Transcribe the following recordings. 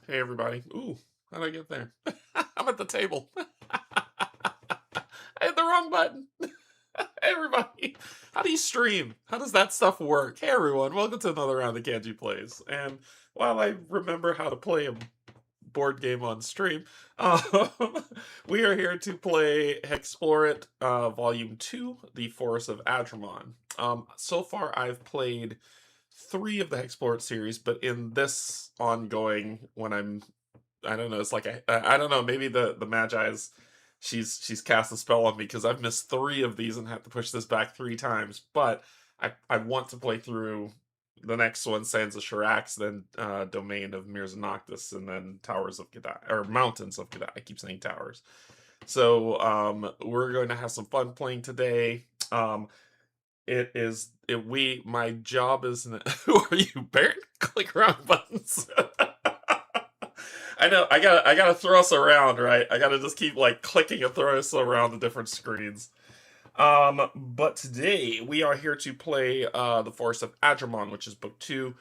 Hey everybody. Ooh, how'd I get there? I'm at the table. I hit the wrong button. Hey everybody. How do you stream? How does that stuff work? Hey everyone, welcome to another round of Canje Plays. And while I remember how to play a board game on stream, um, we are here to play Hexplore Volume 2, The Forest of Adrimon. So far I've played 3 of the Hexplore series, but in this ongoing, I don't know. It's like I don't know. Maybe the Magi's she's cast a spell on me because I've missed 3 of these and had to push this back 3 times. But I want to play through the next one, Sands of Shirax, then Domain of Mirs Noctis, and then Towers of Gadai or Mountains of Gadai. I keep saying towers. So we're going to have some fun playing today. It is it we my job is who are you, Barrett? Click wrong buttons. I know. I gotta throw us around, right? I gotta just keep like clicking and throwing us around the different screens. But today we are here to play The Forest of Adrimon, which is book 2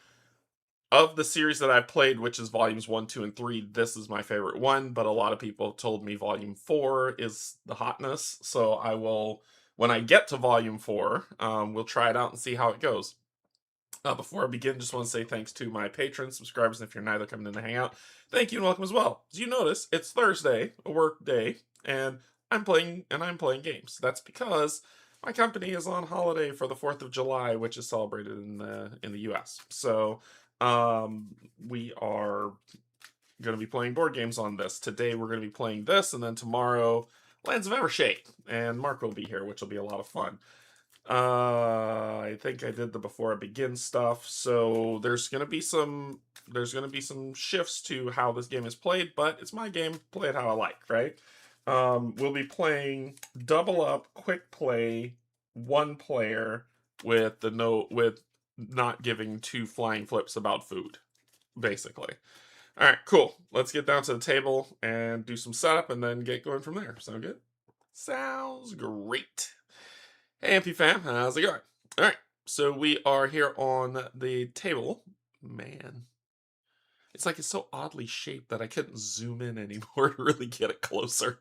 of the series that I've played, which is volumes 1, 2, and 3. This is my favorite one, but a lot of people have told me volume 4 is the hotness. So I will, when I get to volume 4, we'll try it out and see how it goes. Before I begin, just want to say thanks to my patrons, subscribers, and if you're neither coming in to hang out, thank you and welcome as well. As you notice, it's Thursday, a work day, and I'm playing games. That's because my company is on holiday for the 4th of July, which is celebrated in the US. So we are going to be playing board games on this. Today we're going to be playing this, and then tomorrow Lands of Evershade, and Mark will be here, which will be a lot of fun. I think I did the before I begin stuff, so there's gonna be some shifts to how this game is played, but it's my game, play it how I like, right? We'll be playing double up, quick play, 1 player with with not giving 2 flying flips about food, basically. All right, cool. Let's get down to the table and do some setup, and then get going from there. Sound good? Sounds great. Hey MP fam, how's it going? Alright, so we are here on the table. Man. It's like it's so oddly shaped that I couldn't zoom in anymore to really get it closer.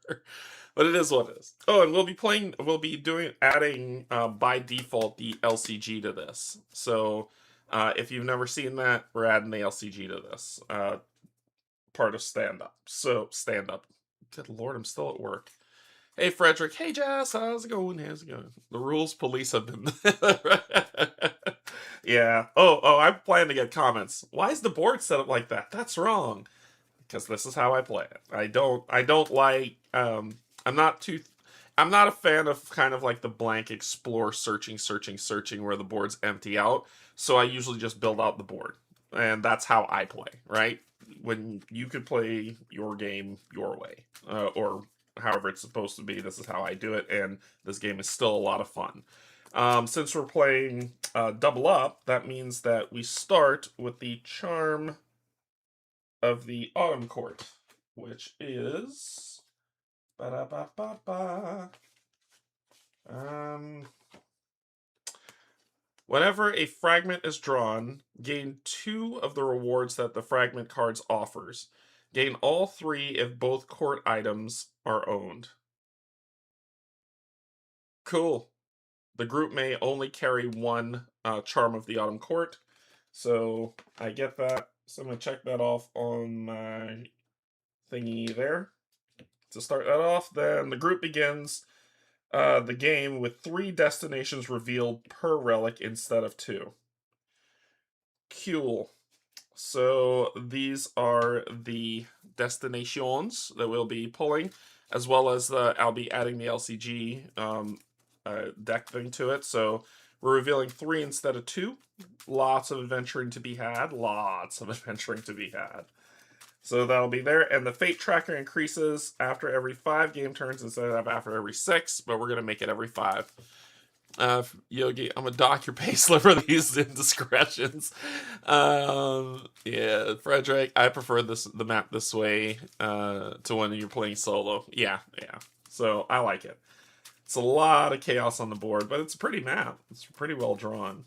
But it is what it is. Oh, and we'll be adding by default the LCG to this. So if you've never seen that, we're adding the LCG to this. Part of stand up. So stand up. Good lord, I'm still at work. Hey Frederick, hey Jess, how's it going? How's it going? The rules police have been yeah. Oh, I plan to get comments. Why is the board set up like that? That's wrong. Because this is how I play it. I don't like I'm not a fan of kind of like the blank explore searching where the board's empty out. So I usually just build out the board. And that's how I play, right? When you could play your game your way. Or however it's supposed to be. This is how I do it, and this game is still a lot of fun. Since we're playing double up, that means that we start with the charm of the Autumn Court, which is whenever a fragment is drawn, gain 2 of the rewards that the fragment cards offers. Gain all 3 if both court items are owned. Cool. The group may only carry 1 Charm of the Autumn Court. So I get that. So I'm going to check that off on my thingy there. To start that off, then the group begins the game with 3 destinations revealed per relic instead of 2. Cool. So these are the destinations that we'll be pulling, as well as I'll be adding the LCG deck thing to it. So we're revealing 3 instead of 2. Lots of adventuring to be had. Lots of adventuring to be had. So that'll be there. And the fate tracker increases after every 5 game turns instead of after every 6, but we're going to make it every 5. Yogi, I'm gonna dock your pay slip for these indiscretions. Yeah, Frederick, I prefer the map this way to when you're playing solo. Yeah. So I like it. It's a lot of chaos on the board, but it's a pretty map. It's pretty well drawn.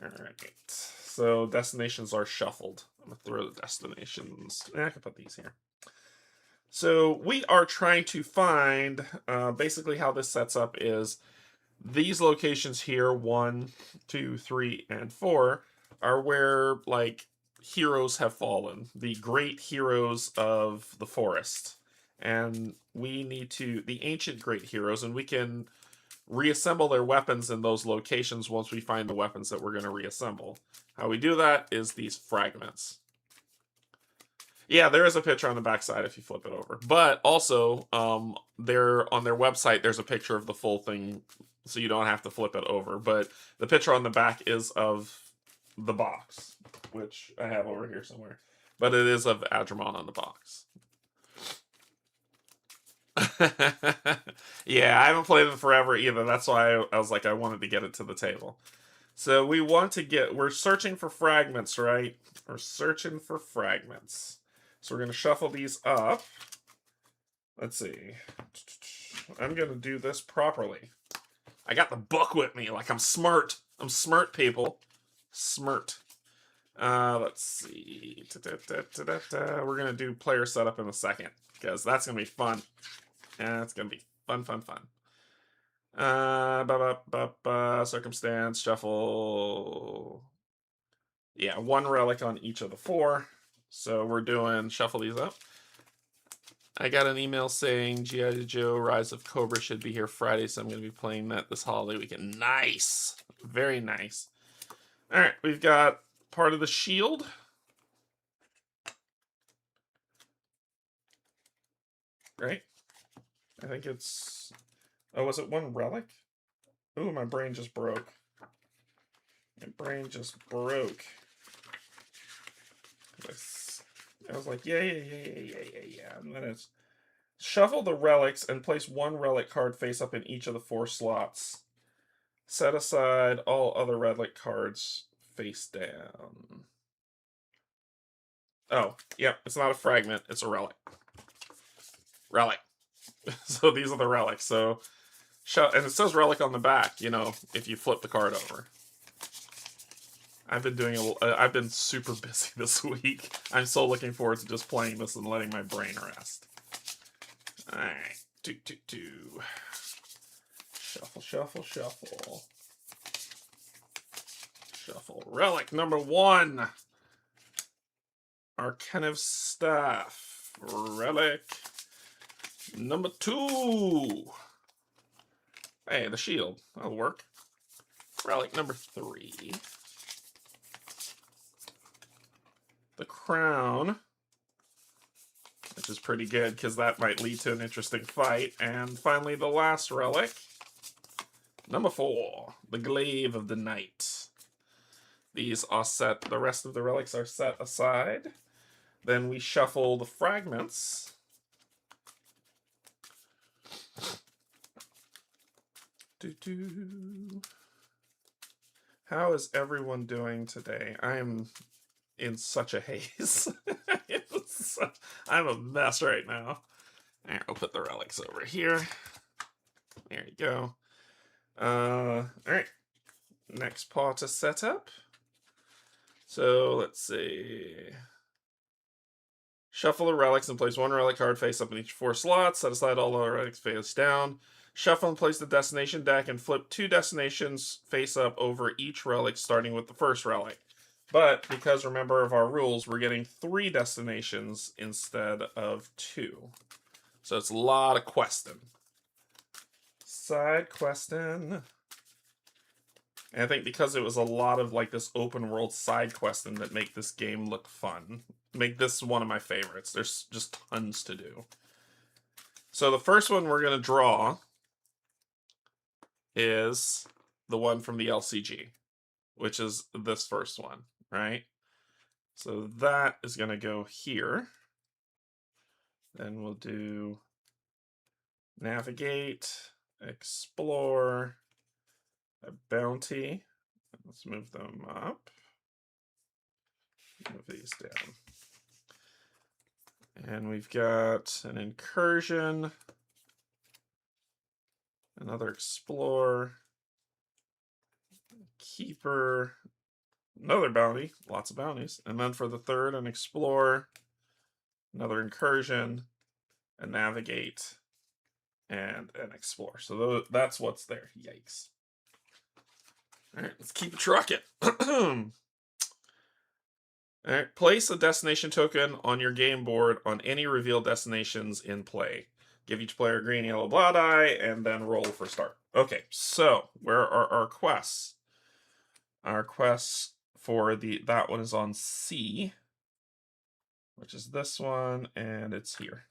All right. So destinations are shuffled. I'm going to throw the destinations. I can put these here. So we are trying to find, basically how this sets up is these locations here, 1, 2, 3, and 4, are where, like, heroes have fallen. The great heroes of the forest. And we need to, the ancient great heroes, and we can reassemble their weapons in those locations once we find the weapons that we're going to reassemble. How we do that is these fragments. Yeah, there is a picture on the backside if you flip it over. But also, there on their website, there's a picture of the full thing, so you don't have to flip it over. But the picture on the back is of the box, which I have over here somewhere. But it is of Adrimon on the box. Yeah, I haven't played it forever either. That's why I was like, I wanted to get it to the table. So we want to get, we're searching for fragments, right? We're searching for fragments. So we're going to shuffle these up. Let's see. I'm going to do this properly. I got the book with me, like I'm smart. I'm smart, people. Smart. Let's see. We're going to do player setup in a second, because that's going to be fun. Yeah, it's going to be fun. Circumstance, shuffle. Yeah, 1 relic on each of the 4. So we're doing shuffle these up. I got an email saying G.I. Joe Rise of Cobra should be here Friday, so I'm going to be playing that this holiday weekend. Nice. Very nice. All right, we've got part of the shield. Right? I think it's... Oh, was it 1 relic? Ooh, my brain just broke. My brain just broke. I was like, yeah. And then it's shuffle the relics and place 1 relic card face up in each of the 4 slots. Set aside all other relic cards face down. Oh, yep, it's not a fragment, it's a relic. Relic. So these are the relics. So, and it says relic on the back, you know, if you flip the card over. I've been super busy this week. I'm so looking forward to just playing this and letting my brain rest. Alright. Shuffle. Shuffle. Relic number 1. Arcane Staff. Relic number 2. Hey, the shield. That'll work. Relic number 3. The crown, which is pretty good because that might lead to an interesting fight. And finally, the last relic, number 4, the glaive of the night. These are set, the rest of the relics are set aside. Then we shuffle the fragments. How is everyone doing today? I am in such a haze. I'm a mess right now. Alright, I'll put the relics over here. There you go. Alright. Next part to set up. So let's see. Shuffle the relics and place 1 relic card face up in each 4 slots. Set aside all the relics face down. Shuffle and place the destination deck and flip 2 destinations face up over each relic, starting with the first relic. But because, remember, of our rules, we're getting 3 destinations instead of 2. So it's a lot of questing. Side questing. And I think because it was a lot of like this open world side questing that make this game look fun. Make this one of my favorites. There's just tons to do. So the first one we're going to draw is the one from the LCG, which is this first one, right? So that is going to go here. Then we'll do navigate, explore, a bounty. Let's move them up. Move these down. And we've got an incursion, another explore, keeper, Another bounty. Lots of bounties. And then for the third, an explore, another incursion, a navigate, and an explore. So that's what's there. Yikes. Alright, let's keep it trucking. Alright, place a destination token on your game board on any revealed destinations in play. Give each player a green, yellow, blah die, and then roll for start. Okay, so where are our quests? Our quests for that one is on C, which is this one, and it's here.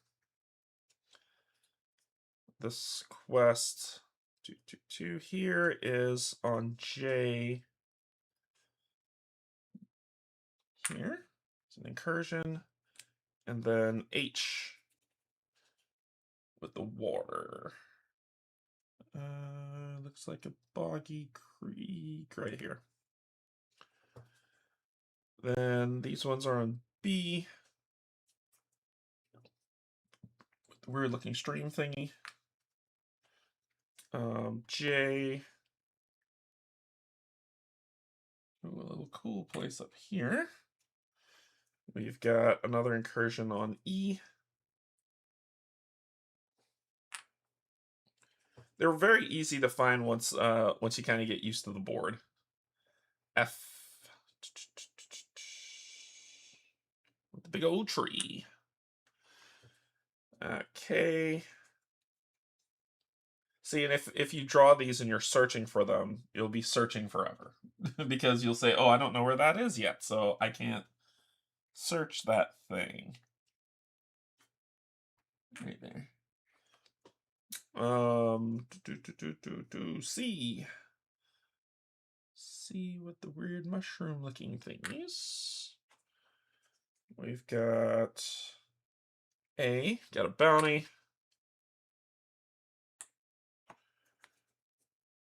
This quest 222 here is on J. Here, it's an incursion, and then H with the water. Looks like a boggy creek right here. Then these ones are on B with the weird looking stream thingy. J. Ooh, a little cool place up here. We've got another incursion on E. They're very easy to find once you kind of get used to the board. F. With the big old tree. K. See, and if you draw these and you're searching for them, you'll be searching forever. Because you'll say, oh, I don't know where that is yet, so I can't search that thing. Right there. C. C with the weird mushroom looking thingies. We've got A, got a bounty.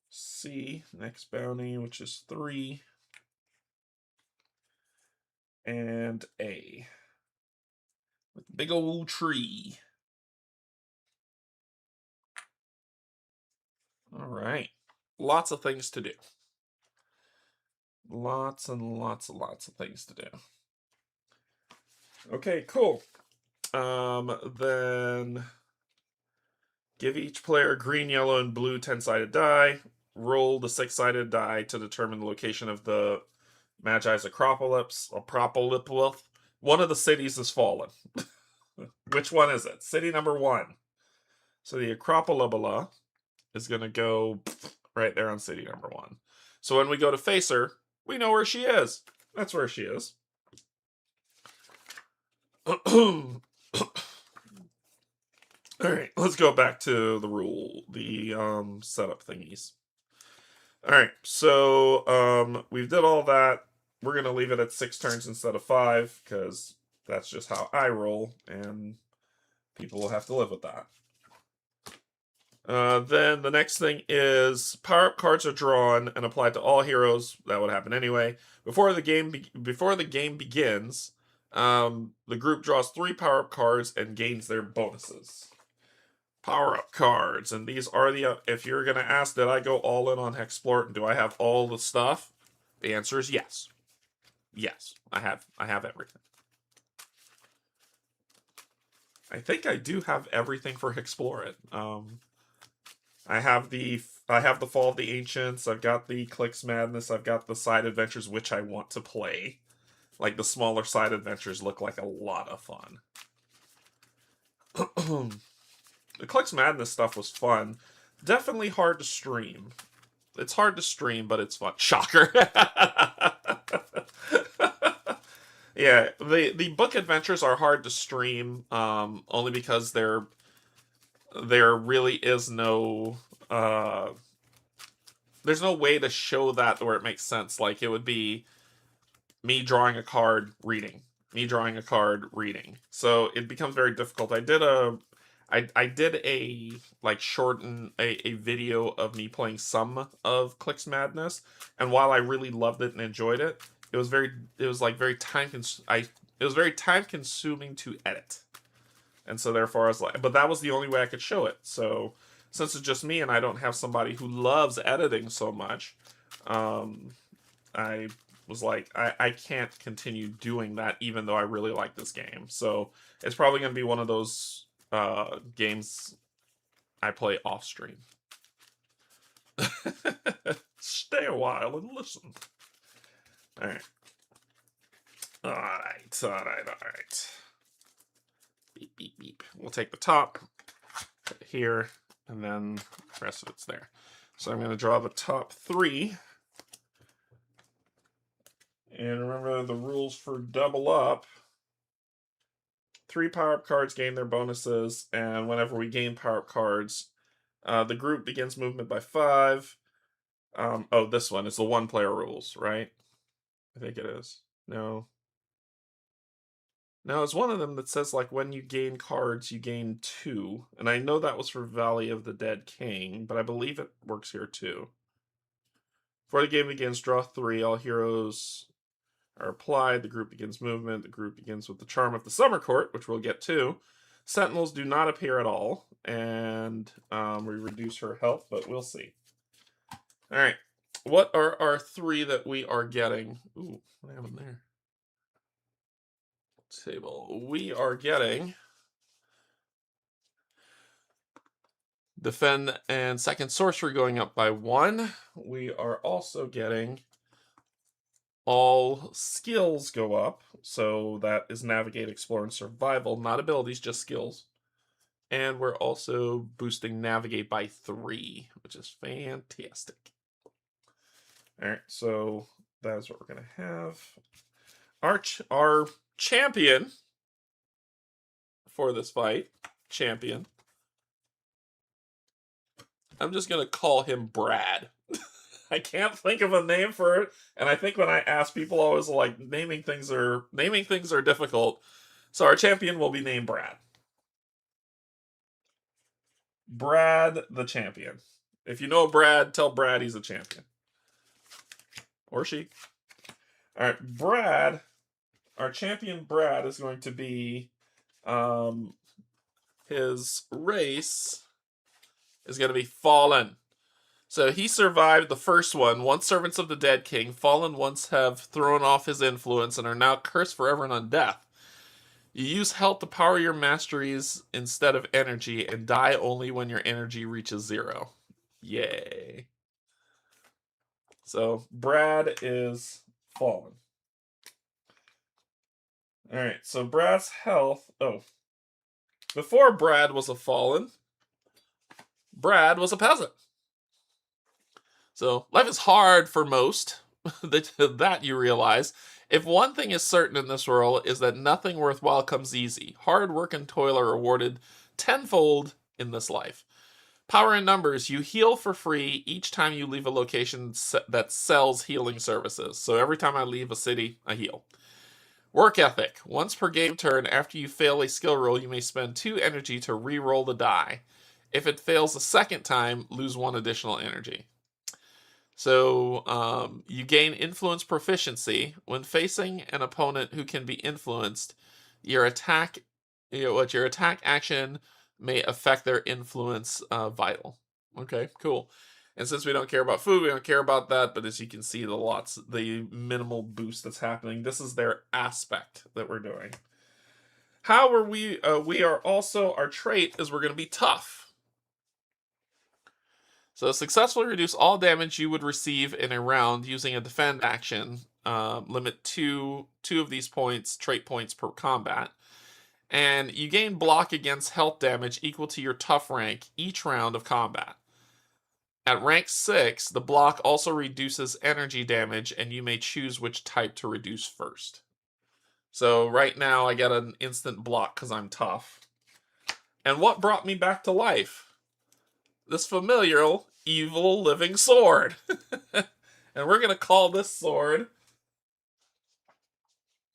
C, next bounty, which is 3. And A. With the big old tree. All right. Lots of things to do. Lots and lots and lots of things to do. Okay, cool. Then give each player green, yellow, and blue 10-sided die. Roll the 6-sided die to determine the location of the Magi's Acropolis. One of the cities has fallen. Which one is it? City number 1. So the Acropolis is going to go right there on city number 1. So when we go to face her, we know where she is. That's where she is. Alright, let's go back to the setup thingies. Alright, so we've did all that. We're going to leave it at 6 turns instead of 5, because that's just how I roll, and people will have to live with that. Then the next thing is power-up cards are drawn and applied to all heroes. That would happen anyway. Before the game begins, the group draws 3 power-up cards and gains their bonuses. Power-up cards, and these are if you're going to ask, did I go all in on Hexplore and do I have all the stuff? The answer is yes. Yes, I have everything. I think I do have everything for Hexplore. I have the Fall of the Ancients, I've got the Clicks Madness, I've got the side adventures which I want to play. Like the smaller side adventures look like a lot of fun. The Clicks Madness stuff was fun. Definitely hard to stream. It's hard to stream, but it's fun. Shocker. Yeah, the book adventures are hard to stream, only because there really is no there's no way to show that where it makes sense. Like, it would be me drawing a card, reading. Me drawing a card, reading. So it becomes very difficult. I did a like shorten a video of me playing some of Clicks Madness, and while I really loved it and enjoyed it, it was very time consuming to edit. And so therefore I was like, but that was the only way I could show it. So since it's just me and I don't have somebody who loves editing so much, I was like, I can't continue doing that even though I really like this game. So it's probably going to be one of those games I play off stream. Stay a while and listen. Alright. Alright. Beep, beep, beep. We'll take the top, put it here, and then the rest of it's there. So I'm going to draw the top 3. And remember the rules for double up. 3 power-up cards gain their bonuses, and whenever we gain power-up cards, the group begins movement by 5. Oh, this one is the 1-player rules, right? I think it is. No. No, it's one of them that says, like, when you gain cards, you gain 2. And I know that was for Valley of the Dead King, but I believe it works here too. Before the game begins, draw 3. All heroes are applied. The group begins movement. The group begins with the Charm of the Summer Court, which we'll get to. Sentinels do not appear at all, and we reduce her health, but we'll see. All right, what are our 3 that we are getting? Ooh, what happened there? Table. We are getting Defend and Second Sorcery going up by 1. We are also getting all skills go up, so that is Navigate, Explore, and Survival. Not abilities, just skills. And we're also boosting Navigate by 3, which is fantastic. Alright, so that's what we're going to have. Our champion for this fight, champion. I'm just going to call him Brad. I can't think of a name for it, and I think when I ask people, always like naming things are difficult. So our champion will be named Brad. Brad the champion. If you know Brad, tell Brad he's a champion. Or she. Alright, Brad, our champion Brad is going to be, his race is going to be Fallen. So he survived the first one. Once Servants of the Dead King, Fallen once have thrown off his influence and are now cursed forever and on death. You use health to power your masteries instead of energy, and die only when your energy reaches 0. Yay. So Brad is Fallen. Alright, so Brad's health... Oh. Before Brad was a Fallen, Brad was a peasant. So life is hard for most, that you realize. If one thing is certain in this world is that nothing worthwhile comes easy. Hard work and toil are rewarded tenfold in this life. Power in numbers. You heal for free each time you leave a location that sells healing services. So every time I leave a city, I heal. Work ethic. Once per game turn, after you fail a skill roll, you may spend 2 energy to re-roll the die. If it fails a second time, lose 1 additional energy. So you gain influence proficiency when facing an opponent who can be influenced. Your attack action may affect their influence vital. Okay, cool. And since we don't care about food, we don't care about that. But as you can see, the minimal boost that's happening. This is their aspect that we're doing. How are we? We are also, our trait is we're going to be tough. So successfully reduce all damage you would receive in a round using a defend action. Limit two of these points, trait points per combat. And you gain block against health damage equal to your tough rank each round of combat. At rank 6, the block also reduces energy damage, and you may choose which type to reduce first. So right now I get an instant block because I'm tough. And what brought me back to life? This familiar evil living sword. And we're going to call this sword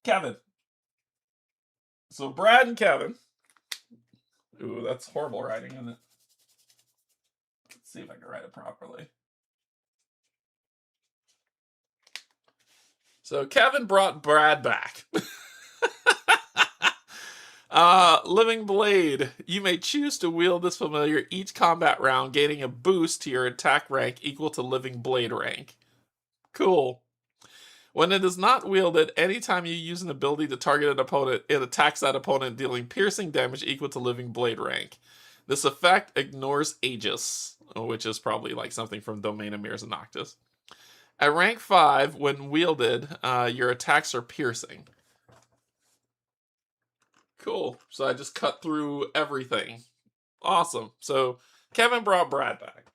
Kevin. So Brad and Kevin. Ooh, that's horrible writing, isn't it? Let's see if I can write it properly. So Kevin brought Brad back. Living Blade. You may choose to wield this familiar each combat round, gaining a boost to your attack rank equal to Living Blade rank. Cool. When it is not wielded, anytime you use an ability to target an opponent, it attacks that opponent, dealing piercing damage equal to living blade rank. This effect ignores Aegis, which is probably like something from Domain of Mirrors and Noctis. At rank 5, when wielded, your attacks are piercing. Cool. So I just cut through everything. Awesome. So Kevin brought Brad back.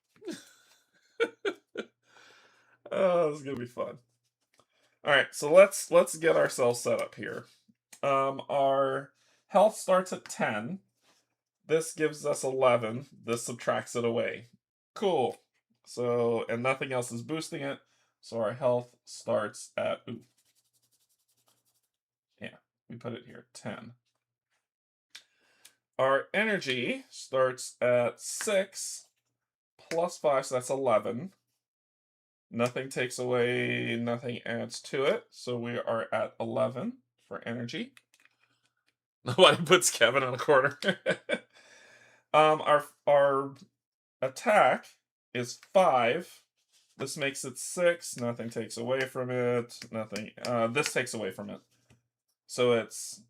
Oh, this is gonna be fun. All right, so let's get ourselves set up here. Our health starts at 10. This gives us 11. This subtracts it away. Cool. So, and nothing else is boosting it. So our health starts at, ooh. Yeah, we put it here, 10. Our energy starts at 6 plus 5, so that's 11. Nothing takes away, nothing adds to it. So we are at 11 for energy. Nobody puts Kevin in a corner. Our attack is 5. This makes it 6. Nothing takes away from it. Nothing. This takes away from it. So it's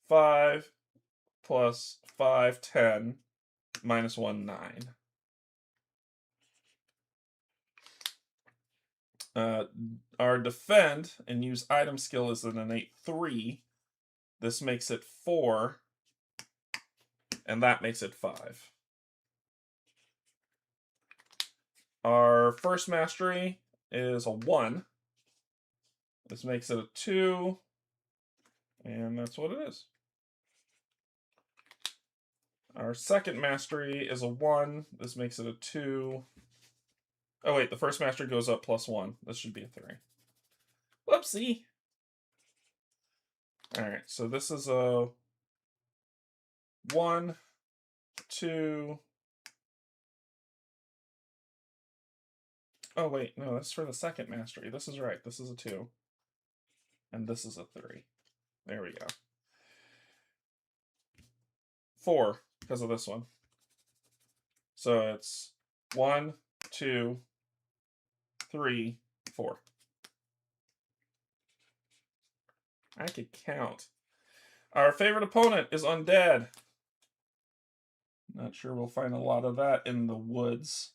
5 plus 5, 10, minus 1, 9. Our defend and use item skill is an innate 3. This makes it 4. And that makes it 5. Our first mastery is a 1. This makes it a 2. And that's what it is. Our second mastery is a 1. This makes it a 2. Oh, wait, the first mastery goes up plus 1. This should be a 3. Whoopsie. Alright, so this is a 1, 2. Oh, wait, no, that's for the second mastery. This is right. This is a 2. And this is a 3. There we go. 4, because of this one. So it's 1, 2, 3, 4. I could count. Our favorite opponent is undead. Not sure we'll find a lot of that in the woods.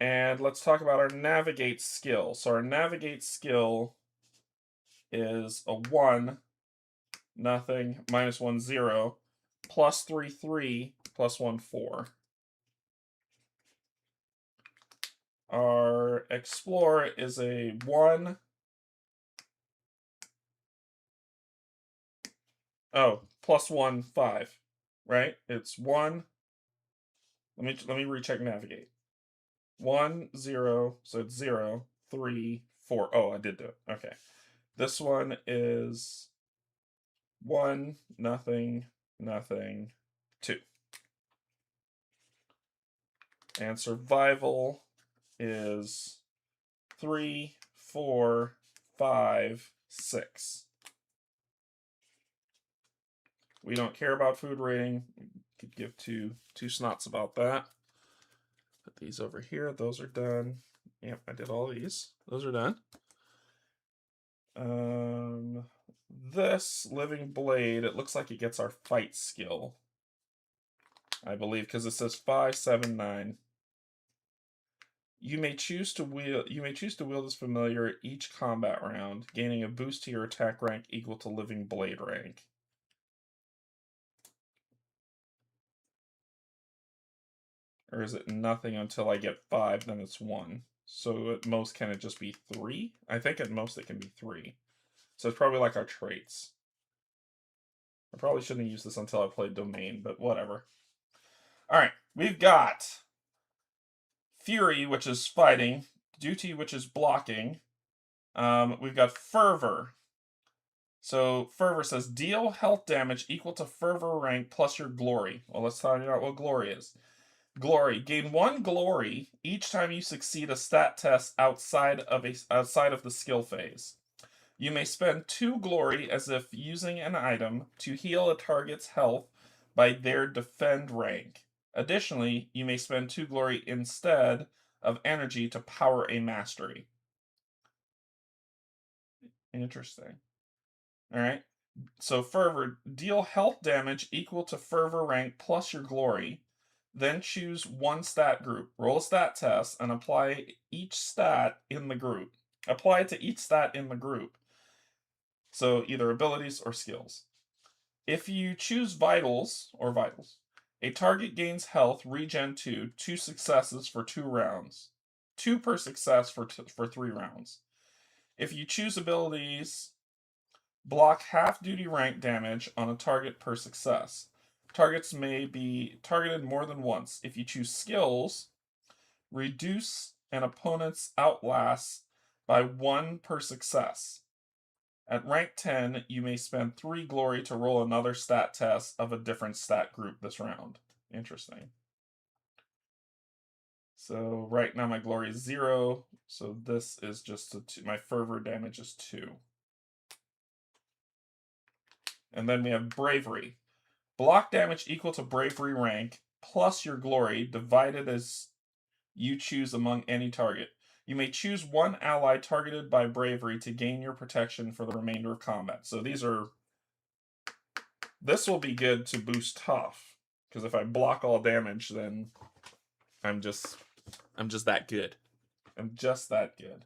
And let's talk about our navigate skill. So our navigate skill is a 1, nothing, minus 1, 0, plus 3, 3, plus 1, 4. Our explore is a 1. Oh, plus 1, 5, right? It's 1. Let me recheck navigate. 1, 0, so it's 0, 3, 4. Oh, I did do it. Okay. This one is 1, nothing, nothing, 2. And survival is 3, 4, 5, 6. We don't care about food rating. We could give two snots about that. Put these over here. Those are done. Yep, I did all these. Those are done. This living blade, it looks like it gets our fight skill, I believe, because it says 5, 7, 9. You may choose to wield this familiar each combat round, gaining a boost to your attack rank equal to living blade rank. Or is it nothing until I get 5, then it's 1? So at most, can it just be 3? I think at most it can be 3. So it's probably like our traits. I probably shouldn't have used this until I played Domain, but whatever. Alright, we've got Fury, which is fighting. Duty, which is blocking. We've got Fervor. So Fervor says, deal health damage equal to Fervor rank plus your glory. Well, let's find out what glory is. Glory. Gain 1 glory each time you succeed a stat test outside of the skill phase. You may spend 2 glory as if using an item to heal a target's health by their defend rank. Additionally, you may spend 2 glory instead of energy to power a mastery. Interesting. All right. So fervor, deal health damage equal to fervor rank plus your glory. Then choose one stat group. Roll a stat test and apply each stat in the group. Apply it to each stat in the group. So either abilities or skills. If you choose vitals, a target gains health regen 2 successes for 2 rounds. 2 per success for 3 rounds. If you choose abilities, block half duty rank damage on a target per success. Targets may be targeted more than once. If you choose skills, reduce an opponent's outlast by 1 per success. At rank 10, you may spend 3 glory to roll another stat test of a different stat group this round. Interesting. So right now my glory is 0, so this is just a 2. My fervor damage is 2. And then we have bravery. Block damage equal to bravery rank plus your glory divided as you choose among any target. You may choose one ally targeted by bravery to gain your protection for the remainder of combat. So this will be good to boost tough, because if I block all damage, then I'm just that good. I'm just that good.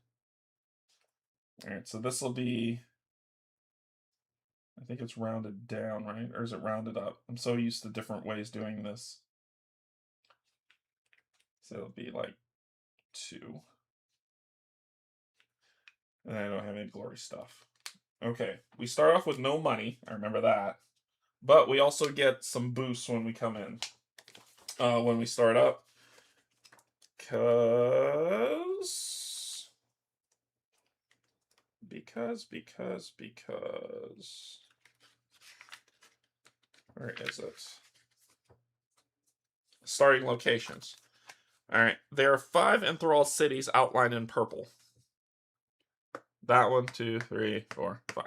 All right, so this will be, I think it's rounded down, right? Or is it rounded up? I'm so used to different ways doing this. So it'll be like 2. And I don't have any glory stuff. Okay, we start off with no money. I remember that. But we also get some boosts when we come in. When we start up. Because. Where is it? Starting locations. Alright, there are 5 enthralled cities outlined in purple. That 1, 2, 3, 4, 5.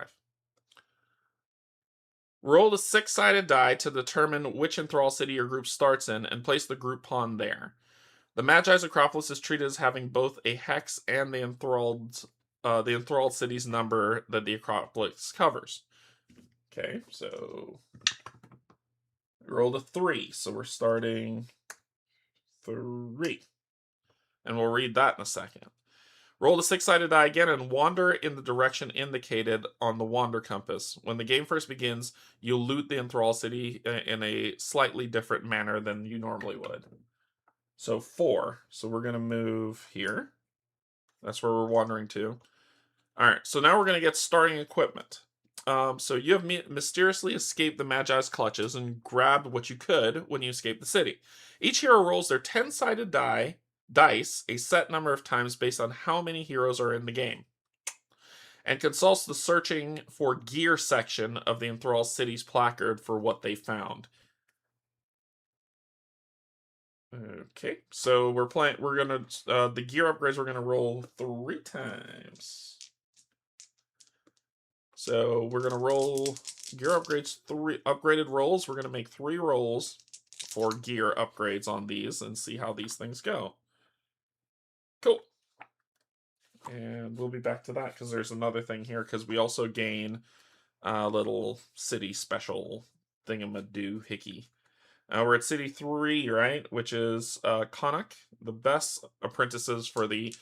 Roll a 6-sided die to determine which enthralled city your group starts in and place the group pawn there. The Magi's Acropolis is treated as having both a hex and the enthralled city's number that the Acropolis covers. Okay, so we rolled a 3, so we're starting 3. And we'll read that in a second. Roll the 6-sided die again and wander in the direction indicated on the wander compass. When the game first begins, you'll loot the enthralled city in a slightly different manner than you normally would. So 4. So we're going to move here. That's where we're wandering to. All right, so now we're going to get starting equipment. So you have mysteriously escaped the Magi's clutches and grabbed what you could when you escaped the city. Each hero rolls their 10-sided dice a set number of times based on how many heroes are in the game, and consults the searching for gear section of the enthralled city's placard for what they found. Okay, so we're gonna the gear upgrades we're gonna roll 3 times. So we're gonna roll gear upgrades, 3 upgraded rolls. We're gonna make 3 rolls for gear upgrades on these and see how these things go. Cool. And we'll be back to that because there's another thing here, because we also gain a little city special thingamadoo hickey. We're at City 3, right? Which is Connacht. The best apprentices for the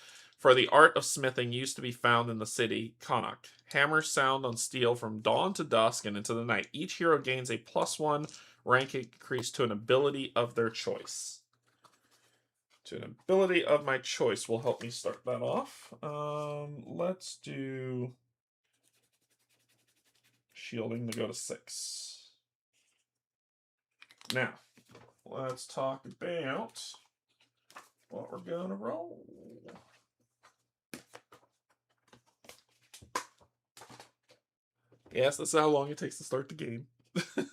art of smithing used to be found in the city, Connacht. Hammers sound on steel from dawn to dusk and into the night. Each hero gains a +1 rank increase to an ability of their choice. To an ability of my choice will help me start that off. Let's do shielding to go to 6. Now, let's talk about what we're going to roll. Yes, that's how long it takes to start the game.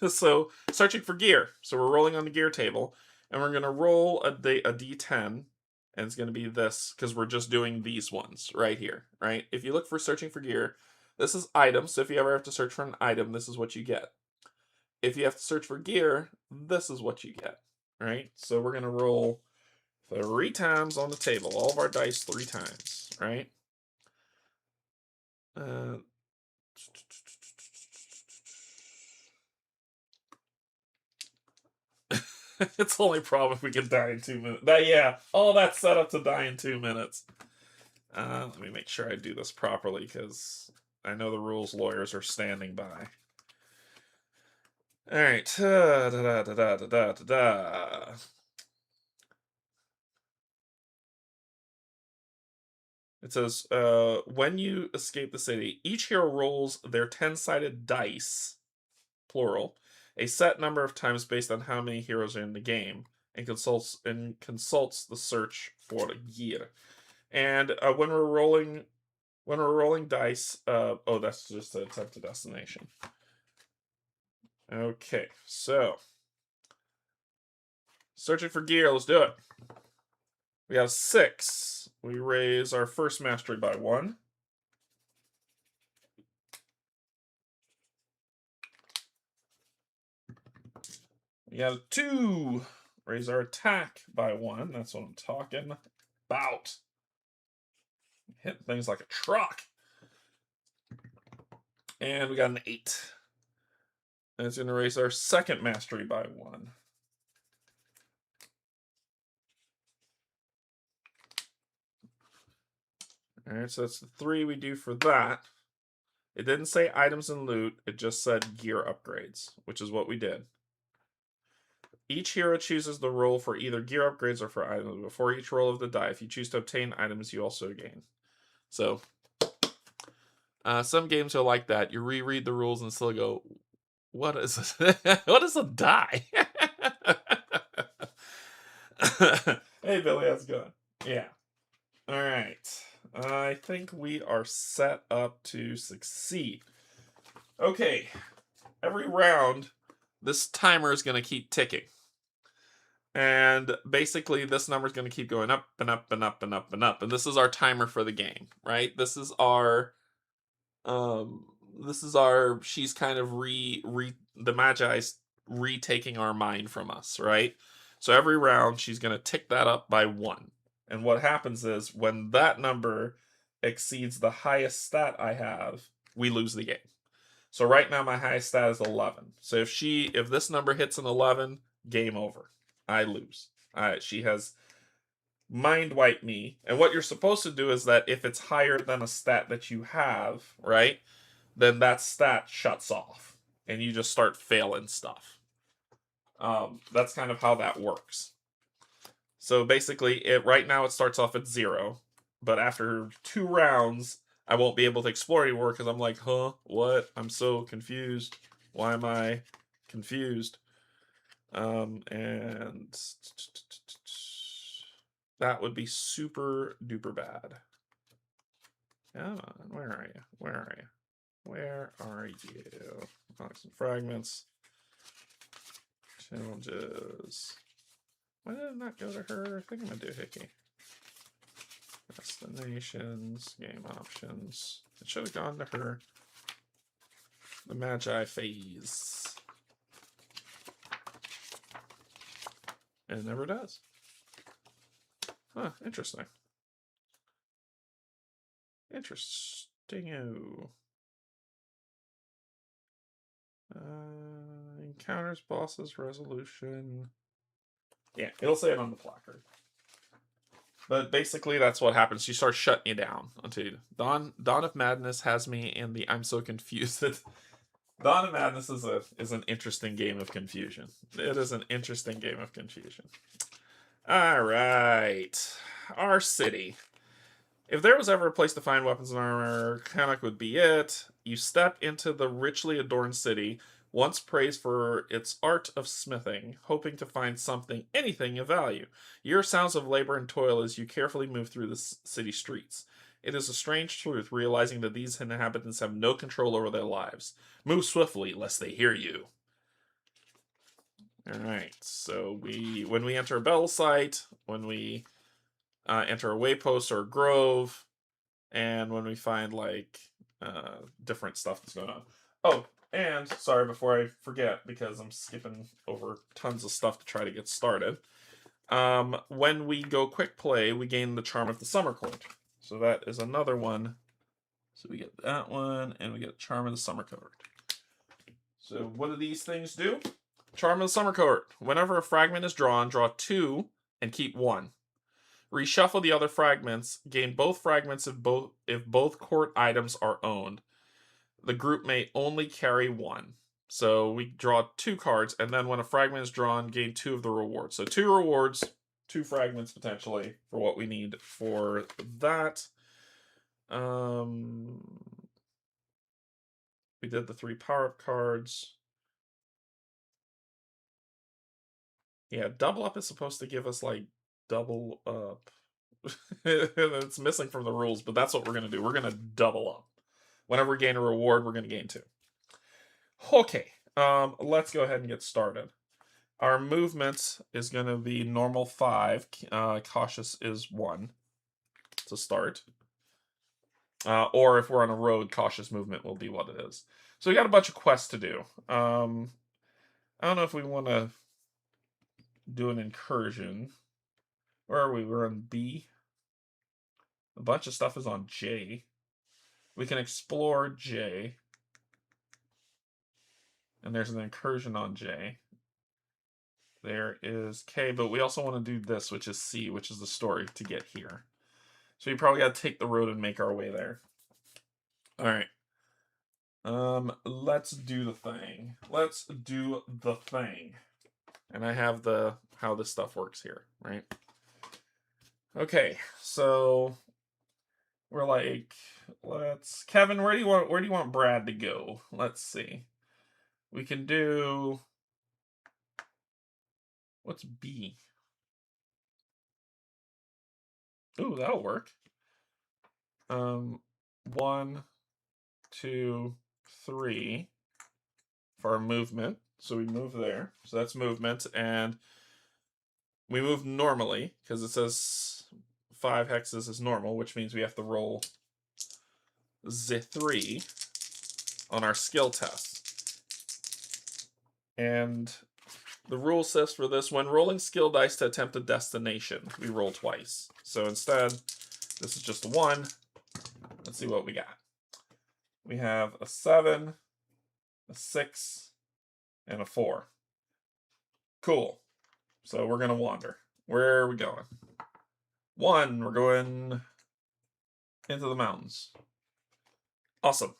So, searching for gear. So we're rolling on the gear table, and we're going to roll a D10, and it's going to be this, because we're just doing these ones right here, right? If you look for searching for gear, this is items, so if you ever have to search for an item, this is what you get. If you have to search for gear, this is what you get, right? So we're going to roll 3 times on the table, all of our dice 3 times, right? It's the only problem if we can die in 2 minutes. Yeah, all that's set up to die in 2 minutes. Let me make sure I do this properly, because I know the rules lawyers are standing by. Alright. It says, when you escape the city, each hero rolls their 10-sided dice, plural, a set number of times based on how many heroes are in the game, and consults the search for the gear. And when we're rolling dice, oh, that's just an attempt to destination. Okay, so searching for gear. Let's do it. We have 6. We raise our first mastery by 1. We got a 2. Raise our attack by 1. That's what I'm talking about. Hit things like a truck. And we got an 8. And it's going to raise our second mastery by 1. Alright, so that's the 3 we do for that. It didn't say items and loot, it just said gear upgrades, which is what we did. Each hero chooses the roll for either gear upgrades or for items. Before each roll of the die, if you choose to obtain items, you also gain. So, some games are like that. You reread the rules and still go, what is this? What is a die? Hey, Billy, how's it going? Yeah. All right. I think we are set up to succeed. Okay. Every round, this timer is going to keep ticking. And basically, this number is going to keep going up and up and up and up and up. And this is our timer for the game, right? This is our, she's kind of the Magi's retaking our mind from us, right? So every round, she's going to tick that up by 1. And what happens is, when that number exceeds the highest stat I have, we lose the game. So right now, my highest stat is 11. So if this number hits an 11, game over. I lose. She has mind wiped me. And what you're supposed to do is that if it's higher than a stat that you have, right, then that stat shuts off. And you just start failing stuff. That's kind of how that works. So basically, right now it starts off at 0. But after 2 rounds, I won't be able to explore anymore because I'm like, huh, what? I'm so confused. Why am I confused? And that would be super duper bad. Come on, where are you? Where are you? Where are you? Rocks and fragments. Challenges. Why did it not go to her? I think I'm gonna do Hickey. Destinations, game options. It should have gone to her. The Magi phase. And it never does. Huh, interesting. Interesting-o. Encounters, bosses, resolution. Yeah, it'll say it on the placard. But basically, that's what happens. She starts shutting you down. Until Dawn of Madness has me in the I'm so confused. Dawn of Madness is an interesting game of confusion. It is an interesting game of confusion. All right, our city. If there was ever a place to find weapons and armor, Kanak would be it. You step into the richly adorned city, once praised for its art of smithing, hoping to find something, anything of value. You hear sounds of labor and toil as you carefully move through the city streets. It is a strange truth, realizing that these inhabitants have no control over their lives. Move swiftly, lest they hear you. Alright, so when we enter a battle site, when we enter a waypost or a grove, and when we find like different stuff that's going on. Oh, and sorry, before I forget, because I'm skipping over tons of stuff to try to get started. When we go quick play, we gain the Charm of the Summer Court. So that is another one. So we get that one, and we get Charm of the Summer Court. So what do these things do? Charm of the Summer Court. Whenever a fragment is drawn, draw 2 and keep 1. Reshuffle the other fragments. Gain both fragments if both court items are owned. The group may only carry 1. So we draw 2 cards, and then when a fragment is drawn, gain 2 of the rewards. So 2 rewards, 2 fragments potentially for what we need for that. We did the 3 power-up cards. Yeah, double up is supposed to give us like double up. It's missing from the rules, but that's what we're going to do. We're going to double up. Whenever we gain a reward, we're going to gain 2. Okay, let's go ahead and get started. Our movement is going to be normal 5. Cautious is 1 to start. Or if we're on a road, cautious movement will be what it is. So we got a bunch of quests to do. I don't know if we want to do an incursion. Where are we? We're on B. A bunch of stuff is on J. We can explore J. And there's an incursion on J. There is K, but we also want to do this, which is C, which is the story to get here. So we probably got to take the road and make our way there. All right. Let's do the thing. Let's do the thing. And I have the how this stuff works here, right? Okay, so we're like, Kevin, where do you want Brad to go? Let's see. We can do, what's B? Ooh, that'll work. 1, 2, 3 for our movement. So we move there. So that's movement, and we move normally because it says 5 hexes is normal, which means we have to roll Z3 on our skill test. And the rule says for this, when rolling skill dice to attempt a destination, we roll twice. So instead, this is just a 1. Let's see what we got. We have a 7, a 6, and a 4. Cool. So we're going to wander. Where are we going? 1, we're going into the mountains. Awesome.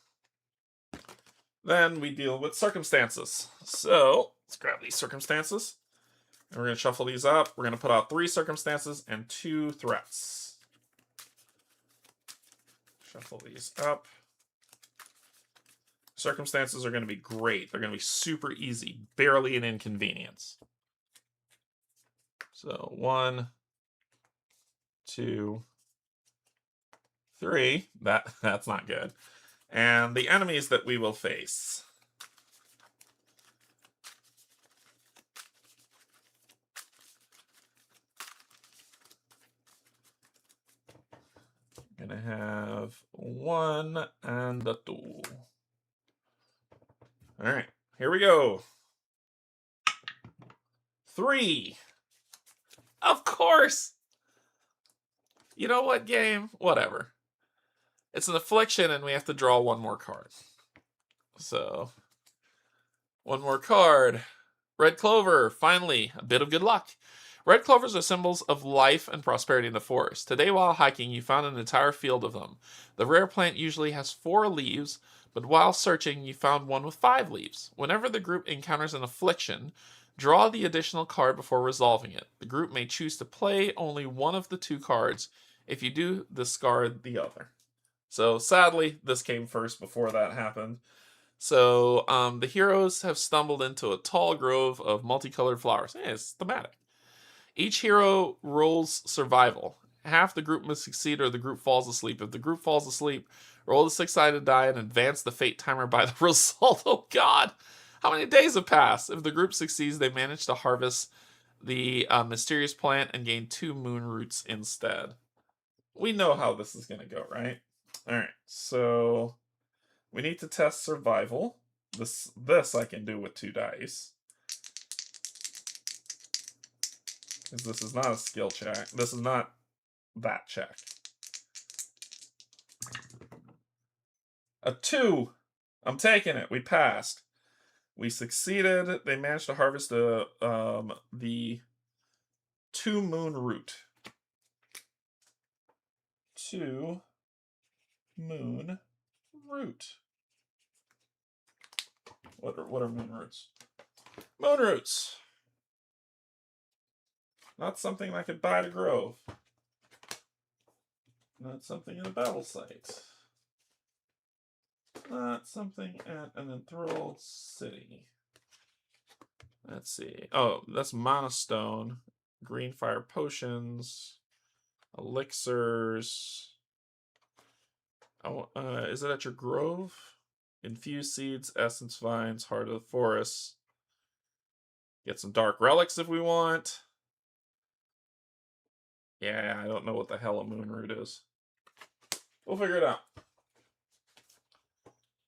Then we deal with circumstances. So let's grab these circumstances. And we're going to shuffle these up. We're going to put out 3 circumstances and 2 threats. Shuffle these up. Circumstances are going to be great. They're going to be super easy. Barely an inconvenience. So 1, 2, 3. That's not good. And the enemies that we will face. I'm gonna have 1 and a 2. All right, here we go. 3. Of course. You know what, game? Whatever. It's an affliction, and we have to draw 1 more card. So, 1 more card. Red clover. Finally, a bit of good luck. Red clovers are symbols of life and prosperity in the forest. Today, while hiking, you found an entire field of them. The rare plant usually has 4 leaves, but while searching, you found one with 5 leaves. Whenever the group encounters an affliction, draw the additional card before resolving it. The group may choose to play only one of the 2 cards. If you do, discard the other. So sadly, this came first before that happened. So the heroes have stumbled into a tall grove of multicolored flowers. It's thematic. Each hero rolls survival. Half the group must succeed or the group falls asleep. If the group falls asleep, roll the 6-sided die and advance the fate timer by the result. Oh God! How many days have passed? If the group succeeds, they manage to harvest the mysterious plant and gain 2 moon roots instead. We know how this is going to go, right? All right, so we need to test survival. This I can do with 2 dice. Because this is not a skill check. This is not that check. A 2. I'm taking it. We passed. We succeeded. They managed to harvest the 2 moon root. 2 moon root. What are moon roots? Moon roots. Not something I could buy at a grove. Not something in a battle site. Not something at an enthralled city. Let's see. Oh, that's monostone. Green fire potions. Elixirs. Oh, is it at your grove? Infused seeds, essence vines, heart of the forest. Get some dark relics if we want. Yeah, I don't know what the hell a moon root is. We'll figure it out.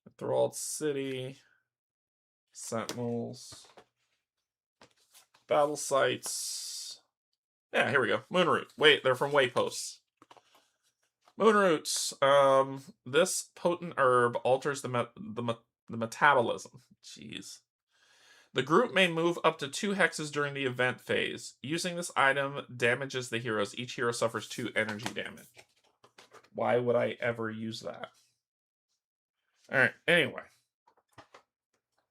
Enthralled city. Sentinels. Battle sites. Yeah, here we go. Moon root. Wait, they're from wayposts. Moon roots. This potent herb alters the metabolism. Jeez. The group may move up to 2 hexes during the event phase. Using this item damages the heroes. Each hero suffers 2 energy damage. Why would I ever use that? Alright, anyway.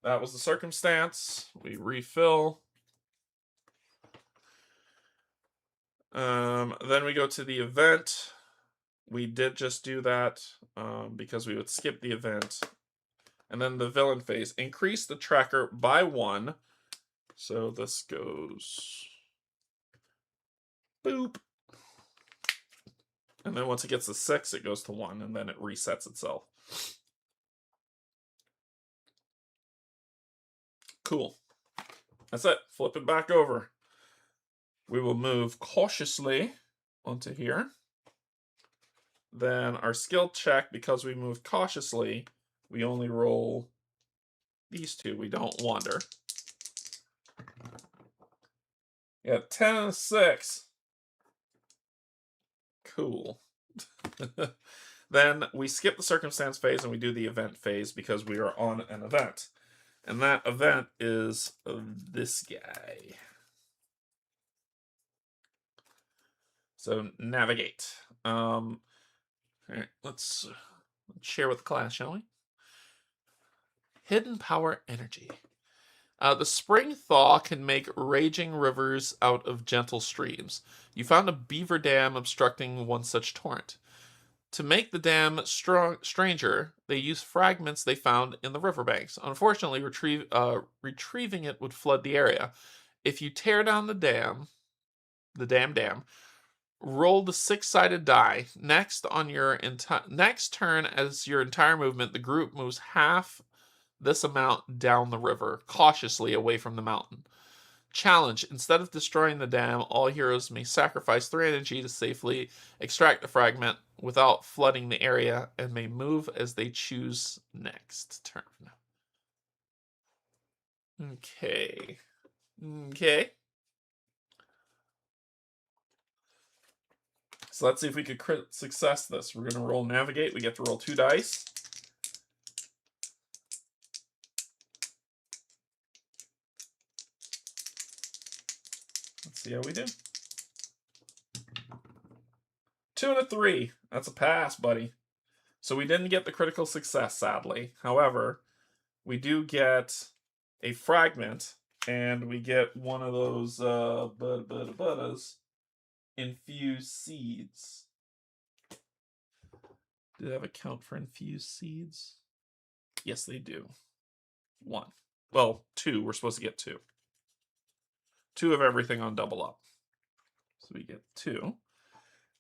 That was the circumstance. We refill. Then we go to the event. We did just do that because we would skip the event. And then the villain phase. Increase the tracker by 1. So this goes... boop. And then once it gets to 6, it goes to 1, and then it resets itself. Cool. That's it. Flip it back over. We will move cautiously onto here. Then our skill check, because we moved cautiously, we only roll these 2. We don't wander. Yeah, 10 and a 6. Cool. Then we skip the circumstance phase and we do the event phase because we are on an event. And that event is this guy. So navigate. All right, let's share with the class, shall we? Hidden power energy. The spring thaw can make raging rivers out of gentle streams. You found a beaver dam obstructing one such torrent. To make the dam stranger, they used fragments they found in the riverbanks. Unfortunately, retrieving it would flood the area. If you tear down the dam, roll the 6-sided die. Next turn, as your entire movement, the group moves half this amount down the river, cautiously away from the mountain. Challenge. Instead of destroying the dam, all heroes may sacrifice 3 energy to safely extract the fragment without flooding the area, and may move as they choose next turn. Okay. So let's see if we could crit success this. We're going to roll navigate. We get to roll 2 dice. Let's see how we do. 2 and a 3. That's a pass, buddy. So we didn't get the critical success, sadly. However, we do get a fragment, and we get one of those infused seeds. Do they have a count for infused seeds? Yes, they do. 1. Well, 2. We're supposed to get 2. 2 of everything on double up. So we get 2.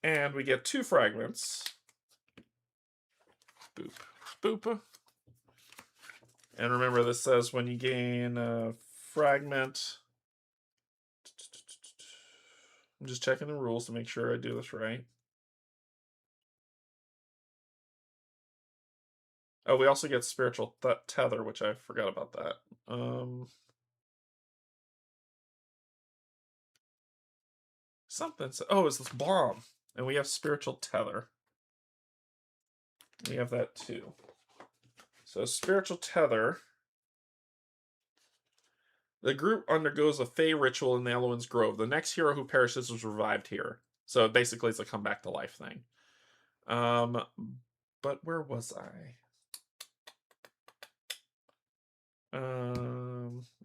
And we get 2 fragments. Boop. Boop. And remember, this says when you gain a fragment... I'm just checking the rules to make sure I do this right. Oh, we also get spiritual tether, which I forgot about that. Oh, it's this bomb. And we have spiritual tether. We have that too. So spiritual tether. The group undergoes a Fey ritual in the Eloin's Grove. The next hero who perishes is revived here. So basically it's a come back to life thing. But where was I?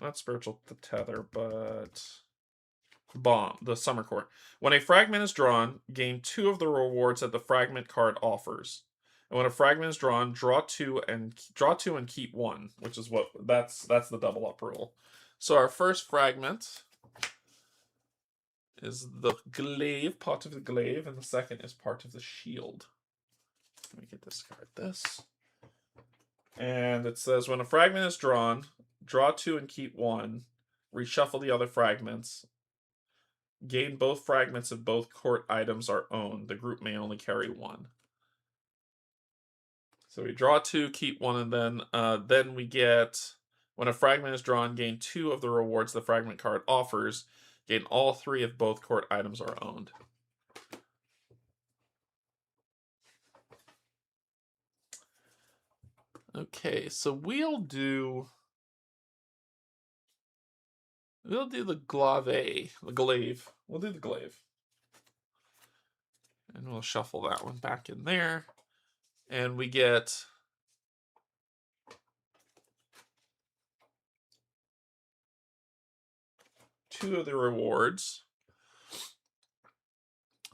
Not spiritual tether, but bomb, the summer court. When a fragment is drawn, gain 2 of the rewards that the fragment card offers. And when a fragment is drawn, draw two and keep 1, which is what that's the double up rule. So our first fragment is the glaive, part of the glaive, and the second is part of the shield. Let me get discard this. And it says when a fragment is drawn, draw 2 and keep 1. Reshuffle the other fragments. Gain both fragments if both court items are owned. The group may only carry 1. So we draw 2, keep 1, and then we get when a fragment is drawn, gain 2 of the rewards the fragment card offers. Gain all 3 if both court items are owned. Okay, so we'll do the glaive. We'll do the glaive. And we'll shuffle that one back in there. And we get two of the rewards.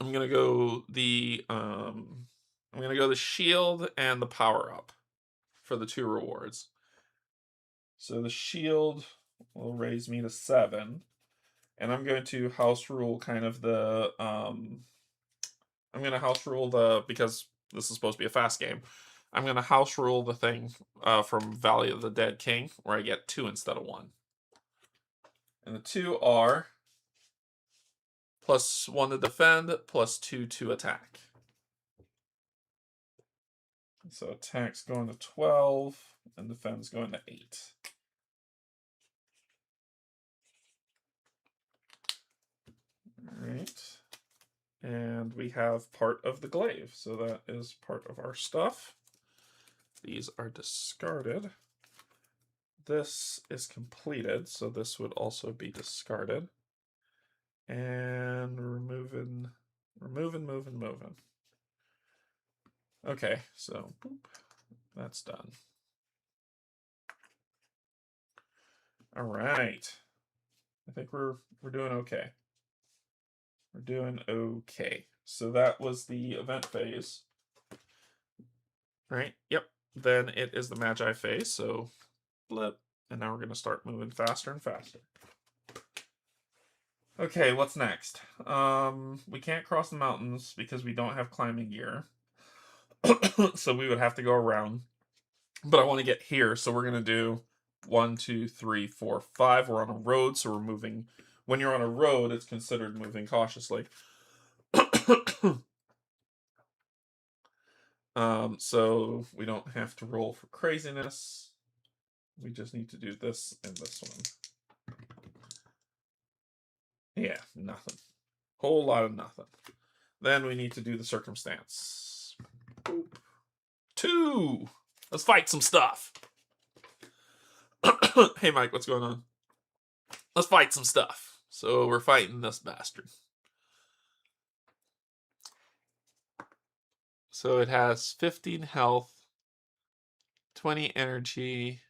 I'm gonna go the shield and the power up for the 2 rewards. So the shield will raise me to 7, and I'm going to house rule kind of the I'm gonna house rule because this is supposed to be a fast game. I'm gonna house rule the thing from Valley of the Dead King, where I get 2 instead of 1. And the 2 are +1 to defend, +2 to attack. So attack's going to 12, and defense going to 8. Alright. And we have part of the glaive, so that is part of our stuff. These are discarded. This is completed, so this would also be discarded. And we're moving. Okay, so boop, that's done. All right. I think we're doing okay. We're doing okay. So that was the event phase. All right. Yep. Then it is the Magi phase. So blip. And now we're going to start moving faster and faster. Okay, what's next? We can't cross the mountains because we don't have climbing gear. So we would have to go around. But I want to get here, so we're going to do 1, 2, 3, 4, 5. We're on a road, so we're moving. When you're on a road, it's considered moving cautiously. So we don't have to roll for craziness. We just need to do this and this one. Yeah, nothing. Whole lot of nothing. Then we need to do the circumstance. Boop. 2! Let's fight some stuff. Hey, Mike, what's going on? Let's fight some stuff. So we're fighting this bastard. So it has 15 health, 20 energy,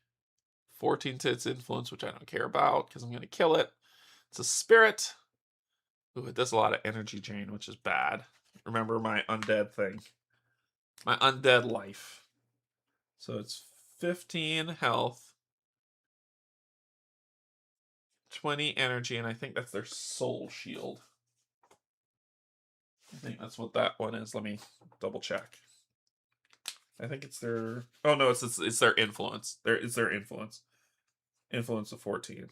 14 to its influence, which I don't care about because I'm going to kill it. It's a spirit. Ooh, it does a lot of energy drain, which is bad. Remember my undead thing. My undead life. So it's 15 health, 20 energy, and I think that's their soul shield. I think that's what that one is. Let me double check. I think it's their... Oh, no, it's their influence. It's their influence. Influence of 14.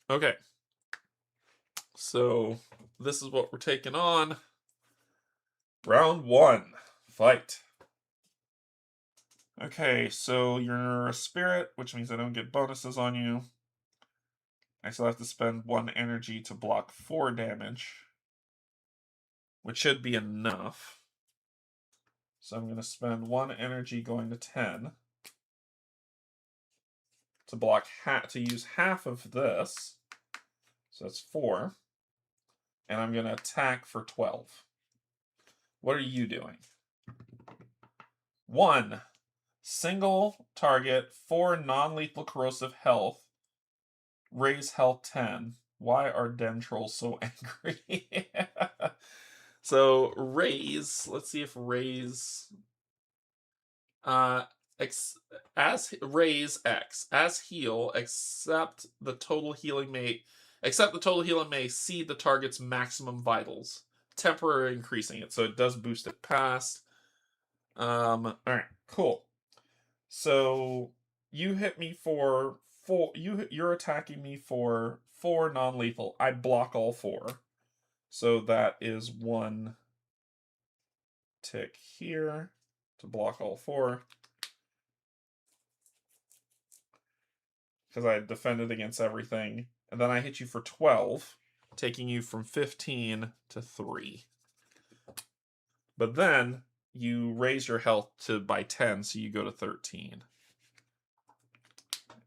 Okay. So, this is what we're taking on. Round 1. Fight. Okay, so you're a spirit, which means I don't get bonuses on you. I still have to spend 1 energy to block 4 damage, which should be enough. So I'm going to spend 1 energy going to 10 to block to use half of this. So that's 4. And I'm going to attack for 12. What are you doing? 1. Single target, 4 non-lethal corrosive health. Raise health 10. Why are den trolls so angry? So raise, let's see if raise raise X as heal, except the total healing may exceed the target's maximum vitals, temporarily increasing it. So it does boost it past. All right, cool. So you hit me for 4. You're attacking me for 4 non-lethal. I block all 4. So that is 1 tick here to block all 4. Because I defended against everything. And then I hit you for 12, taking you from 15 to 3. But then you raise your health by 10, so you go to 13.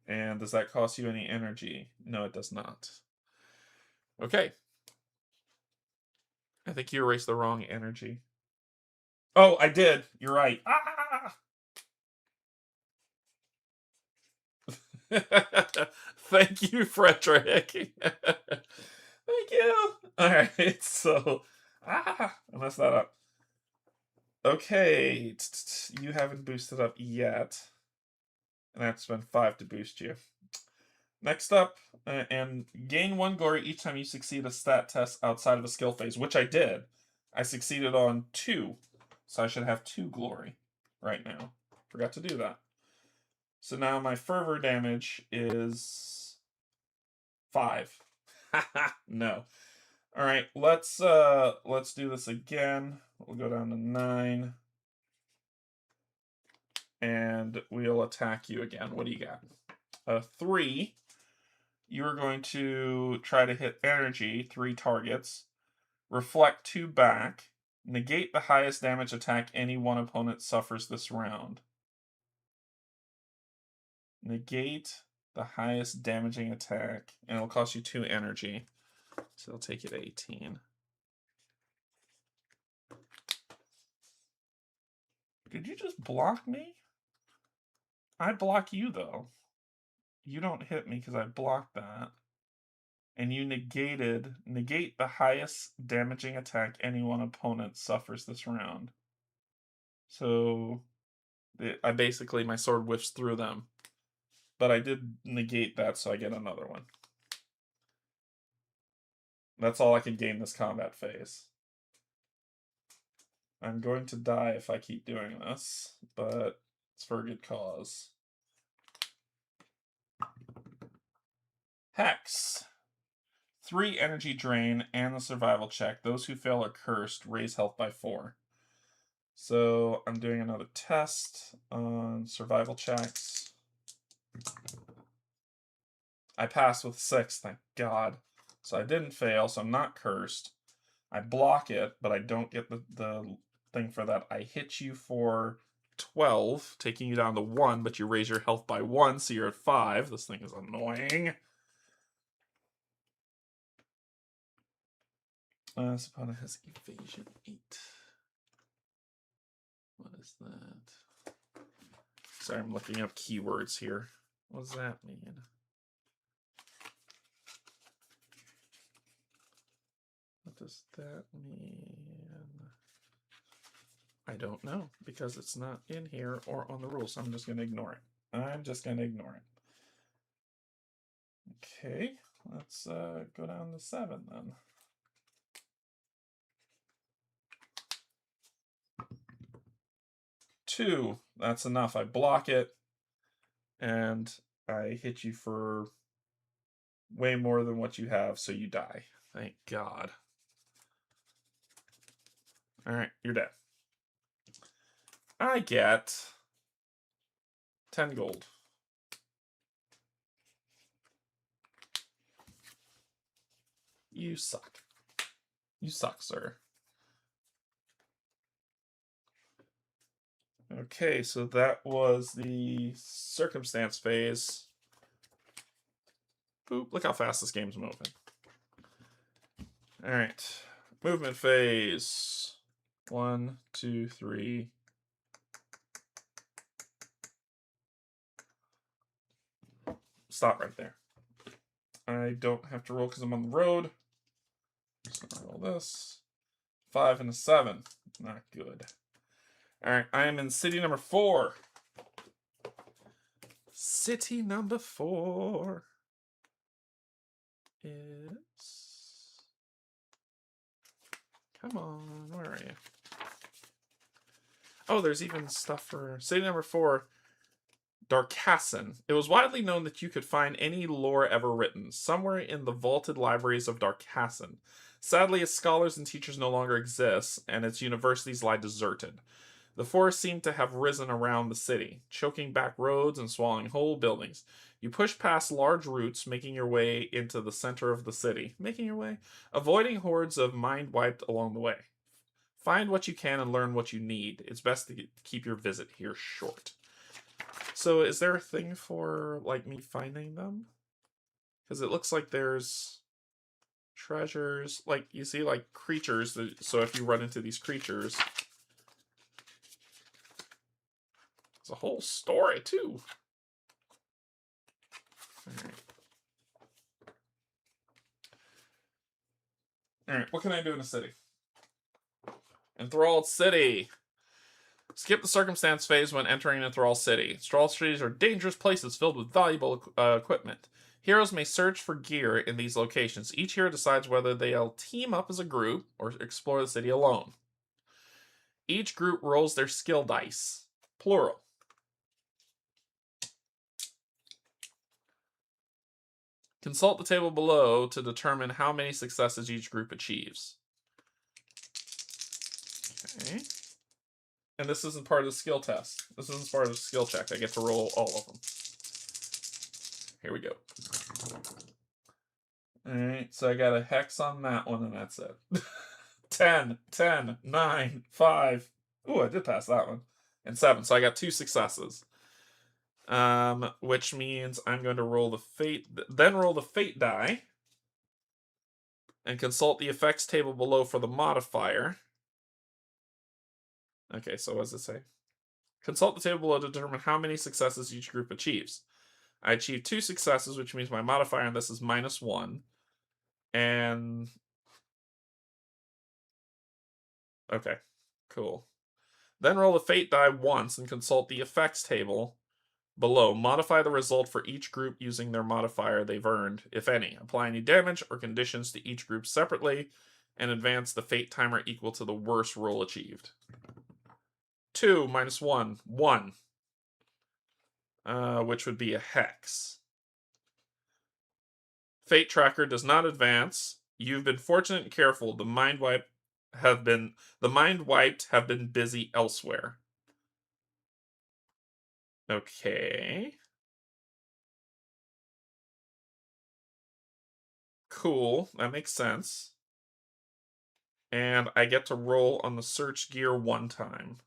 And does that cost you any energy? No, it does not. Okay. I think you erased the wrong energy. Oh, I did. You're right. Ah! Thank you, Frederick. Thank you. All right, so I messed that up. Okay, you haven't boosted up yet, and I have to spend 5 to boost you. Next up, and gain 1 glory each time you succeed a stat test outside of a skill phase, which I did. I succeeded on 2, so I should have 2 glory right now. Forgot to do that. So now my fervor damage is 5. No. All right, let's do this again. We'll go down to 9. And we'll attack you again. What do you got? 3. You're going to try to hit energy, 3 targets. Reflect 2 back. Negate the highest damage attack any one opponent suffers this round. Negate the highest damaging attack, and it'll cost you 2 energy. So it'll take you to 18. Did you just block me? I block you, though. You don't hit me because I blocked that. And you negate the highest damaging attack any one opponent suffers this round. So I basically, my sword whiffs through them. But I did negate that, so I get another one. That's all I can gain this combat phase. I'm going to die if I keep doing this, but it's for a good cause. Hex. 3 energy drain and the survival check. Those who fail are cursed. Raise health by 4. So I'm doing another test on survival checks. I passed with 6, thank God. So I didn't fail, so I'm not cursed. I block it, but I don't get the thing for that. I hit you for 12, taking you down to 1, but you raise your health by 1, so you're at 5. This thing is annoying. Sapana has evasion 8. What is that? Sorry, I'm looking up keywords here. What does that mean? What does that mean? I don't know, because it's not in here or on the rules, so I'm just going to ignore it. I'm just going to ignore it. Okay, let's go down to 7 then. Two, that's enough. I block it, and I hit you for way more than what you have, so you die. Thank God. All right, you're dead. I get 10 gold. You suck. You suck, sir. Okay, so that was the circumstance phase. Boop, look how fast this game's moving. Alright. Movement phase. 1, 2, 3. Stop right there. I don't have to roll because I'm on the road. So I'll roll this. 5 and a 7. Not good. Alright, I am in city number 4. City number 4 is... Come on, where are you? Oh, there's even stuff for city number 4, Darkasson. It was widely known that you could find any lore ever written somewhere in the vaulted libraries of Darkasson. Sadly, its scholars and teachers no longer exist, and its universities lie deserted. The forest seemed to have risen around the city, choking back roads and swallowing whole buildings. You push past large roots, making your way into the center of the city. Making your way? Avoiding hordes of mind wiped along the way. Find what you can and learn what you need. It's best to keep your visit here short. So is there a thing for, like, me finding them? Because it looks like there's treasures. Like, you see, like, creatures. So if you run into these creatures... There's a whole story, too. Alright. Alright, what can I do in a city? Enthralled City. Skip the circumstance phase when entering Enthralled City. Enthralled cities are dangerous places filled with valuable equipment. Heroes may search for gear in these locations. Each hero decides whether they'll team up as a group or explore the city alone. Each group rolls their skill dice. Plural. Consult the table below to determine how many successes each group achieves. Okay. And this isn't part of the skill test. This isn't part of the skill check. I get to roll all of them. Here we go. Alright, so I got a hex on that one, and that's it. 10, 10, 9, 5. Ooh, I did pass that one. And 7, so I got 2 successes. Which means I'm going to roll the fate, then roll the fate die. And consult the effects table below for the modifier. Okay, so what does it say? Consult the table below to determine how many successes each group achieves. I achieved 2 successes, which means my modifier on this is -1. And... Okay, cool. Then roll the fate die once and consult the effects table below. Modify the result for each group using their modifier they've earned, if any. Apply any damage or conditions to each group separately, and advance the fate timer equal to the worst roll achieved. 2 minus 1, 1. Which would be a hex. Fate tracker does not advance. You've been fortunate and careful. The mind wiped have been busy elsewhere. Okay. Cool. That makes sense. And I get to roll on the search gear 1 time.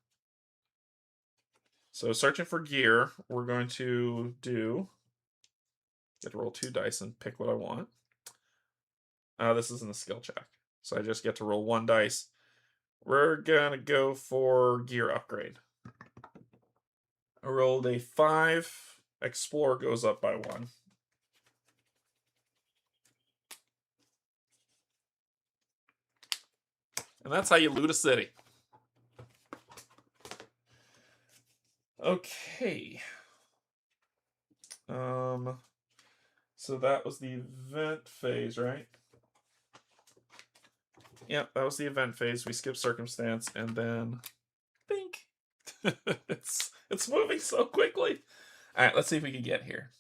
So searching for gear, we're going to do... Get to roll 2 dice and pick what I want. This isn't a skill check. So I just get to roll 1 dice. We're gonna go for gear upgrade. I rolled a 5. Explore goes up by 1. And that's how you loot a city. Okay. So that was the event phase, right? Yep, that was the event phase. We skipped circumstance, and then... Bink! it's moving so quickly. Alright, let's see if we can get here.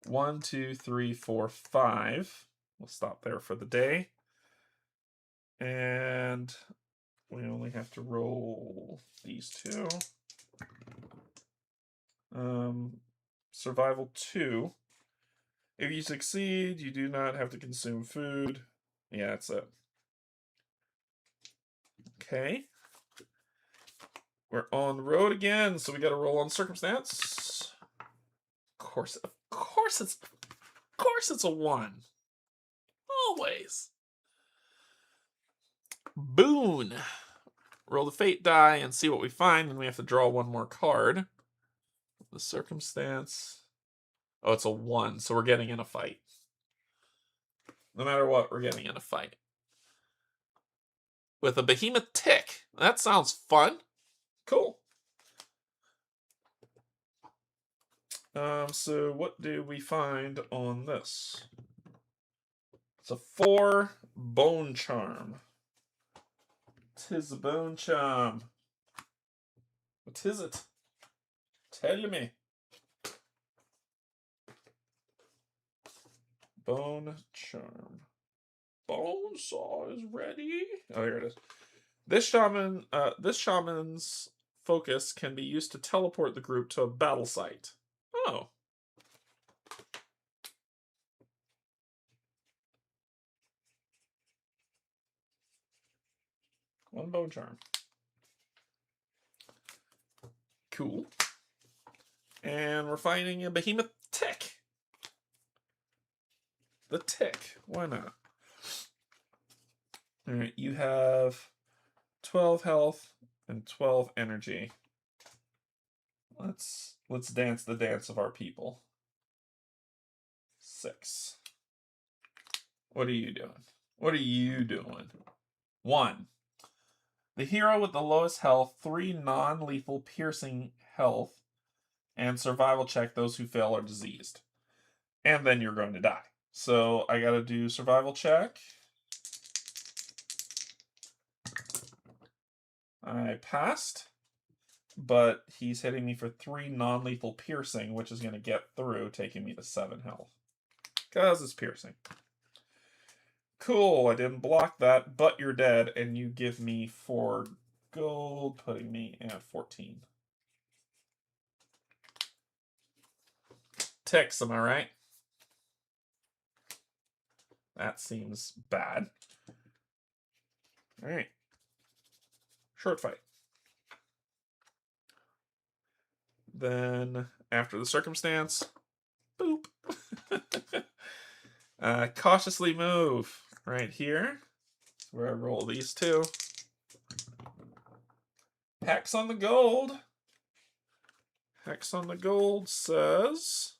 1, 2, 3, 4, 5. We'll stop there for the day. And we only have to roll these 2. Survival 2. If you succeed, you do not have to consume food. Yeah, that's it. Okay. We're on the road again, so we got to roll on circumstance. Of course it's a 1. Always. Boon. Roll the fate die and see what we find, and we have to draw one more card. The circumstance. Oh, it's a 1, so we're getting in a fight. No matter what, we're getting in a fight. With a behemoth tick. That sounds fun. Cool. So what do we find on this? It's a 4 bone charm. 'Tis a bone charm. What is it? Tell me. Bone charm. Bone saw is ready. Oh, here it is. This shaman's focus can be used to teleport the group to a battle site. Oh. One bone charm. Cool. And we're finding a behemoth tick. The tick. Why not? Alright, you have 12 health and 12 energy. Let's dance the dance of our people. 6. What are you doing? What are you doing? 1. The hero with the lowest health, 3 non-lethal piercing health, and survival check those who fail are diseased. And then you're going to die. So I gotta do survival check. I passed, but he's hitting me for 3 non-lethal piercing, which is going to get through, taking me to 7 health. Because it's piercing. Cool, I didn't block that, but you're dead, and you give me 4 gold, putting me at 14. Ticks, am I right? That seems bad. Alright. Short fight. Then, after the circumstance, boop. Cautiously move right here. That's where I roll these 2. Hex on the gold. Hex on the gold says,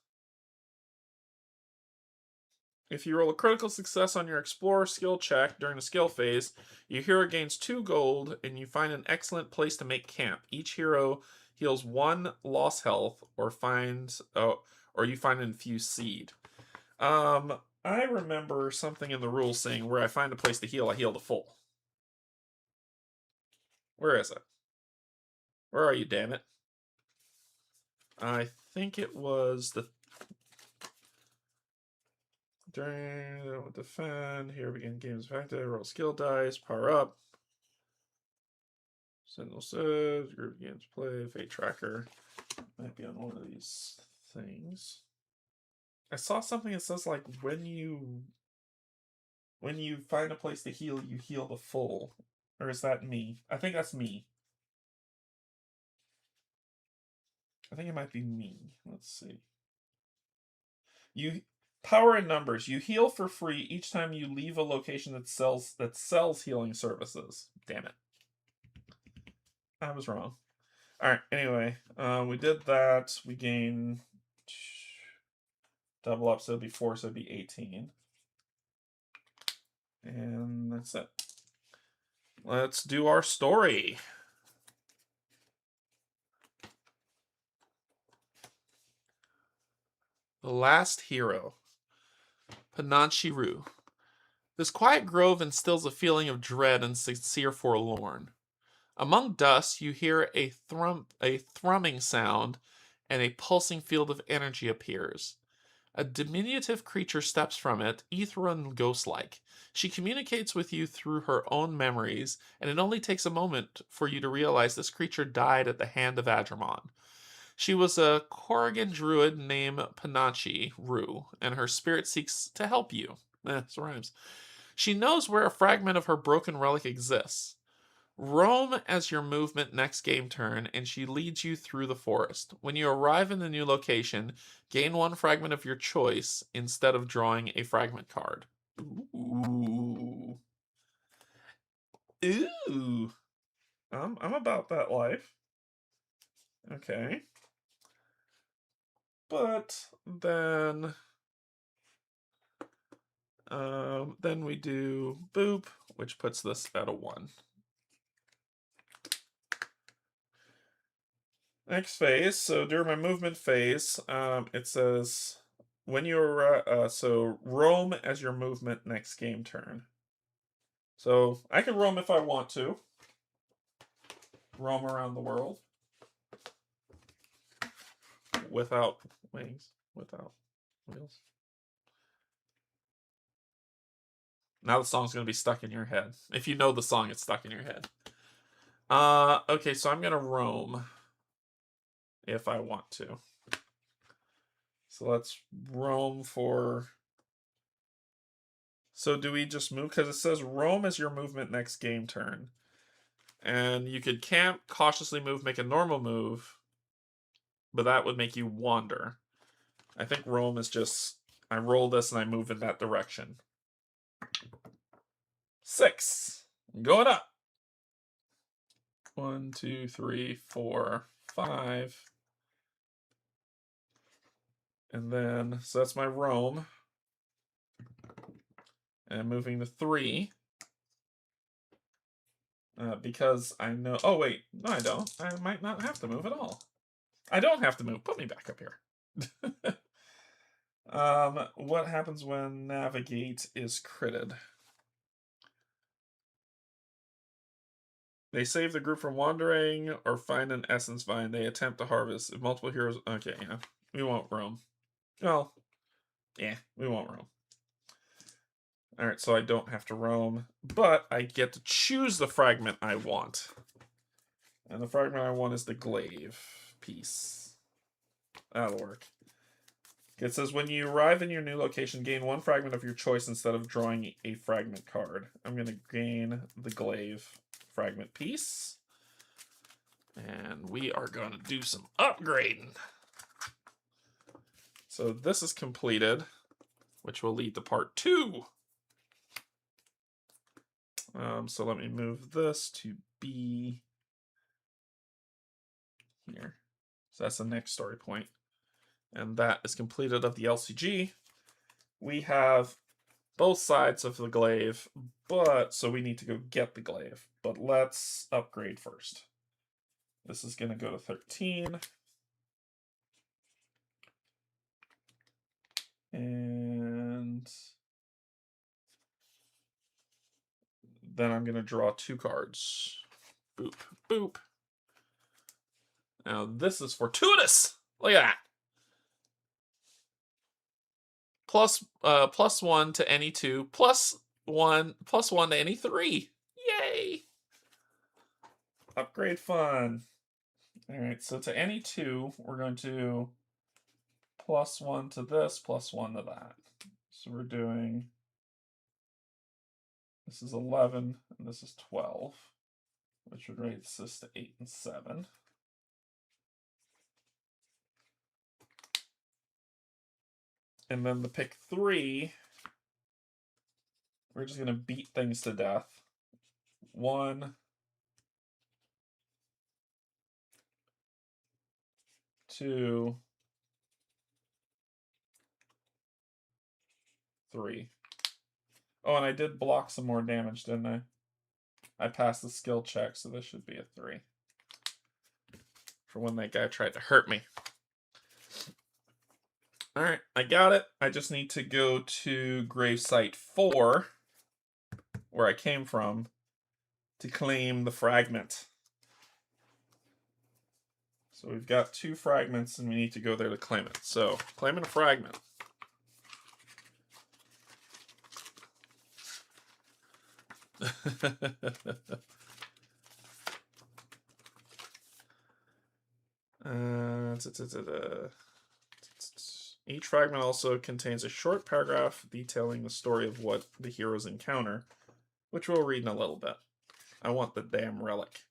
if you roll a critical success on your Explorer skill check during the skill phase, your hero gains 2 gold, and you find an excellent place to make camp. Each hero heals 1 lost health, or you find an infused seed. I remember something in the rules saying where I find a place to heal, I heal to full. Where is it? Where are you, damn it? I think it was the during defend. Here begin games effective. Roll skill dice. Power up. Sentinel says group games play. Fate tracker. Might be on one of these things. I saw something that says like when you find a place to heal, you heal the full. Or is that me? I think that's me. I think it might be me. Let's see. You power in numbers. You heal for free each time you leave a location that sells healing services. Damn it. I was wrong. Alright, anyway. We did that. We gain double up, so it'd be 4, so it'd be 18. And that's it. Let's do our story. The Last Hero. Pananchiru. This quiet grove instills a feeling of dread and sincere forlorn. Among dust, you hear a thrumming sound, and a pulsing field of energy appears. A diminutive creature steps from it, ethereal and ghost-like. She communicates with you through her own memories, and it only takes a moment for you to realize this creature died at the hand of Adrimon. She was a Corrigan druid named Panachi Rue, and her spirit seeks to help you. This rhymes. She knows where a fragment of her broken relic exists. Roam as your movement next game turn, and she leads you through the forest. When you arrive in the new location, gain one fragment of your choice instead of drawing a fragment card. Ooh. Ooh. I'm about that life. Okay. But then we do boop, which puts this at a 1. Next phase. So during my movement phase, it says when you're so roam as your movement next game turn. So I can roam if I want to. Roam around the world without wings, without wheels. Now the song's gonna be stuck in your head. If you know the song, it's stuck in your head. Okay, so I'm gonna roam if I want to. So let's roam for. So do we just move? Because it says roam as your movement next game turn. And you could camp, cautiously move, make a normal move, but that would make you wander. I think roam is just, I roll this and I move in that direction. 6. Going up. 1, 2, 3, 4, 5. And then, so that's my roam. And moving to 3. Because I know, oh wait, no I don't. I might not have to move at all. I don't have to move. Put me back up here. What happens when navigate is critted? They save the group from wandering or find an essence vine they attempt to harvest. If multiple heroes, okay, yeah, we won't roam. Well, yeah, we won't roam. All right, so I don't have to roam, but I get to choose the fragment I want. And the fragment I want is the glaive piece. That'll work. It says, when you arrive in your new location, gain one fragment of your choice instead of drawing a fragment card. I'm going to gain the glaive fragment piece. And we are going to do some upgrading. So this is completed, which will lead to part 2. So let me move this to be here. So that's the next story point. And that is completed of the LCG. We have both sides of the glaive, but so we need to go get the glaive. But let's upgrade first. This is going to go to 13. And then I'm going to draw 2 cards. Boop, boop. Now this is fortuitous. Look at that. Plus 1 to any 2, plus 1 to any 3. Yay! Upgrade fun. All right, so to any 2, we're going to plus 1 to this, plus 1 to that. So we're doing, this is 11, and this is 12, which would raise this to 8 and 7. And then the pick 3, we're just going to beat things to death. 1, 2, 3. Oh, and I did block some more damage, didn't I? I passed the skill check, so this should be a 3. For when that guy tried to hurt me. Alright, I got it. I just need to go to gravesite 4, where I came from, to claim the fragment. So we've got 2 fragments, and we need to go there to claim it. So, claiming a fragment. Each fragment also contains a short paragraph detailing the story of what the heroes encounter, which we'll read in a little bit. I want the damn relic.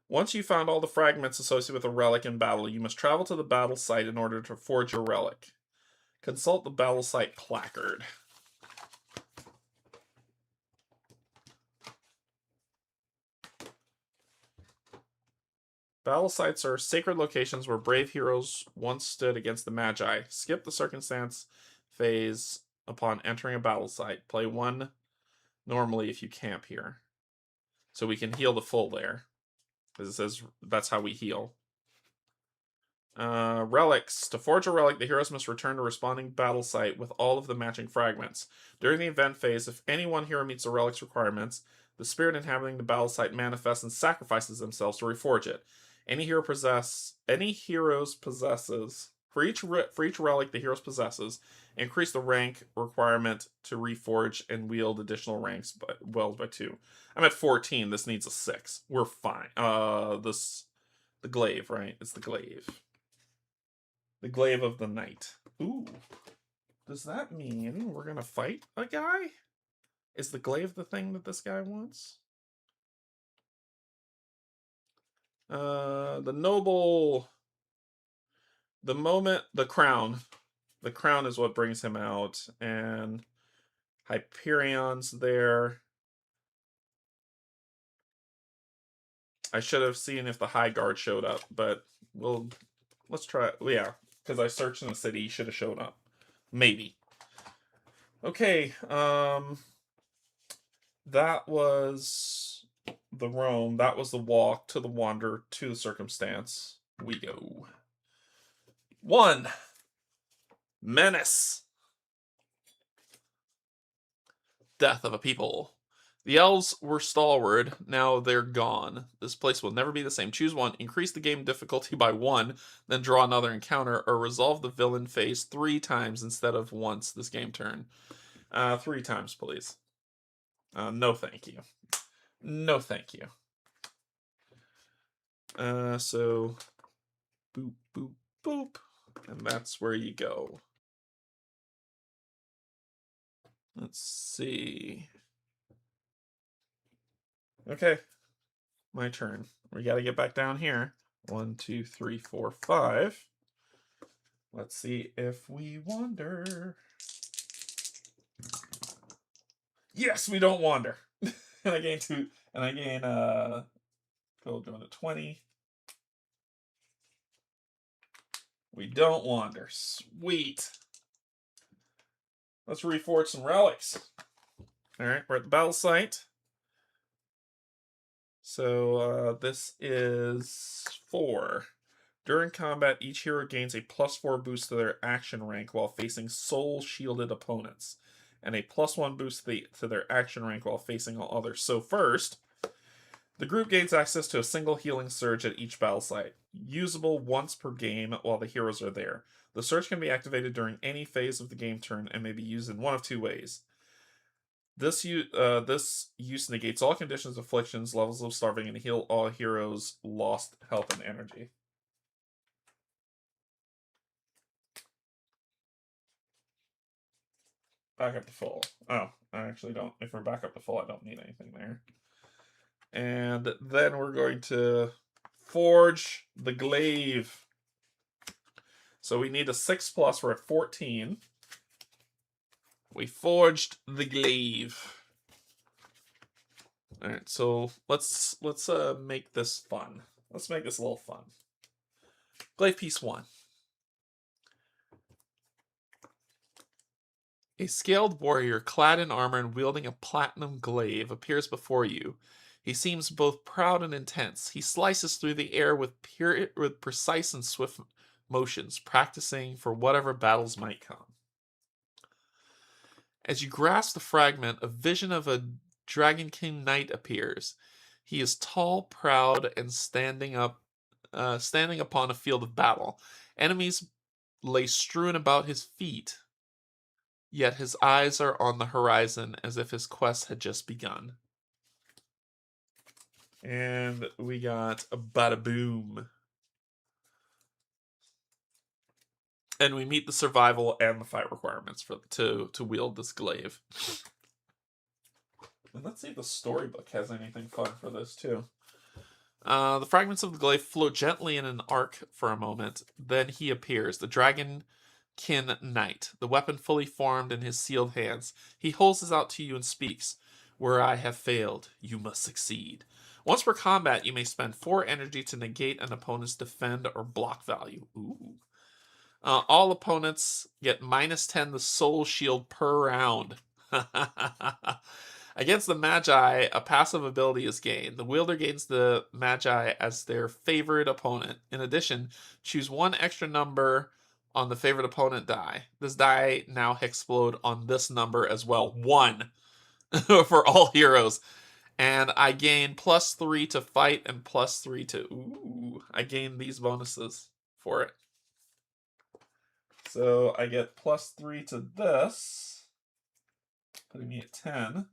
Once you found all the fragments associated with a relic in battle, you must travel to the battle site in order to forge your relic. Consult the battle site placard. Battle sites are sacred locations where brave heroes once stood against the Magi. Skip the circumstance phase upon entering a battle site. Play 1 normally if you camp here. So we can heal the full there. Because it says that's how we heal. Relics. To forge a relic, the heroes must return to a responding battle site with all of the matching fragments. During the event phase, if any one hero meets the relic's requirements, the spirit inhabiting the battle site manifests and sacrifices themselves to reforge it. Any heroes possesses for each relic the heroes possesses, increase the rank requirement to reforge and wield additional ranks by 2. I'm at 14. This needs a 6. We're fine. The glaive, right? It's the glaive. The glaive of the night. Ooh. Does that mean we're gonna fight a guy? Is the glaive the thing that this guy wants? The noble. The crown. The crown is what brings him out. And Hyperion's there. I should have seen if the High Guard showed up, but let's try it. Yeah, because I searched in the city, he should have shown up. Maybe. Okay, that was the roam. That was the walk to the wander to the circumstance. We go. 1. Menace. Death of a people. The elves were stalwart, now they're gone. This place will never be the same. Choose 1, increase the game difficulty by 1, then draw another encounter, or resolve the villain phase 3 times instead of once this game turn. 3 times, please. No thank you. No thank you. So, boop, boop, boop. And that's where you go. Let's see. Okay. My turn. We got to get back down here. 1, 2, 3, 4, 5. Let's see if we wander. Yes, we don't wander. And I gain 2. And I gain go down to 20. We don't wander. Sweet. Let's reforge some relics. Alright, we're at the battle site. So this is 4. During combat, each hero gains a +4 boost to their action rank while facing soul-shielded opponents, and a +1 boost to their action rank while facing all others. So first, the group gains access to a single healing surge at each battle site, usable once per game while the heroes are there. The surge can be activated during any phase of the game turn and may be used in one of 2 ways. This use negates all conditions, afflictions, levels of starving, and heal all heroes' lost health and energy. Back up to full. Oh, I actually don't. If we're back up to full, I don't need anything there. And then we're going to forge the glaive. So we need a 6+. We're at 14. We forged the glaive. All right, so let's make this fun. Let's make this a little fun. Glaive piece 1. A scaled warrior clad in armor and wielding a platinum glaive appears before you. He seems both proud and intense. He slices through the air with precise and swift motions, practicing for whatever battles might come. As you grasp the fragment, a vision of a Dragon King knight appears. He is tall, proud, and standing upon a field of battle. Enemies lay strewn about his feet, yet his eyes are on the horizon as if his quest had just begun. And we got a bada boom. And we meet the survival and the fight requirements to wield this glaive. And let's see if the storybook has anything fun for this, too. The fragments of the glaive float gently in an arc for a moment. Then he appears, the dragonkin knight, the weapon fully formed in his sealed hands. He holds this out to you and speaks. Where I have failed, you must succeed. Once per combat, you may spend 4 energy to negate an opponent's defend or block value. Ooh. All opponents get -10 the soul shield per round. Against the Magi, a passive ability is gained. The wielder gains the Magi as their favorite opponent. In addition, choose 1 extra number on the favorite opponent die. This die now Hexplode on this number as well. 1 for all heroes. And I gain +3 to fight and +3 to... Ooh, I gain these bonuses for it. So I get +3 to this, putting me at 10.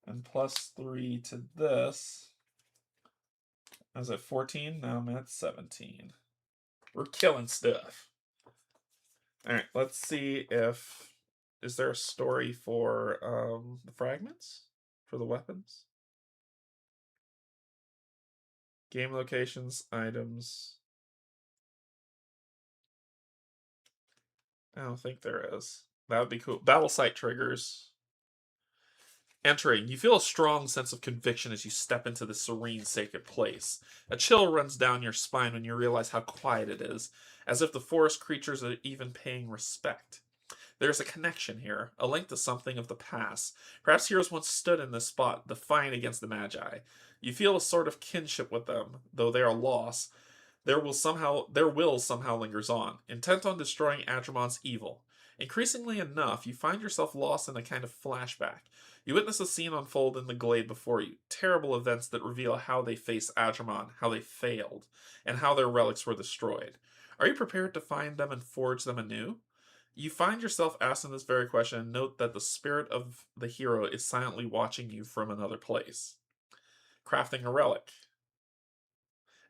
And +3 to this. I was at 14, now I'm at 17. We're killing stuff. Alright, let's see if... Is there a story for the fragments? For the weapons? Game locations, items. I don't think there is. That would be cool. Battle site triggers. Entering, you feel a strong sense of conviction as you step into the serene, sacred place. A chill runs down your spine when you realize how quiet it is, as if the forest creatures are even paying respect. There's a connection here, a link to something of the past. Perhaps heroes once stood in this spot, defiant against the Magi. You feel a sort of kinship with them, though they are lost. Their will somehow lingers on, intent on destroying Adrimon's evil. Increasingly enough, you find yourself lost in a kind of flashback. You witness a scene unfold in the glade before you, terrible events that reveal how they faced Adrimon, how they failed, and how their relics were destroyed. Are you prepared to find them and forge them anew? You find yourself asking this very question and note that the spirit of the hero is silently watching you from another place. Crafting a relic.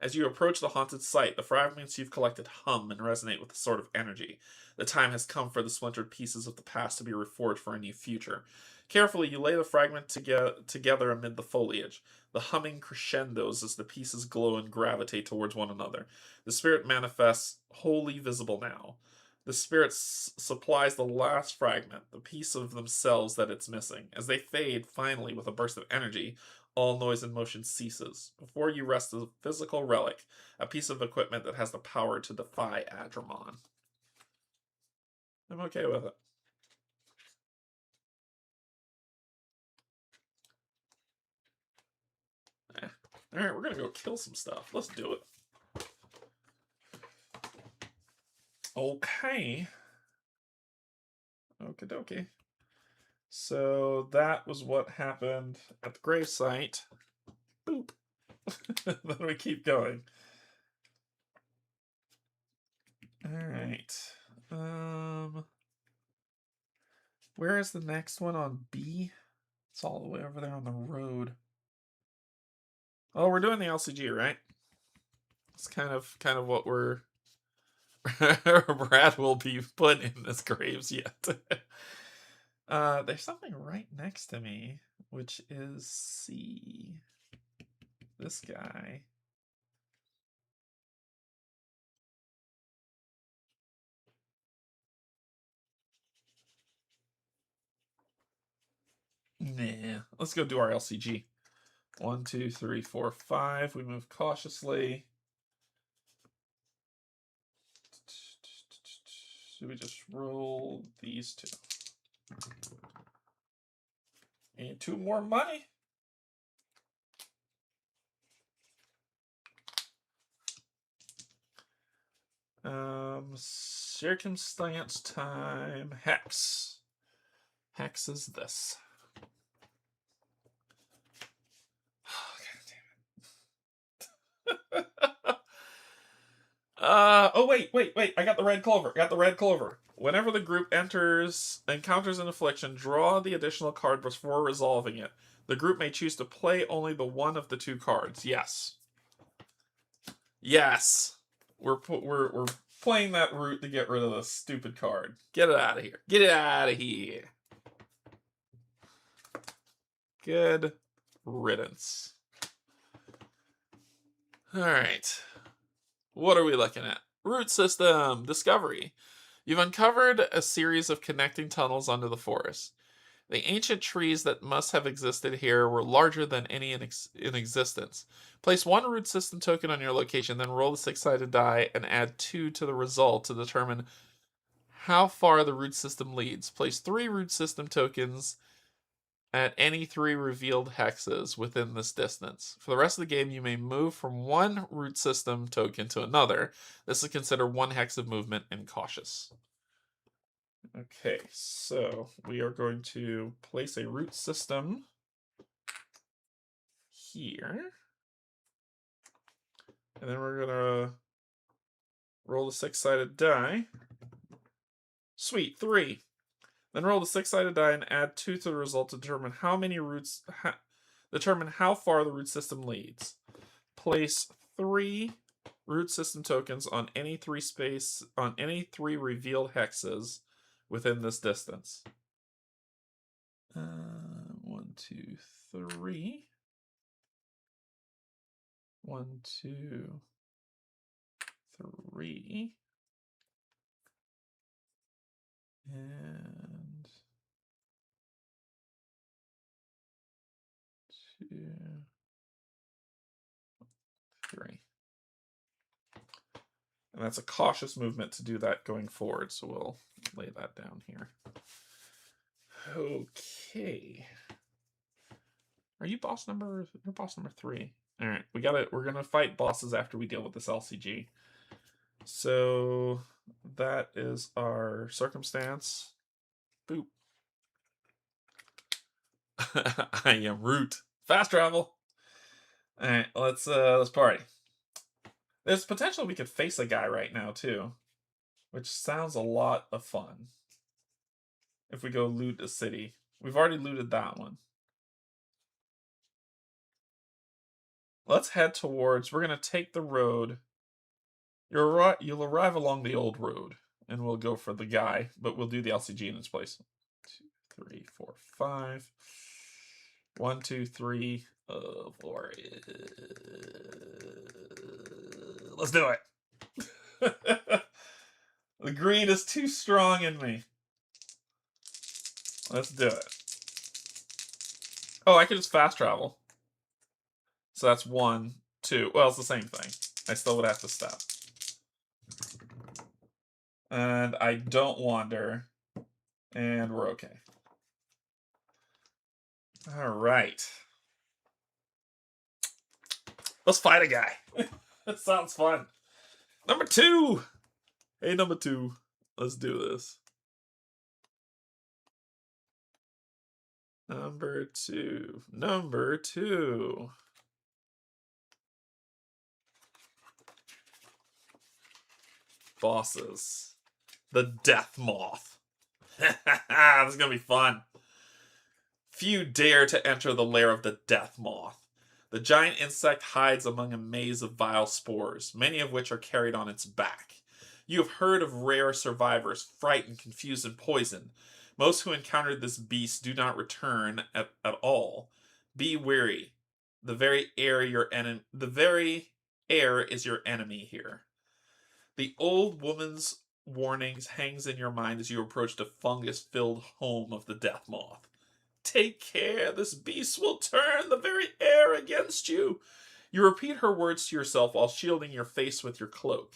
As you approach the haunted site, the fragments you've collected hum and resonate with a sort of energy. The time has come for the splintered pieces of the past to be reforged for a new future. Carefully, you lay the fragment together amid the foliage. The humming crescendos as the pieces glow and gravitate towards one another. The spirit manifests, wholly visible now. The spirit supplies the last fragment, the piece of themselves that it's missing. As they fade, finally, with a burst of energy, all noise and motion ceases. Before you rests a physical relic, a piece of equipment that has the power to defy Adrimon. I'm okay with it. Alright, we're gonna go kill some stuff. Let's do it. Okay. Okie dokie. So that was what happened at the gravesite. Boop. Then we keep going. Alright. Where is the next one on B? It's all the way over there on the road. Oh, we're doing the LCG, right? It's kind of what we're Brad will be put in this graves yet. There's something right next to me, which is C. This guy. Nah, let's go do our LCG. 1, 2, 3, 4, 5. We move cautiously. Should we just roll these 2? Need 2 more money. Circumstance time. Hex. Hex is this. Oh, wait. I got the red clover. Whenever the group encounters an affliction, draw the additional card before resolving it. The group may choose to play only the one of the 2 cards. Yes. We're playing that route to get rid of the stupid card. Get it out of here. Good riddance. All right. What are we looking at? Root system discovery. You've uncovered a series of connecting tunnels under the forest. The ancient trees that must have existed here were larger than any in existence. Place one root system token on your location, then roll the six-sided die and add 2 to the result to determine how far the root system leads. Place 3 root system tokens at any 3 revealed hexes within this distance. For the rest of the game, you may move from one root system token to another. This is considered 1 hex of movement and cautious. Okay, so we are going to place a root system here. And then we're going to roll the 6-sided die. Sweet, 3. Then roll the 6-sided die and add 2 to the result to determine how many roots, determine how far the root system leads. Place 3 root system tokens on any 3 revealed hexes within this distance. 1, 2, 3. 1, 2, 3. And 2, 3. And that's a cautious movement to do that going forward, so we'll lay that down here. Okay. Are you boss number? You're boss number 3. All right, we're gonna fight bosses after we deal with this LCG. So that is our circumstance. Boop. I am root. Fast travel. All right, let's party. There's potential we could face a guy right now too, which sounds a lot of fun. If we go loot a city, we've already looted that one. Let's head towards. We're gonna take the road. You'll arrive along the old road, and we'll go for the guy, but we'll do the LCG in its place. 2, 3, 4, 5. 1, 2, 3. 4. Let's do it. The greed is too strong in me. Let's do it. Oh, I could just fast travel. So that's 1, 2. Well, it's the same thing. I still would have to step. And I don't wander. And we're okay. All right. Let's fight a guy. That sounds fun. Number 2. Hey, number 2. Let's do this. Number 2. Number 2. Bosses. The Death Moth. This is going to be fun. Few dare to enter the lair of the Death Moth. The giant insect hides among a maze of vile spores, many of which are carried on its back. You have heard of rare survivors, frightened, confused, and poisoned. Most who encountered this beast do not return at all. Be wary. The very air is your enemy here. The old woman's warnings hangs in your mind as you approach the fungus-filled home of the Death Moth. Take care, this beast will turn the very air against you. You repeat her words to yourself while shielding your face with your cloak.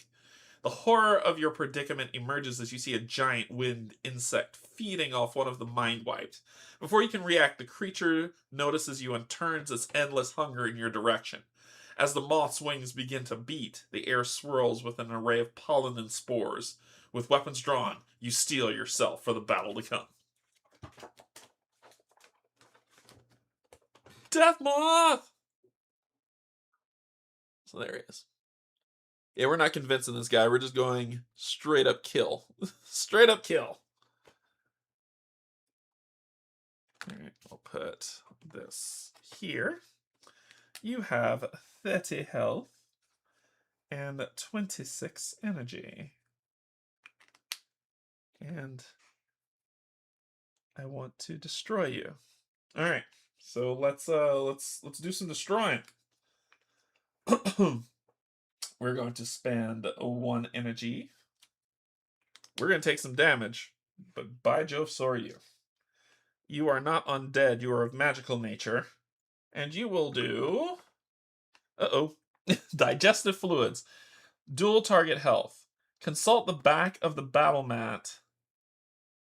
The horror of your predicament emerges as you see a giant winged insect feeding off one of the mind wipes. Before you can react, the creature notices you and turns its endless hunger in your direction. As the moth's wings begin to beat, the air swirls with an array of pollen and spores. With weapons drawn, you steel yourself for the battle to come. Death Moth! So there he is. Yeah, we're not convincing this guy. We're just going straight up kill. Straight up kill. Alright, I'll put this here. You have 30 health and 26 energy. And I want to destroy you. Alright. So let's do some destroying. We're going to spend 1 energy. We're going to take some damage, but by Jove, so are you. You are not undead, you are of magical nature. And you will do... Uh-oh. Digestive fluids. Dual target health. Consult the back of the battle mat.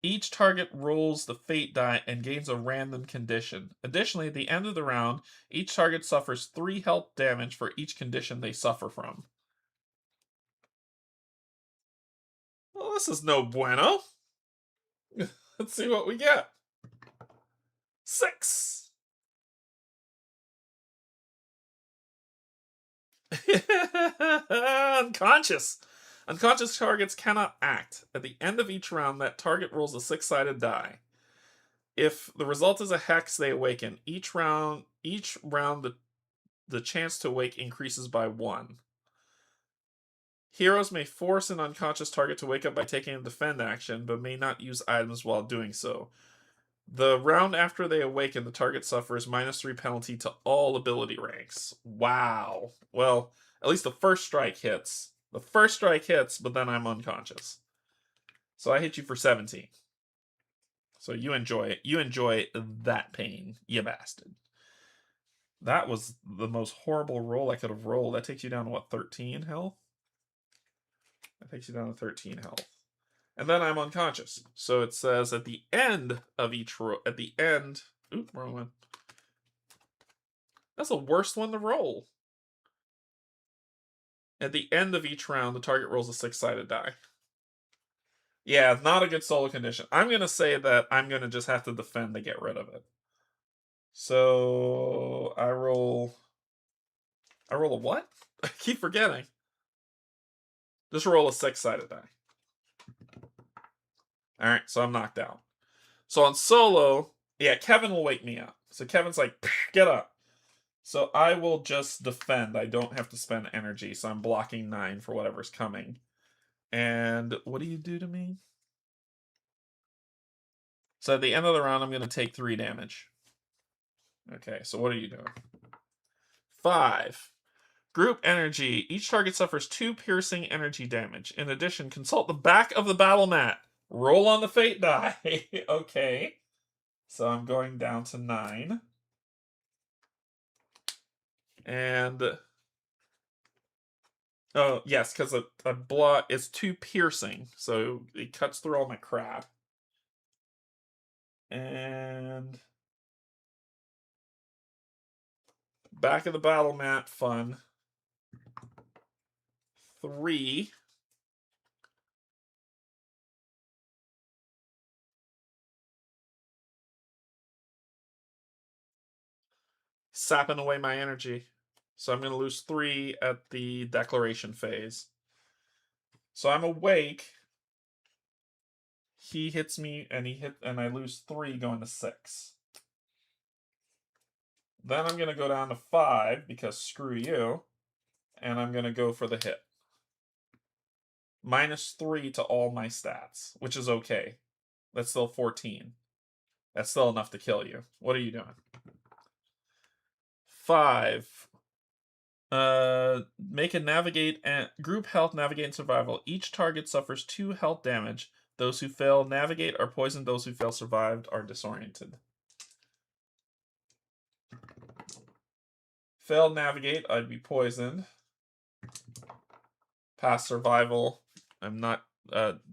Each target rolls the fate die and gains a random condition. Additionally, at the end of the round, each target suffers 3 health damage for each condition they suffer from. Well, this is no bueno. Let's see what we get. 6. Unconscious. Unconscious targets cannot act. At the end of each round, that target rolls a 6-sided die. If the result is a hex, they awaken. Each round, the chance to awake increases by 1. Heroes may force an unconscious target to wake up by taking a defend action, but may not use items while doing so. The round after they awaken, the target suffers -3 penalty to all ability ranks. Wow. Well, at least the first strike hits. The first strike hits, but then I'm unconscious. So I hit you for 17. So you enjoy it. You enjoy that pain, you bastard. That was the most horrible roll I could have rolled. That takes you down to what, 13 health? That takes you down to 13 health. And then I'm unconscious. So it says at the end of each roll, at the end... Oop, wrong one. That's the worst one to roll. At the end of each round, the target rolls a 6-sided die. Yeah, not a good solo condition. I'm going to say that I'm going to just have to defend to get rid of it. So I roll a what? I keep forgetting. Just roll a 6-sided die. Alright, so I'm knocked out. So on solo, yeah, Kevin will wake me up. So Kevin's like, get up. So I will just defend. I don't have to spend energy, so I'm blocking 9 for whatever's coming. And what do you do to me? So at the end of the round, I'm going to take 3 damage. Okay, so what are you doing? 5. Group energy. Each target suffers 2 piercing energy damage. In addition, consult the back of the battle mat. Roll on the fate die. Okay. So I'm going down to 9. And... oh, yes, because a blood is 2 piercing. So it cuts through all my crap. And... back of the battle mat, fun. 3. Sapping away my energy. So I'm going to lose 3 at the declaration phase. So I'm awake. He hits me, and I lose 3, going to 6. Then I'm going to go down to 5, because screw you. And I'm going to go for the hit. -3 to all my stats, which is okay. That's still 14. That's still enough to kill you. What are you doing? 5. Make a navigate and group health, navigate, and survival. Each target suffers 2 health damage. Those who fail navigate are poisoned. Those who fail survived are disoriented. Failed navigate, I'd be poisoned. Pass survival, I'm not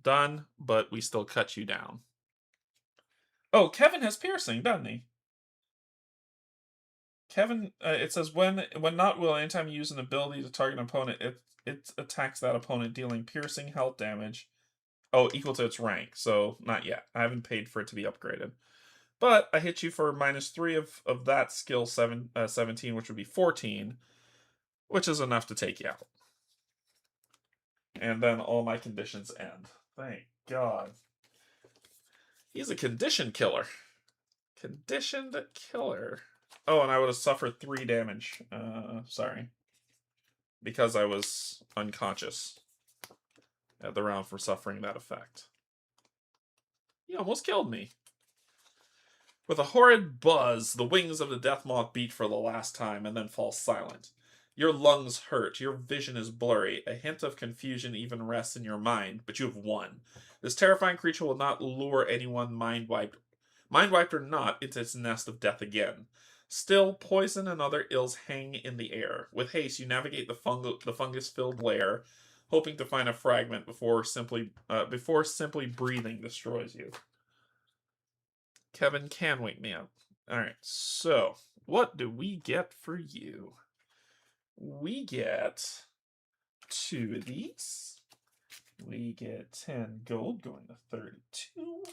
done, but we still cut you down. Oh, Kevin has piercing, doesn't he? Kevin, it says when not will, anytime you use an ability to target an opponent, it attacks that opponent, dealing piercing health damage. Oh, equal to its rank, so not yet. I haven't paid for it to be upgraded. But I hit you for -3 of that skill 17, which would be 14, which is enough to take you out. And then all my conditions end. Thank God. He's a condition killer. Conditioned killer. Oh, and I would have suffered 3 damage. Sorry. Because I was unconscious at the round for suffering that effect. He almost killed me. With a horrid buzz, the wings of the death moth beat for the last time and then fall silent. Your lungs hurt, your vision is blurry, a hint of confusion even rests in your mind, but you have won. This terrifying creature will not lure anyone mind wiped or not, into its nest of death again. Still, poison and other ills hang in the air. With haste, you navigate the fungus-filled lair, hoping to find a fragment before simply breathing destroys you. Kevin can wake me up. All right, so what do we get for you? We get 2 of these. We get 10 gold going to 32.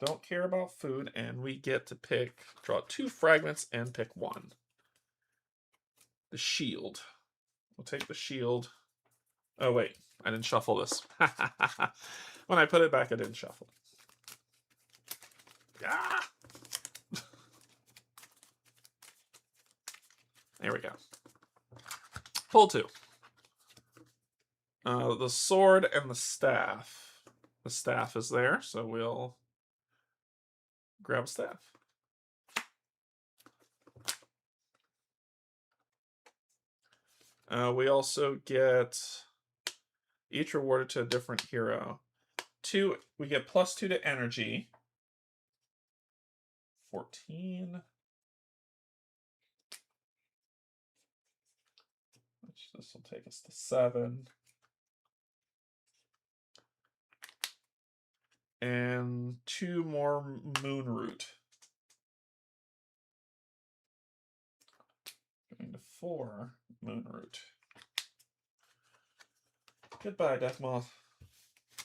Don't care about food, and we get to draw 2 fragments and pick 1. The shield. We'll take the shield. Oh, wait. I didn't shuffle this. When I put it back, I didn't shuffle. Ah! There we go. Pull 2. The sword and the staff. The staff is there, so we'll grab a staff. We also get each rewarded to a different hero. We get +2 to energy. 14. Which this will take us to 7. And 2 more moon root. Going to 4 moon root. Goodbye, Death Moth.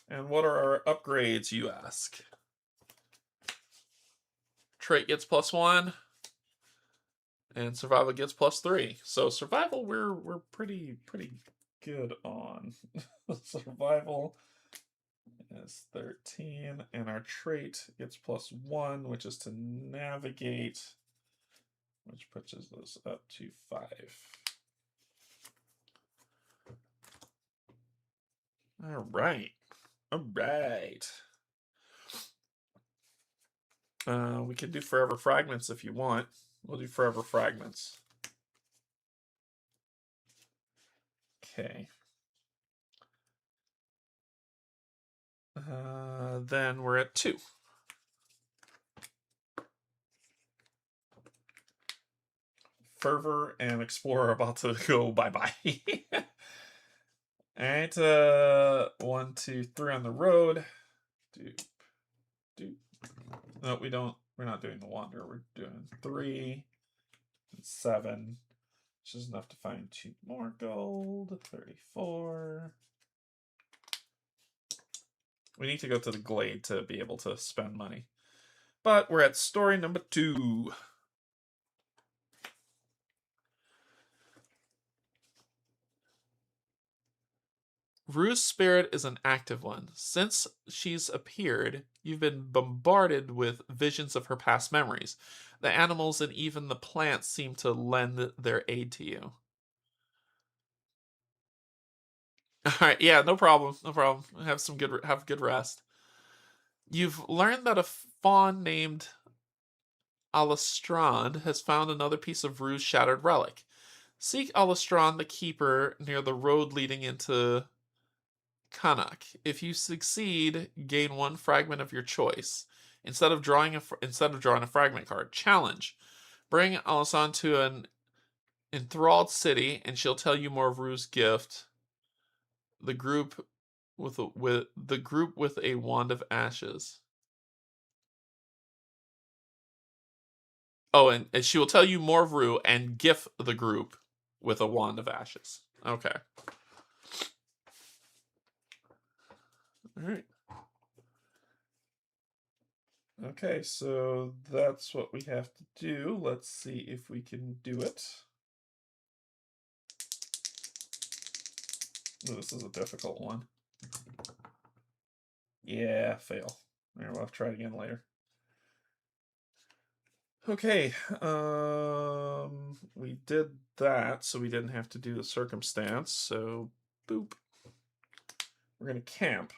And what are our upgrades, you ask? Trait gets +1, and survival gets +3. So survival, we're pretty good on. Survival is 13, and our trait gets +1, which is to navigate, which pushes us up to 5. All right. We can do forever fragments if you want. We'll do forever fragments. Okay. Then we're at 2. Fervor and Explorer are about to go bye-bye. Alright, 1, 2, 3 on the road. No, we don't. We're not doing the wander. We're doing 3 and 7, which is enough to find 2 more gold. 34. We need to go to the glade to be able to spend money. But we're at story number 2. Rue's spirit is an active one. Since she's appeared, you've been bombarded with visions of her past memories. The animals and even the plants seem to lend their aid to you. All right, yeah, no problem. Have good rest. You've learned that a fawn named Alistrand has found another piece of Rue's shattered relic. Seek Alistrand the Keeper near the road leading into Kanak. If you succeed, gain 1 fragment of your choice. Instead of drawing a fragment card, challenge. Bring Alisan to an enthralled city, and she'll tell you more of Rue's gift. The group with a wand of ashes. Oh, and she will tell you more of Rue and gift the group with a wand of ashes. Okay. All right. Okay, so that's what we have to do. Let's see if we can do it. Ooh, this is a difficult one. Yeah, fail. All right, we'll have to try it again later. Okay, we did that, so we didn't have to do the circumstance, so boop. We're gonna camp.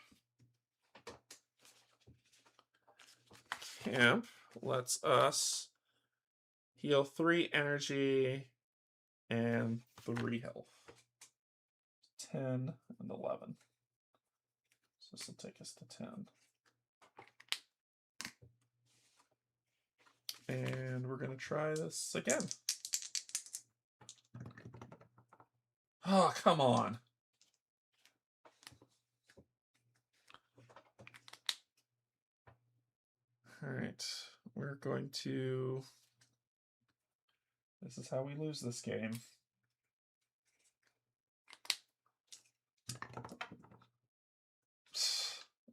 Camp lets us heal 3 energy and 3 health. 10 and 11. So this will take us to 10. And we're going to try this again. Oh, come on. All right. We're going to... This is how we lose this game.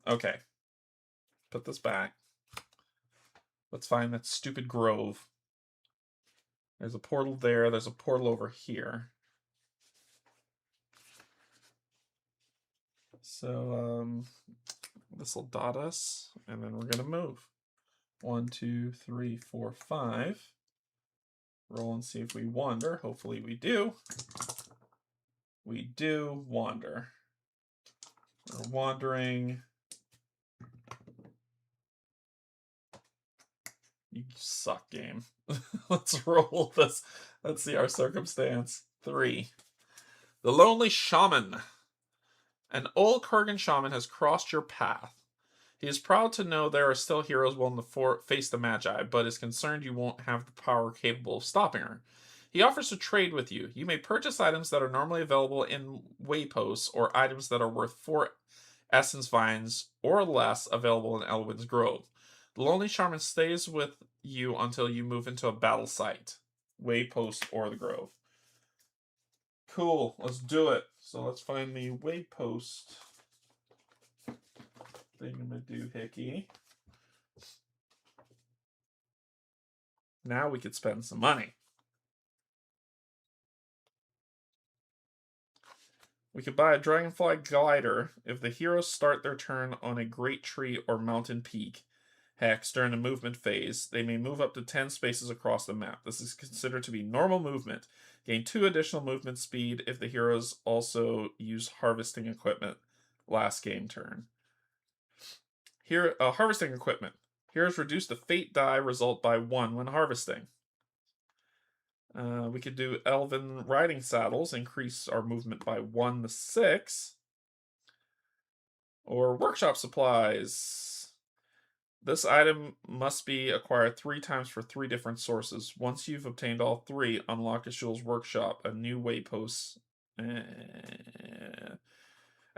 Okay. Put this back. Let's find that stupid grove. There's a portal there. There's a portal over here. So, this will dot us, and then we're going to move. 1, 2, 3, 4, 5. Roll and see if we wander. Hopefully we do. We do wander. We're wandering. You suck, game. Let's roll this. Let's see our circumstance. 3. The Lonely Shaman. An old Kurgan shaman has crossed your path. He is proud to know there are still heroes willing to face the Magi, but is concerned you won't have the power capable of stopping her. He offers to trade with you. You may purchase items that are normally available in wayposts, or items that are worth 4 essence vines or less available in Elwyn's Grove. The Lonely Shaman stays with you until you move into a battle site, waypost or the Grove. Cool, let's do it. So let's find the waypost thingamadoohickey. Now we could spend some money. We could buy a dragonfly glider if the heroes start their turn on a great tree or mountain peak. Hex, during the movement phase, they may move up to 10 spaces across the map. This is considered to be normal movement. Gain 2 additional movement speed if the heroes also use harvesting equipment last game turn. Here, harvesting equipment. Heroes reduce the fate die result by 1 when harvesting. We could do elven riding saddles, increase our movement by 1 to 6. Or workshop supplies. This item must be acquired 3 times for 3 different sources. Once you've obtained all 3, unlock Ashul's workshop, a new waypost. A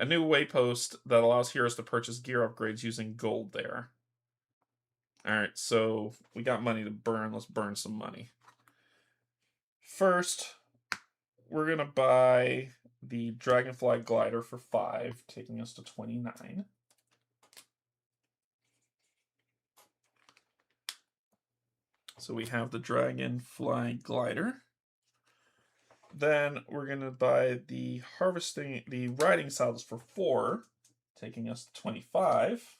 new waypost that allows heroes to purchase gear upgrades using gold there. Alright, so we got money to burn. Let's burn some money. First, we're going to buy the Dragonfly Glider for 5, taking us to 29. So we have the Dragonfly Glider. Then we're going to buy the riding saddles for 4, taking us to 25.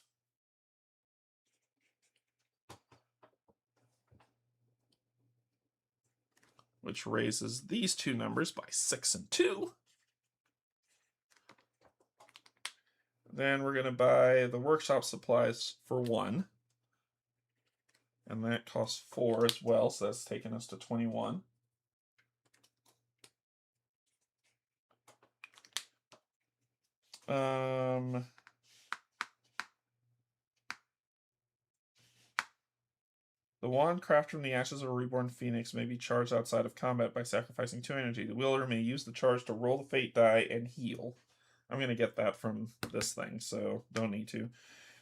Which raises these 2 numbers by 6 and 2. Then we're going to buy the workshop supplies for 1. And that costs 4 as well, so that's taking us to 21. The wand crafted from the ashes of a reborn phoenix may be charged outside of combat by sacrificing 2 energy. The wielder may use the charge to roll the fate die and heal. I'm going to get that from this thing, so don't need to.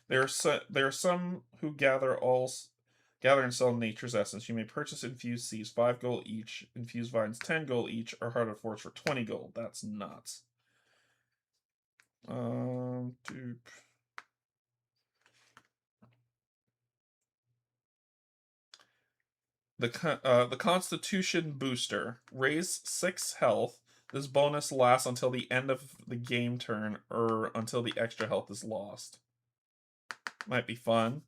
There are some who gather and sell nature's essence. You may purchase infused seeds, 5 gold each, infused vines, 10 gold each, or heart of force for 20 gold. That's nuts. Dupe. The Constitution booster. Raise 6 health. This bonus lasts until the end of the game turn or until the extra health is lost. Might be fun.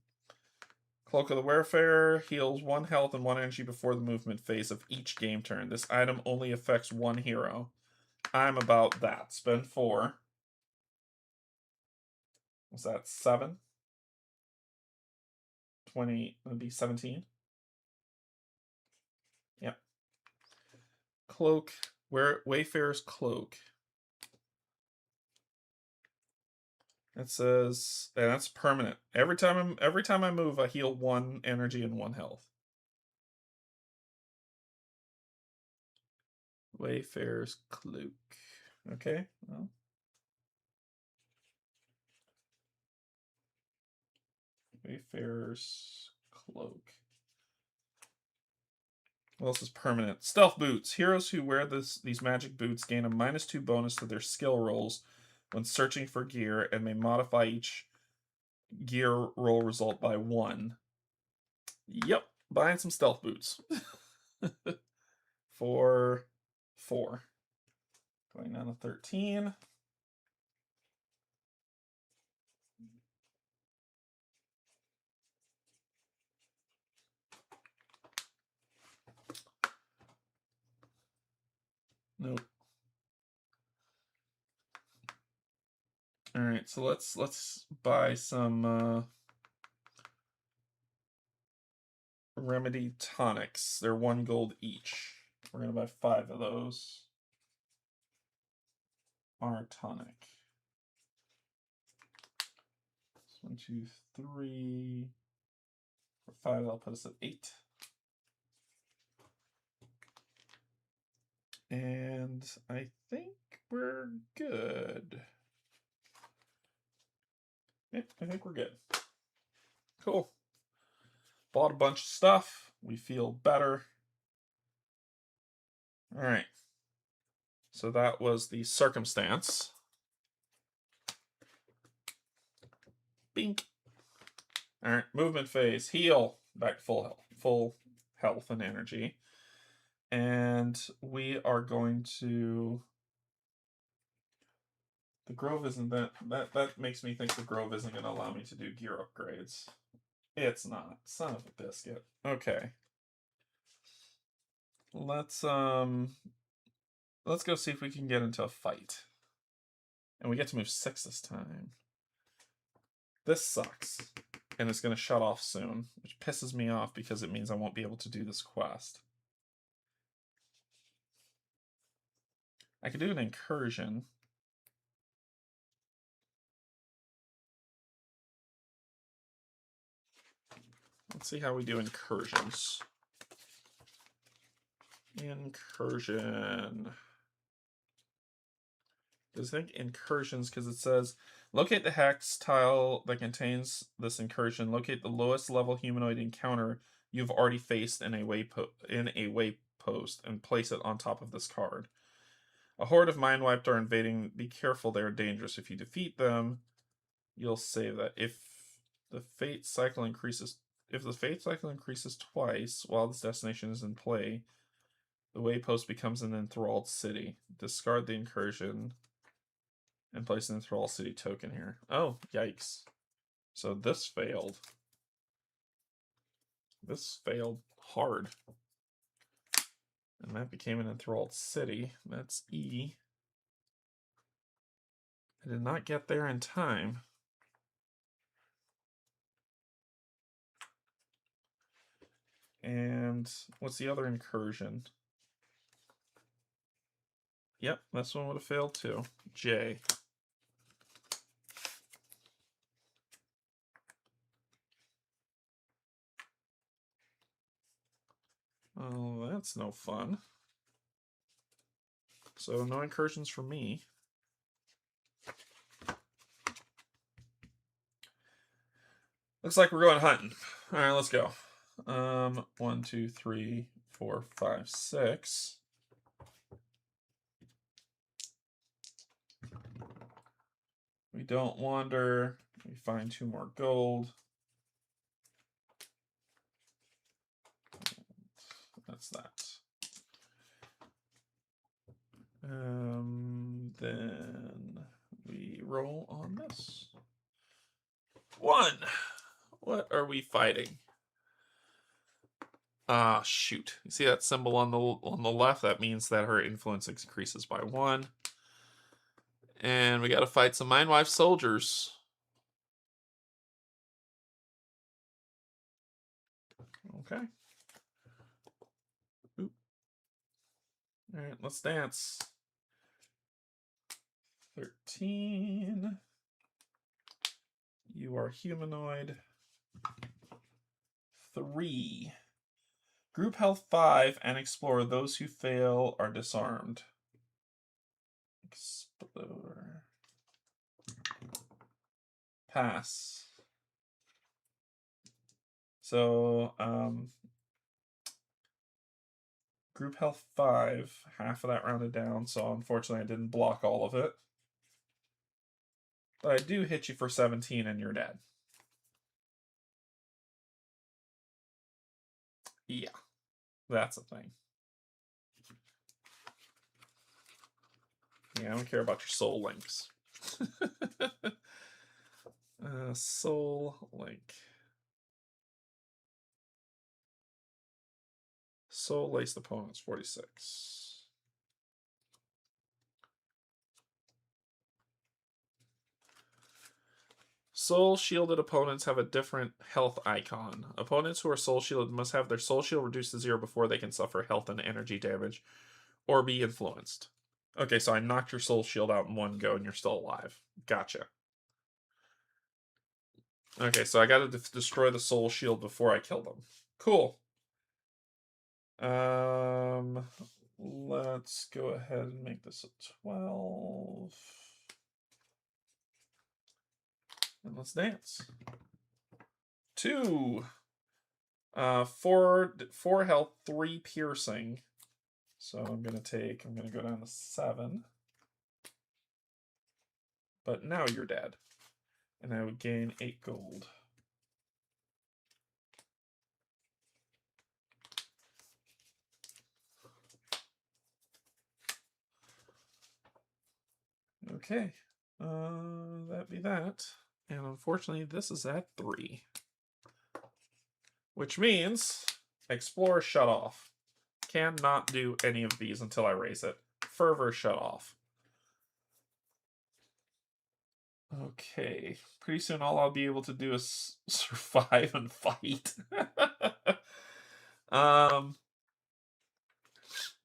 Cloak of the Wayfarer heals 1 health and 1 energy before the movement phase of each game turn. This item only affects 1 hero. I'm about that. Spend 4. Was that 7? 20, that'd be 17. Yep. Cloak, Wayfarer's Cloak. It says, and that's permanent. Every time I move, I heal 1 energy and 1 health. Wayfarer's Cloak. Okay, well. Wayfarer's Cloak. What else is permanent? Stealth Boots. Heroes who wear these magic boots gain a -2 bonus to their skill rolls when searching for gear and may modify each gear roll result by 1. Yep, buying some stealth boots. For 4. Going down to 13. Nope. All right, so let's buy some remedy tonics. They're 1 gold each. We're gonna buy 5 of those. Our tonic. 1, 2, 3, 4, 5. That'll put us at 8. And I think we're good. Yeah, I think we're good. Cool. Bought a bunch of stuff. We feel better. All right. So that was the circumstance. Bink. All right, movement phase. Heal. Back to full health and energy. And we are going to... The Grove isn't that makes me think the Grove isn't going to allow me to do gear upgrades. It's not. Son of a biscuit. Okay. Let's go see if we can get into a fight. And we get to move 6 this time. This sucks. And it's going to shut off soon, which pisses me off because it means I won't be able to do this quest. I could do an incursion. Let's see how we do incursions. Incursion. I think incursions because it says locate the hex tile that contains this incursion. Locate the lowest level humanoid encounter you've already faced in a waypost and place it on top of this card. A horde of mind wiped are invading. Be careful, they are dangerous. If you defeat them, you'll save that. If the fate cycle increases twice while this destination is in play, the waypost becomes an enthralled city. Discard the incursion and place an enthralled city token here. Oh, yikes. So this failed. This failed hard. And that became an enthralled city. That's E. I did not get there in time. And what's the other incursion? Yep, this one would have failed too. J. Oh, that's no fun. So no incursions for me. Looks like we're going hunting. All right, let's go. 1, 2, 3, 4, 5, 6. We don't wander. We find 2 more gold. That's that. Then we roll on this. 1. What are we fighting? Ah, shoot. You see that symbol on the left? That means that her influence increases by 1. And we got to fight some Mindwife soldiers. Okay. Oop. All right, let's dance. 13. You are humanoid. 3. Group health 5 and explore. Those who fail are disarmed. Explore. Pass. So, group health 5, half of that rounded down, so unfortunately I didn't block all of it. But I do hit you for 17 and you're dead. Yeah, that's a thing. Yeah, I don't care about your soul links. Soul link. Soul laced opponents, 46. Soul shielded opponents have a different health icon. Opponents who are soul shielded must have their soul shield reduced to 0 before they can suffer health and energy damage or be influenced. Okay, so I knocked your soul shield out in one go and you're still alive. Gotcha. Okay, so I gotta destroy the soul shield before I kill them. Cool. Let's go ahead and make this a 12. And let's dance. 2. 4 health, 3 piercing. So I'm gonna go down to 7. But now you're dead. And I would gain 8 gold. Okay. That be that. And unfortunately, this is at 3. Which means Explore shut off. Cannot do any of these until I raise it. Fervor shut off. Okay. Pretty soon all I'll be able to do is survive and fight.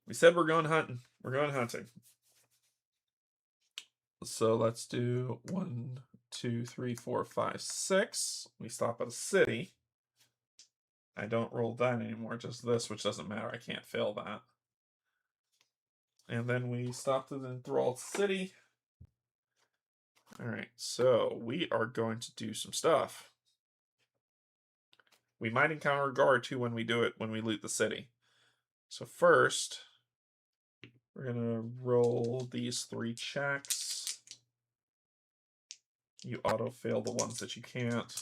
We said we're going hunting. We're going hunting. So let's do 1, 2, 3, 4, 5, 6. We stop at a city. I don't roll that anymore, just this, which doesn't matter. I can't fail that. And then we stopped at an enthralled city. All right, so we are going to do some stuff. We might encounter a guard too when we do it, when we loot the city. So first, we're going to roll these 3 checks. You auto-fail the ones that you can't.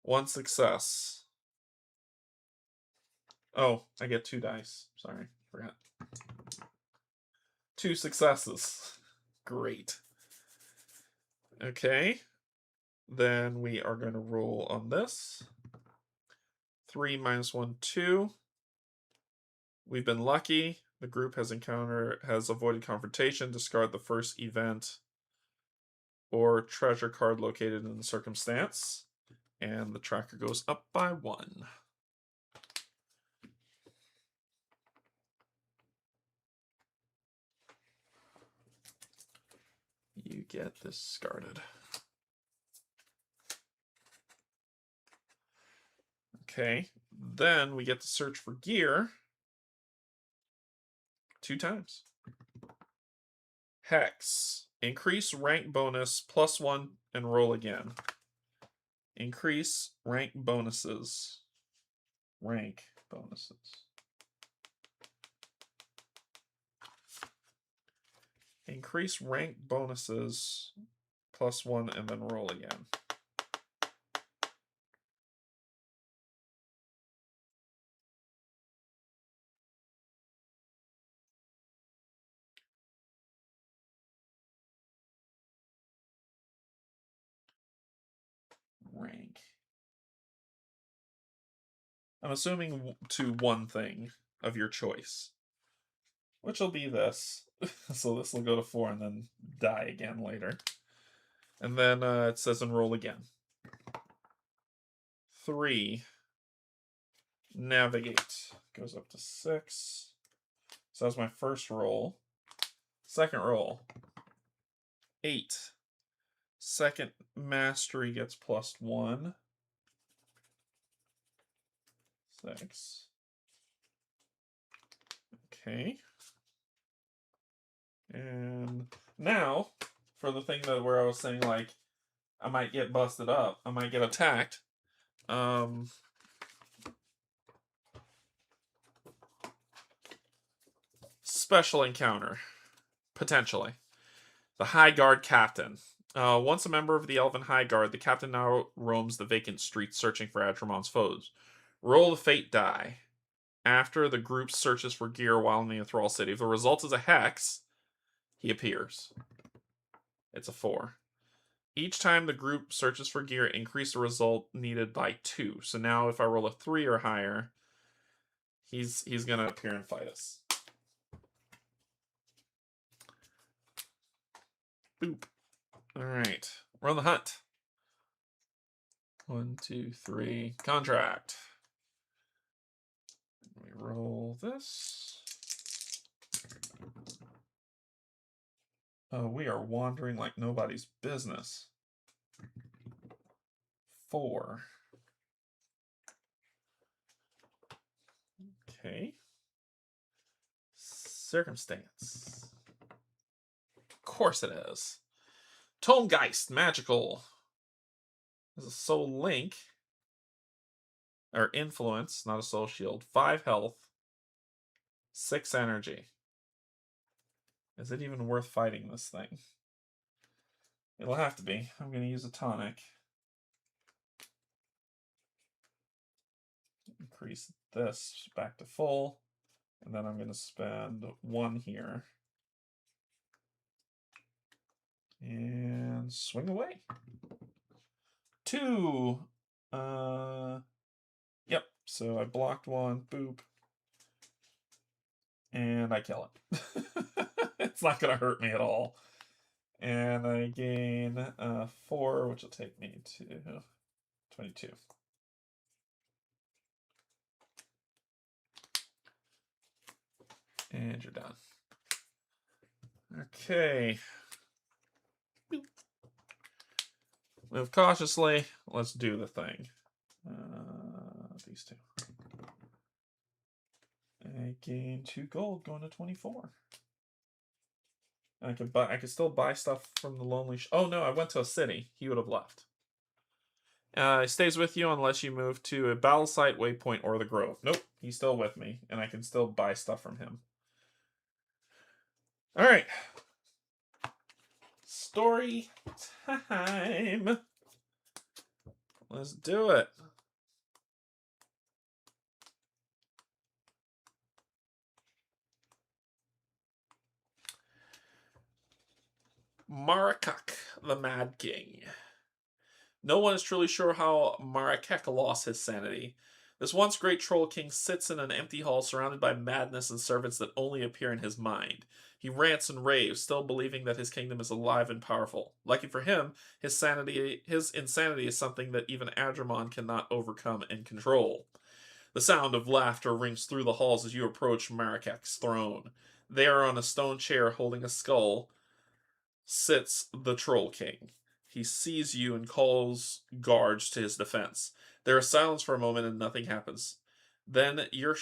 1 success. Oh, I get 2 dice. Sorry, forgot. 2 successes. Great. Okay. Then we are going to roll on this. 3 minus 1, 2. We've been lucky. The group has avoided confrontation. Discard the first event or treasure card located in the circumstance. And the tracker goes up by 1. You get discarded. Okay, then we get to search for gear 2 times. Hex. Increase rank bonus +1 and roll again. Increase rank bonuses. Rank bonuses. Increase rank bonuses +1 and then roll again. Rank. I'm assuming to one thing of your choice, which will be this. So this will go to 4 and then die again later. And then it says enroll again. 3. Navigate. Goes up to 6. So that's my first roll. Second roll. 8. Second mastery gets +1. 6. Okay. And now, for the thing that where I was saying, like, I might get busted up, I might get attacked. Special encounter. Potentially. The High Guard Captain. Once a member of the Elven High Guard, the captain now roams the vacant streets searching for Adrimon's foes. Roll the fate die. After the group searches for gear while in the Enthrall City. If the result is a hex, he appears. It's a 4. Each time the group searches for gear, increase the result needed by 2. So now if I roll a 3 or higher, he's going to appear and fight us. Boop. Alright. We're on the hunt. 1, 2, 3. Contract. Let me roll this. Oh, we are wandering like nobody's business. 4. Okay. Circumstance. Of course it is. Tomegeist, magical. This is a soul link. Or influence, not a soul shield. 5 health. 6 energy. Is it even worth fighting this thing? It'll have to be. I'm going to use a tonic. Increase this back to full. And then I'm going to spend 1 here. And swing away. 2. Yep. So I blocked 1. Boop. And I kill it. It's not going to hurt me at all. And I gain 4, which will take me to 22. And you're done. Okay. Move cautiously. Let's do the thing. These 2. I gain 2 gold, going to 24. I could still buy stuff from the Lonely. Oh no, I went to a city. He would have left. He stays with you unless you move to a battle site, waypoint, or the grove. Nope, he's still with me, and I can still buy stuff from him. All right. Story time. Let's do it. Marakak, the Mad King. No one is truly sure how Marakek lost his sanity. This once great troll king sits in an empty hall surrounded by madness and servants that only appear in his mind. He rants and raves, still believing that his kingdom is alive and powerful. Lucky for him, his insanity is something that even Adrimon cannot overcome and control. The sound of laughter rings through the halls as you approach Marakek's throne. There, on a stone chair holding a skull, sits the Troll King. He sees you and calls guards to his defense. There is silence for a moment and nothing happens. Then your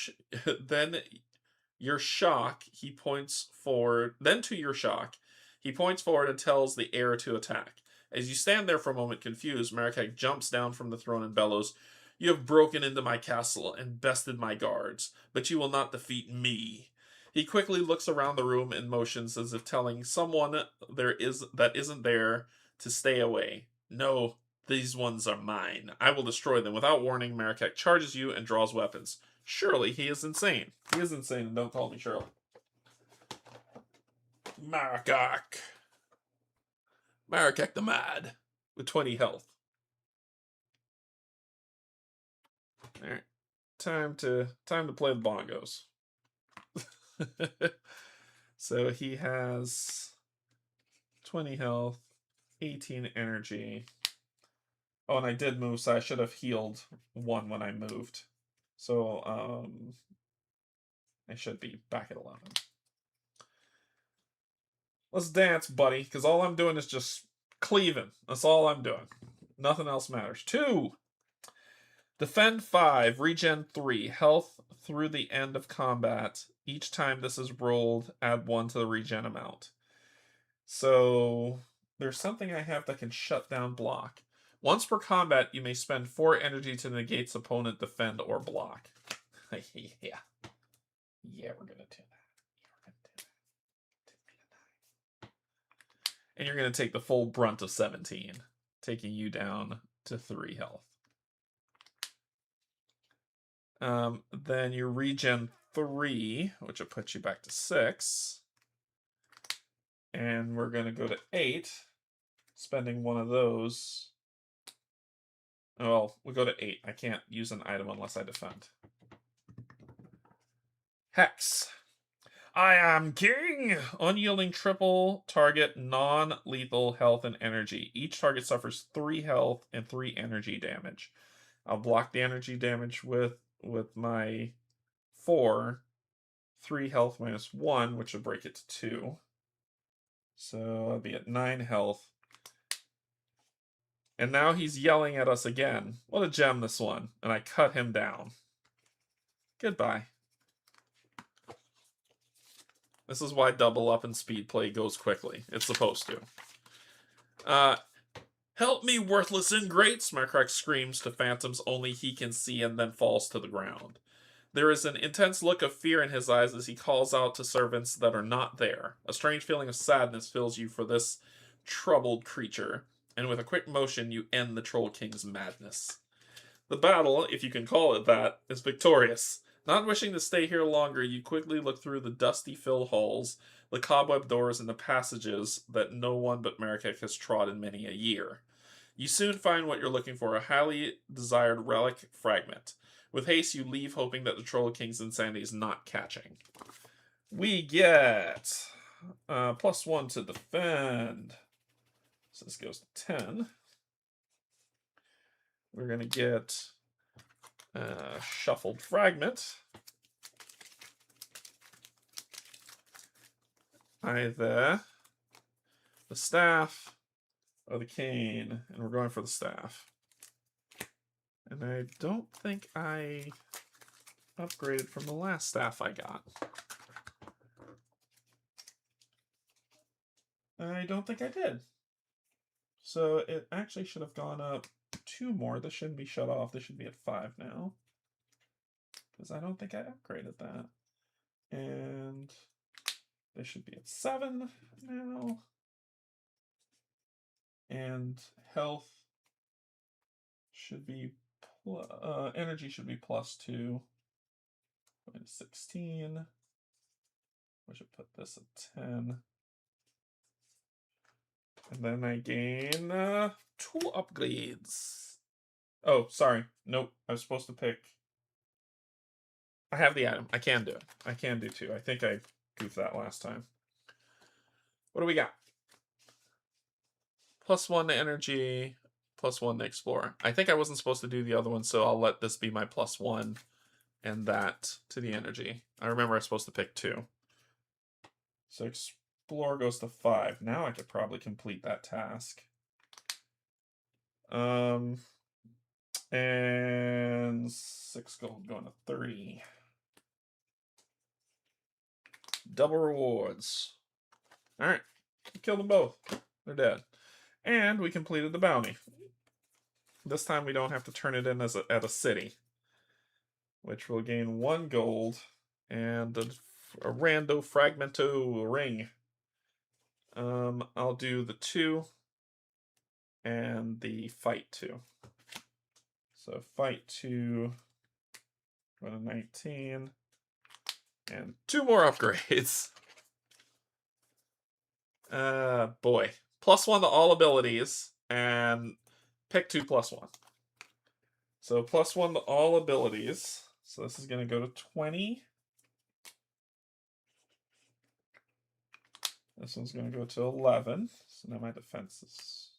shock, he points forward. Then to your shock, he points forward and tells the heir to attack. As you stand there for a moment confused, Marakek jumps down from the throne and bellows, "You have broken into my castle and bested my guards, but you will not defeat me." He quickly looks around the room and motions as if telling someone that isn't there to stay away. "No, these ones are mine. I will destroy them." Without warning, Marakek charges you and draws weapons. Surely he is insane. He is insane, and don't call me Shirley. Marakek. Marakek the Mad. With 20 health. Alright. Time to play the bongos. So he has 20 health, 18 energy. Oh, and I did move, so I should have healed 1 when I moved. So, I should be back at 11. Let's dance, buddy, because all I'm doing is just cleaving. That's all I'm doing. Nothing else matters. 2. Defend 5, regen 3, health through the end of combat. Each time this is rolled, add 1 to the regen amount. So there's something I have that can shut down block. Once per combat, you may spend 4 energy to negate opponent defend or block. Yeah. Yeah, we're gonna do that. And you're gonna take the full brunt of 17, taking you down to 3 health. Then you regen 3, which will put you back to 6. And we're going to go to 8, spending 1 of those. Well, we go to 8. I can't use an item unless I defend. Hex. I am king! Unyielding triple target non-lethal health and energy. Each target suffers 3 health and 3 energy damage. I'll block the energy damage with my 4. 3 health minus 1, which would break it to 2. So I'll be at 9 health. And now he's yelling at us again. What a gem, this one. And I cut him down. Goodbye. This is why double up and speed play goes quickly. It's supposed to. Help me, worthless ingrates, Markrek screams to phantoms only he can see and then falls to the ground. There is an intense look of fear in his eyes as he calls out to servants that are not there. A strange feeling of sadness fills you for this troubled creature, and with a quick motion you end the Troll King's madness. The battle, if you can call it that, is victorious. Not wishing to stay here longer, you quickly look through the dusty-filled halls, the cobweb doors, and the passages that no one but Markrek has trod in many a year. You soon find what you're looking for, a highly desired relic fragment. With haste, you leave hoping that the Troll King's insanity is not catching. We get +1 to defend. So this goes to 10. We're going to get shuffled fragment. Either the staff or the cane. And we're going for the staff. And I don't think I upgraded from the last staff I got. I don't think I did. So it actually should have gone up 2 more. This shouldn't be shut off. This should be at 5 now. Because I don't think I upgraded that. And this should be at 7 now. And health should be, energy should be +2. 16. I should put this at 10. And then I gain 2 upgrades. Oh, sorry. Nope. I was supposed to pick. I have the item. I can do it. I can do 2. I think I goofed that last time. What do we got? +1 to energy, +1 to explore. I think I wasn't supposed to do the other one, so I'll let this be my +1 and that to the energy. I remember I was supposed to pick 2. So explore goes to 5. Now I could probably complete that task. And 6 gold going to 30. Double rewards. Alright. Kill them both. They're dead. And we completed the bounty. This time we don't have to turn it in as at a city. Which will gain 1 gold and a rando fragmento ring. I'll do the 2 and the fight 2. So fight 2, go to 19, and 2 more upgrades. Boy. +1 to all abilities, and pick 2 +1. So +1 to all abilities. So this is going to go to 20. This one's going to go to 11. So now my defense is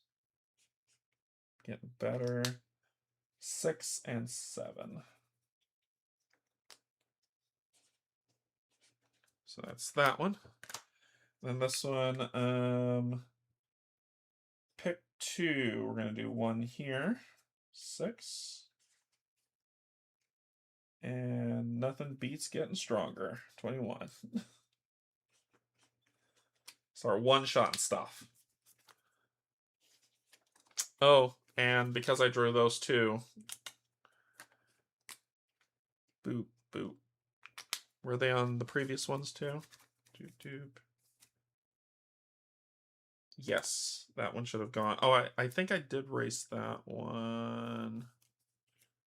getting better. 6 and 7. So that's that one. Then this one, pick 2. We're going to do 1 here. 6. And nothing beats getting stronger. 21. So our one-shot stuff. Oh, and because I drew those 2. Boop, boop. Were they on the previous ones too? Doop, doop. Yes, that one should have gone. Oh, I think I did race that one.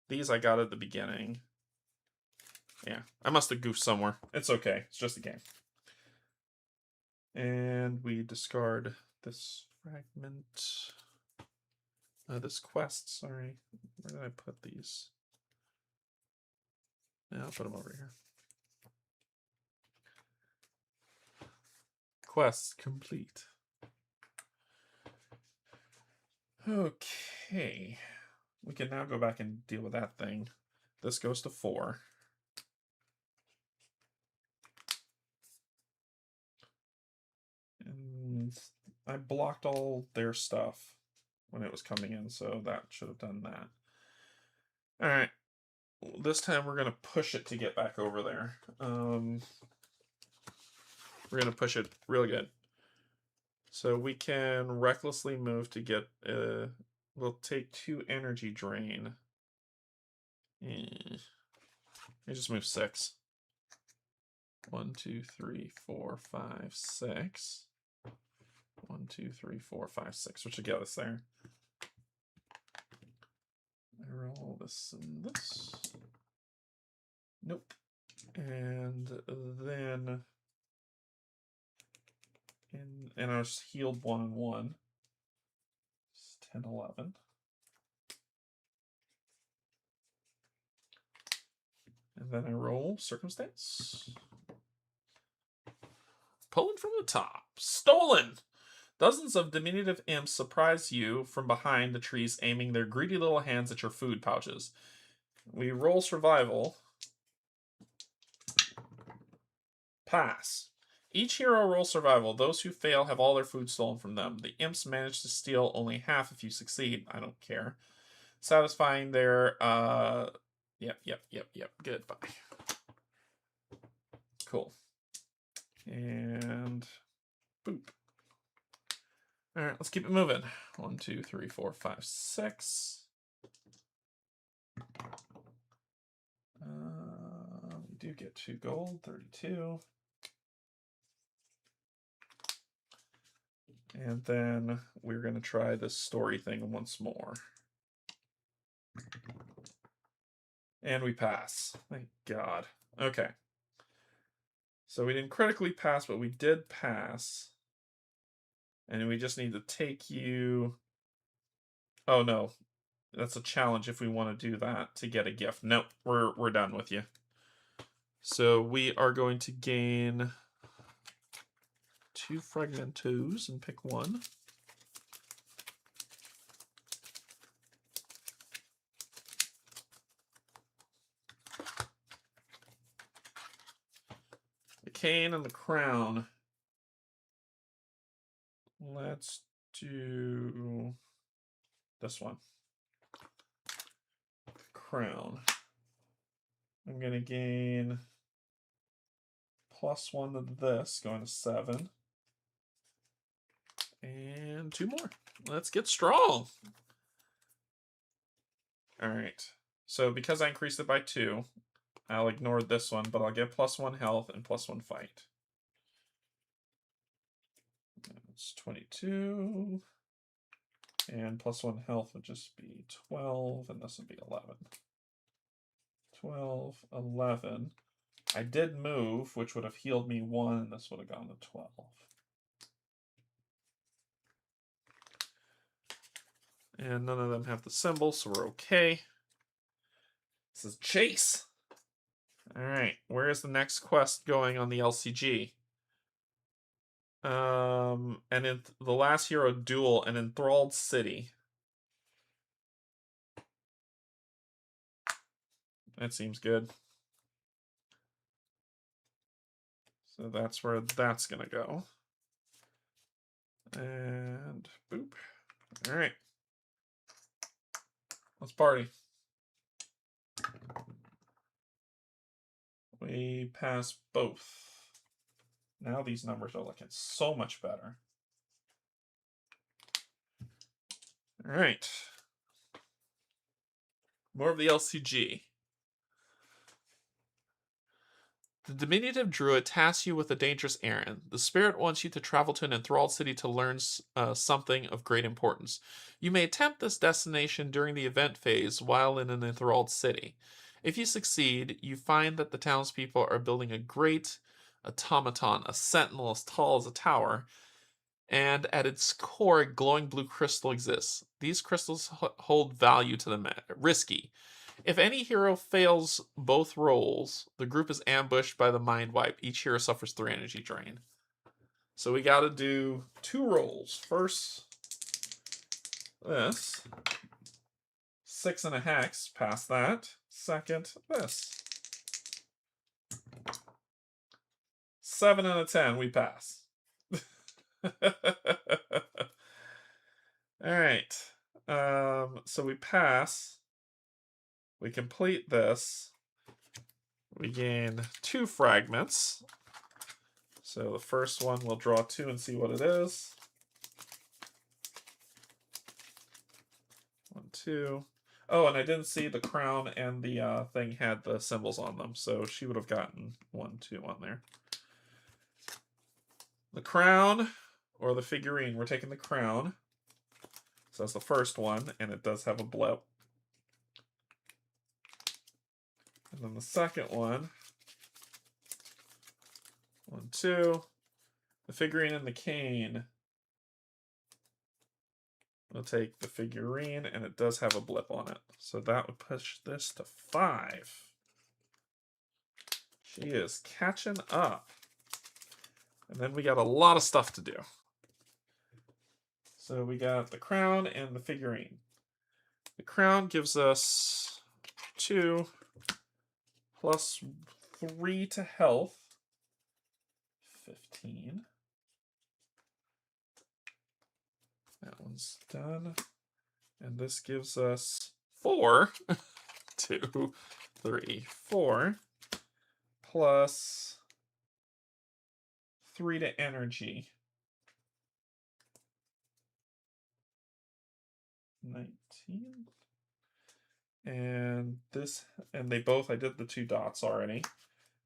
These I got at the beginning. Yeah, I must have goofed somewhere. It's okay. It's just a game. And we discard this fragment. This quest, sorry. Where did I put these? Yeah, I'll put them over here. Quest complete. Okay. We can now go back and deal with that thing. This goes to 4. And I blocked all their stuff when it was coming in, so that should have done that. Alright. This time we're going to push it to get back over there. We're going to push it real good. So we can recklessly move to get... we'll take 2 energy drain. I just move 6. 1, 2, 3, 4, 5, 6. 1, 2, 3, 4, 5, 6, which will get us there. I roll this and this. Nope. And then and I was healed 1 and 1. It's 10, 11. And then I roll circumstance. Pulling from the top. Stolen! Dozens of diminutive imps surprise you from behind the trees, aiming their greedy little hands at your food pouches. We roll survival. Pass. Each hero rolls survival. Those who fail have all their food stolen from them. The imps manage to steal only half if you succeed. I don't care. Satisfying their, Yep. Goodbye. Cool. And boop. Alright, let's keep it moving. 1, 2, 3, 4, 5, 6. We do get 2 gold, 32. And then we're going to try this story thing once more. And we pass. Thank God. Okay. So we didn't critically pass, but we did pass. And we just need to take you... Oh, no. That's a challenge if we want to do that to get a gift. Nope, we're done with you. So we are going to gain 2 fragmentos and pick 1. The cane and the crown. Let's do this one. Crown. I'm going to gain +1 to this, going to 7. And 2 more. Let's get strong. All right. So because I increased it by 2, I'll ignore this one, but I'll get +1 health and +1 fight. It's 22. And +1 health would just be 12, and this would be 11. 12, 11. I did move, which would have healed me 1, and this would have gone to 12. And none of them have the symbol, so we're okay. This is Chase. All right, where is the next quest going on the LCG? And in the last hero duel, an enthralled city. That seems good. So that's where that's going to go. And boop. All right. Let's party. We pass both. Now these numbers are looking so much better. All right. More of the LCG. The diminutive druid tasks you with a dangerous errand. The spirit wants you to travel to an enthralled city to learn something of great importance. You may attempt this destination during the event phase while in an enthralled city. If you succeed, you find that the townspeople are building a great automaton, a sentinel as tall as a tower, and at its core, a glowing blue crystal exists. These crystals hold value to them. Risky. If any hero fails both rolls, the group is ambushed by the mind wipe. Each hero suffers 3 energy drain. So we got to do 2 rolls. First, this. 6 and a hex, pass that. Second, this. 7 and a 10, we pass. All right. So we pass. We complete this. We gain 2 fragments. So the first one, we'll draw 2 and see what it is. 1, 2. Oh, and I didn't see the crown and the thing had the symbols on them, so she would have gotten 1, 2 on there. The crown, or the figurine, we're taking the crown. So that's the first one, and it does have a blip. And then the second one, 1, 2. The figurine and the cane. We'll take the figurine, and it does have a blip on it. So that would push this to 5. She is catching up. And then we got a lot of stuff to do. So we got the crown and the figurine. The crown gives us 2 plus 3 to health. 15. That one's done. And this gives us 4. 2, 3, 4. Plus 3 to energy. 19. And this, and they both, I did the 2 dots already.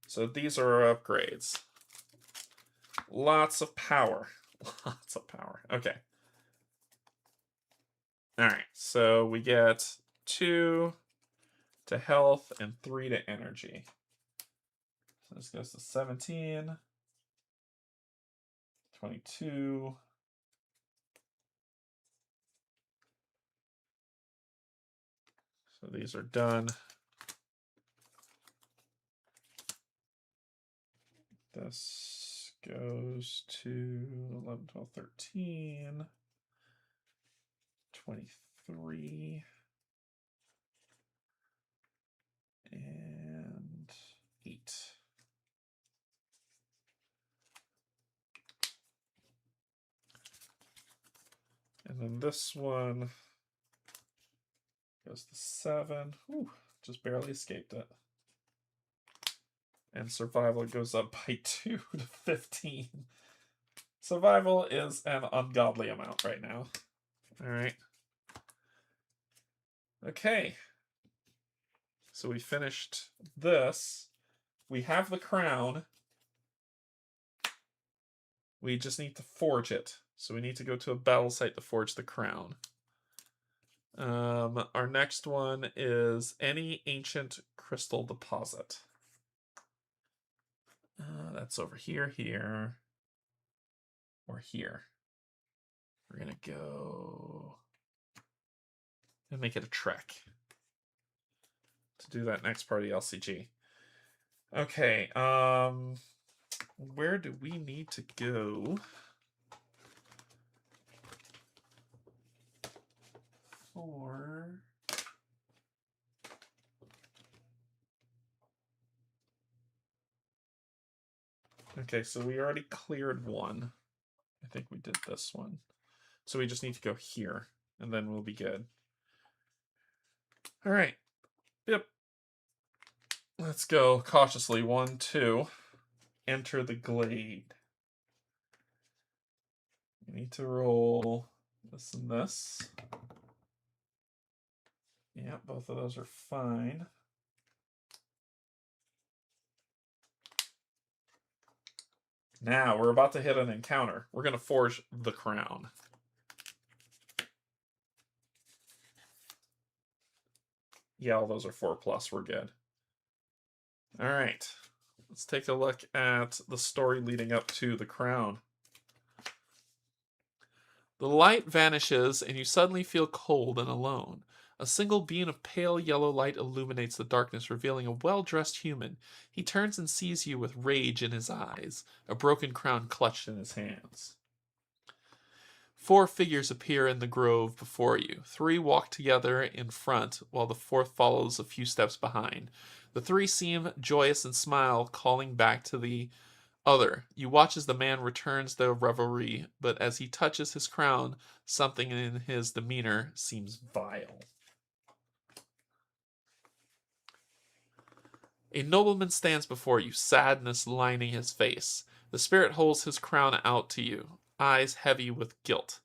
So these are our upgrades. Lots of power. Lots of power. Okay. All right. So we get 2 to health and 3 to energy. So this goes to 17, 22. So these are done. This goes to 11, 12, 13, 23, and 8. And then this one goes to 7. Ooh, just barely escaped it. And survival goes up by 2 to 15. Survival is an ungodly amount right now. All right. Okay. So we finished this. We have the crown. We just need to forge it. So we need to go to a battle site to forge the crown. Our next one is any ancient crystal deposit. That's over here, here, or here. We're going to go and make it a trek to do that next part of the LCG. Okay, where do we need to go for Okay, so we already cleared one. I think we did this one. So we just need to go here, and then we'll be good. All right. Yep. Let's go cautiously. 1, 2. Enter the glade. You need to roll this and this. Yeah, both of those are fine. Now, we're about to hit an encounter. We're going to forge the crown. Yeah, all those are 4+. We're good. All right. Let's take a look at the story leading up to the crown. The light vanishes, and you suddenly feel cold and alone. A single beam of pale yellow light illuminates the darkness, revealing a well-dressed human. He turns and sees you with rage in his eyes, a broken crown clutched in his hands. 4 figures appear in the grove before you. 3 walk together in front, while the 4th follows a few steps behind. The 3 seem joyous and smile, calling back to the other. You watch as the man returns the revelry, but as he touches his crown, something in his demeanor seems vile. A nobleman stands before you, sadness lining his face. The spirit holds his crown out to you, eyes heavy with guilt.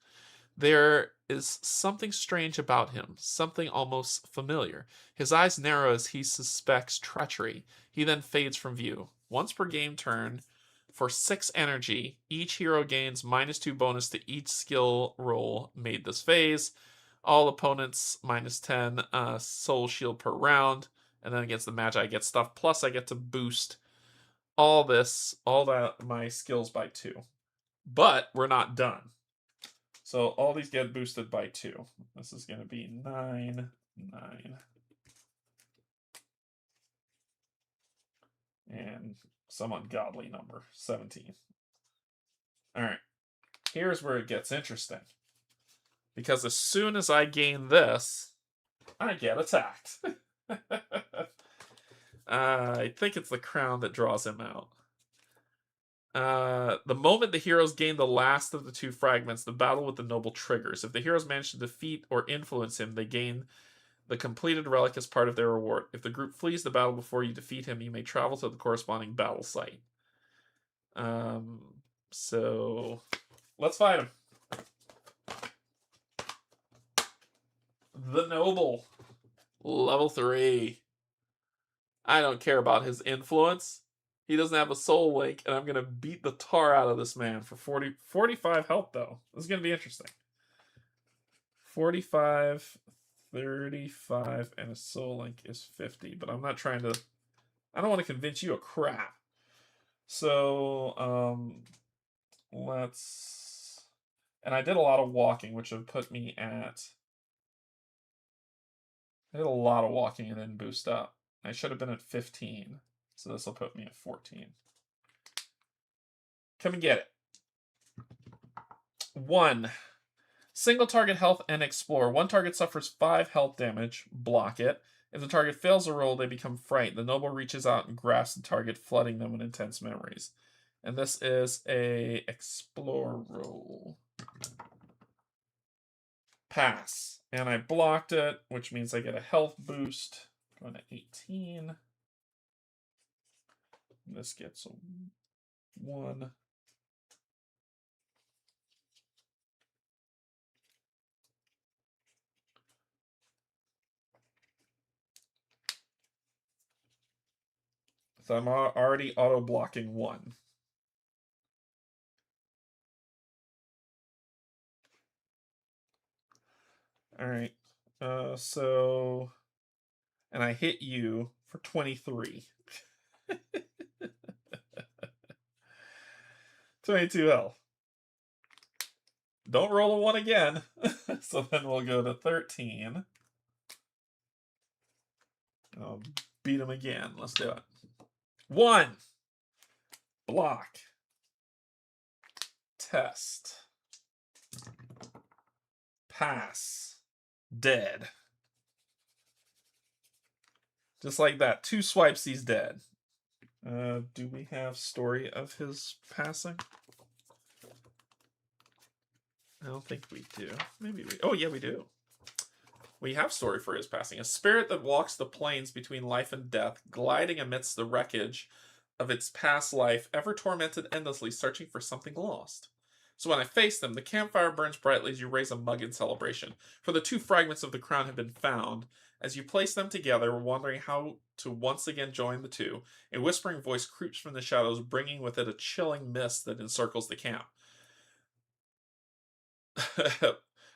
There is something strange about him, something almost familiar. His eyes narrow as he suspects treachery. He then fades from view. Once per game turn, for 6 energy, each hero gains -2 bonus to each skill roll made this phase. All opponents -10 soul shield per round. And then against the Magi, I get stuff. Plus, I get to boost all my skills by 2. But we're not done. So all these get boosted by 2. This is going to be 9, 9. And some ungodly number, 17. All right. Here's where it gets interesting. Because as soon as I gain this, I get attacked. I think it's the crown that draws him out. The moment the heroes gain the last of the 2 fragments, the battle with the noble triggers. If the heroes manage to defeat or influence him, they gain the completed relic as part of their reward. If the group flees the battle before you defeat him, you may travel to the corresponding battle site. So let's fight him. The Noble. Level 3. I don't care about his influence. He doesn't have a soul link, and I'm going to beat the tar out of this man for 45 health, though. This is going to be interesting. 45, 35, and a soul link is 50, but I'm not trying to... I don't want to convince you of crap. So, let's... And I did a lot of walking, which would put me at... I did a lot of walking and then boost up. I should have been at 15, so this will put me at 14. Come and get it. 1. Single target health and explore. 1 target suffers 5 health damage. Block it. If the target fails a roll, they become frightened. The noble reaches out and grasps the target, flooding them with intense memories. And this is a explore roll. Pass. And I blocked it, which means I get a health boost. Going to 18. This gets a 1. So I'm already auto-blocking 1. All right. So... And I hit you for 23. 22 health. Don't roll a 1 again. So then we'll go to 13. I'll beat him again. Let's do it. 1. Block. Test. Pass. Dead. Just like that. 2 swipes, he's dead. Do we have story of his passing? I don't think we do. Maybe we... Oh, yeah, we do. We have story for his passing. A spirit that walks the plains between life and death, gliding amidst the wreckage of its past life, ever tormented endlessly, searching for something lost. So when I face them, the campfire burns brightly as you raise a mug in celebration. For the 2 fragments of the crown have been found. As you place them together, wondering how to once again join the two, a whispering voice creeps from the shadows, bringing with it a chilling mist that encircles the camp.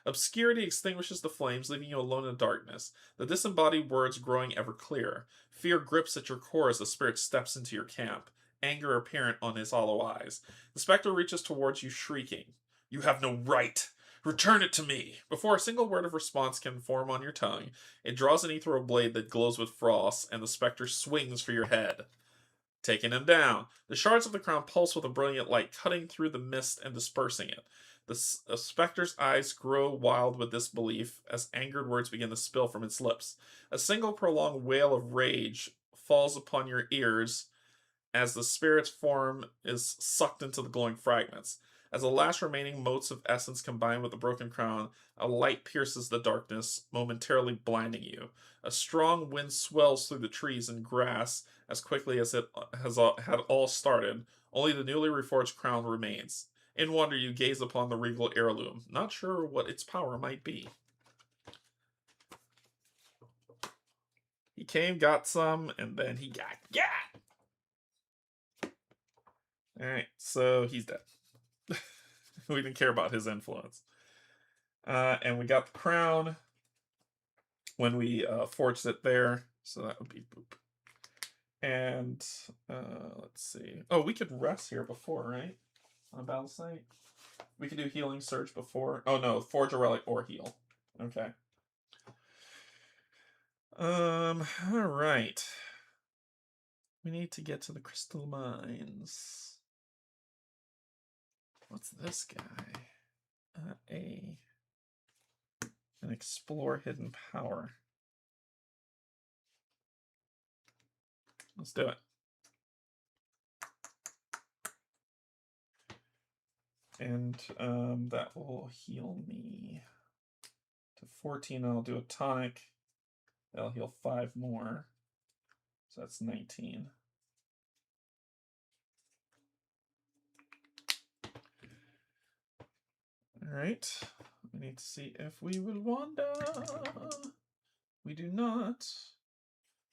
Obscurity extinguishes the flames, leaving you alone in darkness. The disembodied words growing ever clearer. Fear grips at your core as the spirit steps into your camp, anger apparent on his hollow eyes. The specter reaches towards you, shrieking, "You have no right! Return it to me!" Before a single word of response can form on your tongue, it draws an ethereal blade that glows with frost, and the specter swings for your head, taking him down. The shards of the crown pulse with a brilliant light, cutting through the mist and dispersing it. The specter's eyes grow wild with disbelief as angered words begin to spill from its lips. A single prolonged wail of rage falls upon your ears as the spirit's form is sucked into the glowing fragments. As the last remaining motes of essence combine with the broken crown, a light pierces the darkness, momentarily blinding you. A strong wind swells through the trees and grass as quickly as it had all started. Only the newly reforged crown remains. In wonder, you gaze upon the regal heirloom, not sure what its power might be. He came, got some, and then he got. Alright, so he's dead. We didn't care about his influence. And we got the crown when we forged it there, so that would be boop. And let's see. Oh, we could rest here before, right? On a battle site. We could do healing surge before. Oh no, forge a relic or heal. Okay. All right. We need to get to the crystal mines. What's this guy? An explore hidden power. Let's do it. And that will heal me to 14. I'll do a tonic. That'll heal 5 more. So that's 19. Alright. We need to see if we will wander. We do not.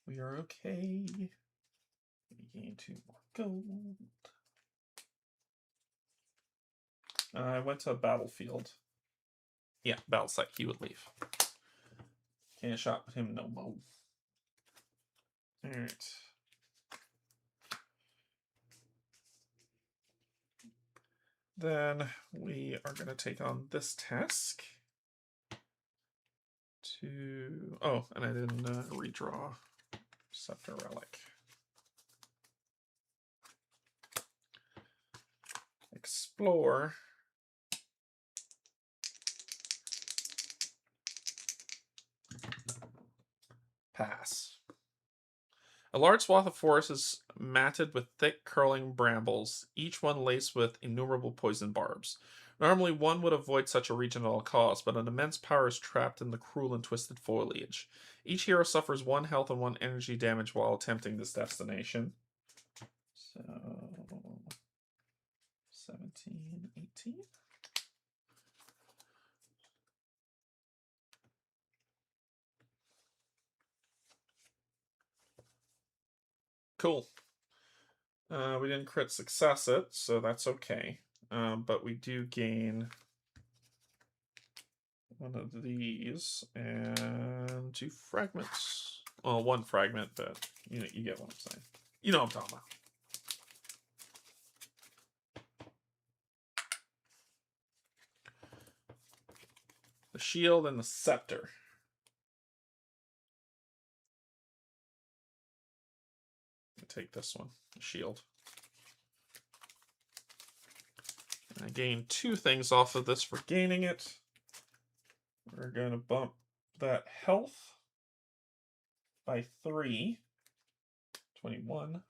We are okay. We gain 2 more gold. I went to a battlefield. Yeah, battle site. He would leave. Can't shop him no more. Alright. Then we are going to take on this task. Oh, and I didn't redraw Scepter Relic. Explore. Pass. A large swath of forest is matted with thick, curling brambles, each one laced with innumerable poison barbs. Normally, one would avoid such a region at all costs, but an immense power is trapped in the cruel and twisted foliage. Each hero suffers 1 health and 1 energy damage while attempting this destination. So, 17, 18. Cool. We didn't crit success it, so that's okay. But we do gain 1 of these and 2 fragments. Well, 1 fragment, but you get what I'm saying. You know what I'm talking about. The shield and the scepter. Take this one, the shield. And I gain 2 things off of this for gaining it. We're going to bump that health by 3. 21.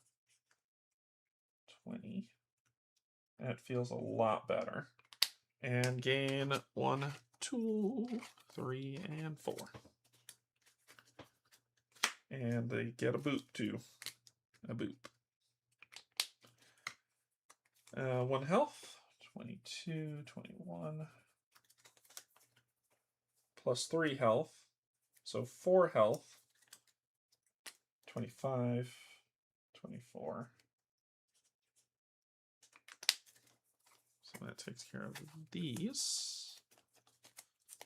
20. That feels a lot better. And gain 1, 2, 3, and 4. And they get a boop too. A boop. 1 health. 22, 21. Plus 3 health. So 4 health. 25, 24. So that takes care of these.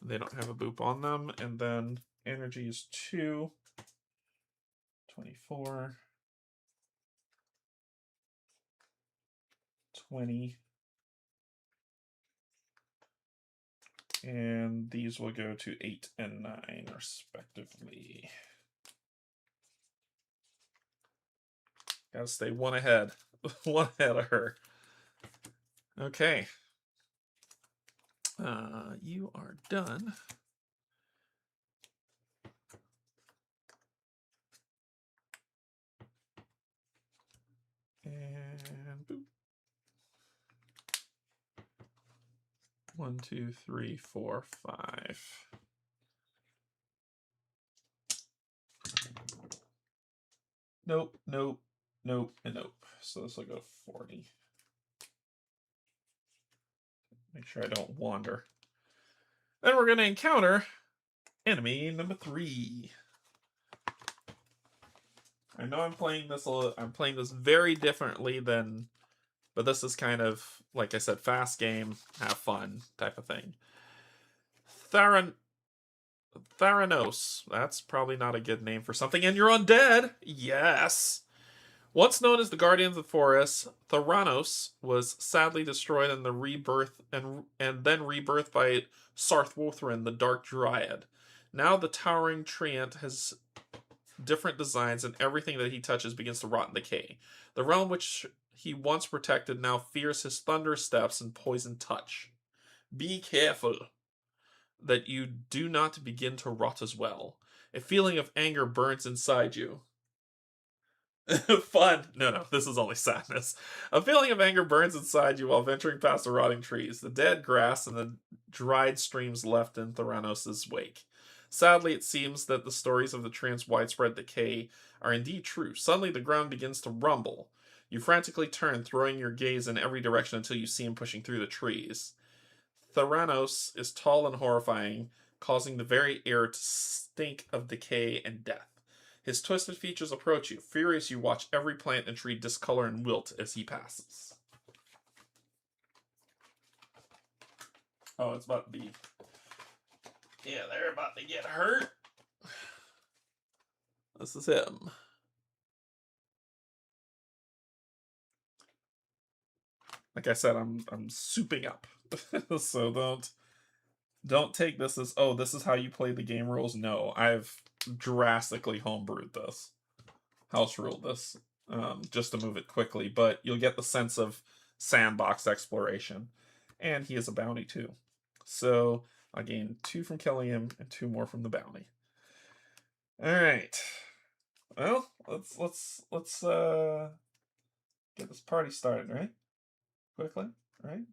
They don't have a boop on them. And then energy is 2. 24. 20. And these will go to 8 and 9, respectively. Gotta stay one ahead. One ahead of her. Okay. You are done. And boop. 1, 2, 3, 4, 5. Nope, nope, nope, and nope. So this will go 40. Make sure I don't wander. Then we're going to encounter enemy number 3. I know I'm playing this very differently than, but this is kind of, like I said, fast game, have fun type of thing. Theranos. That's probably not a good name for something. And you're undead. Yes. Once known as the Guardians of the Forest, Theranos was sadly destroyed in the rebirth and then rebirthed by Sarthwothren, the Dark Dryad. Now the towering treant has different designs, and everything that he touches begins to rot and decay. The realm which he once protected now fears his thunderous steps and poison touch. Be careful that you do not begin to rot as well. A feeling of anger burns inside you. Fun. No, this is only sadness. A feeling of anger burns inside you while venturing past the rotting trees, the dead grass, and the dried streams left in Theranos' wake. Sadly, it seems that the stories of the treant's widespread decay are indeed true. Suddenly, the ground begins to rumble. You frantically turn, throwing your gaze in every direction until you see him pushing through the trees. Theranos is tall and horrifying, causing the very air to stink of decay and death. His twisted features approach you. Furious, you watch every plant and tree discolor and wilt as he passes. Oh, it's about to be... Yeah, they're about to get hurt. This is him. Like I said, I'm souping up. So don't take this as, oh, this is how you play the game rules. No, I've drastically homebrewed this. House ruled this. Just to move it quickly, but you'll get the sense of sandbox exploration. And he is a bounty too. So I gain 2 from killing him and 2 more from the bounty. Alright. Well, let's get this party started, right? Quickly, right?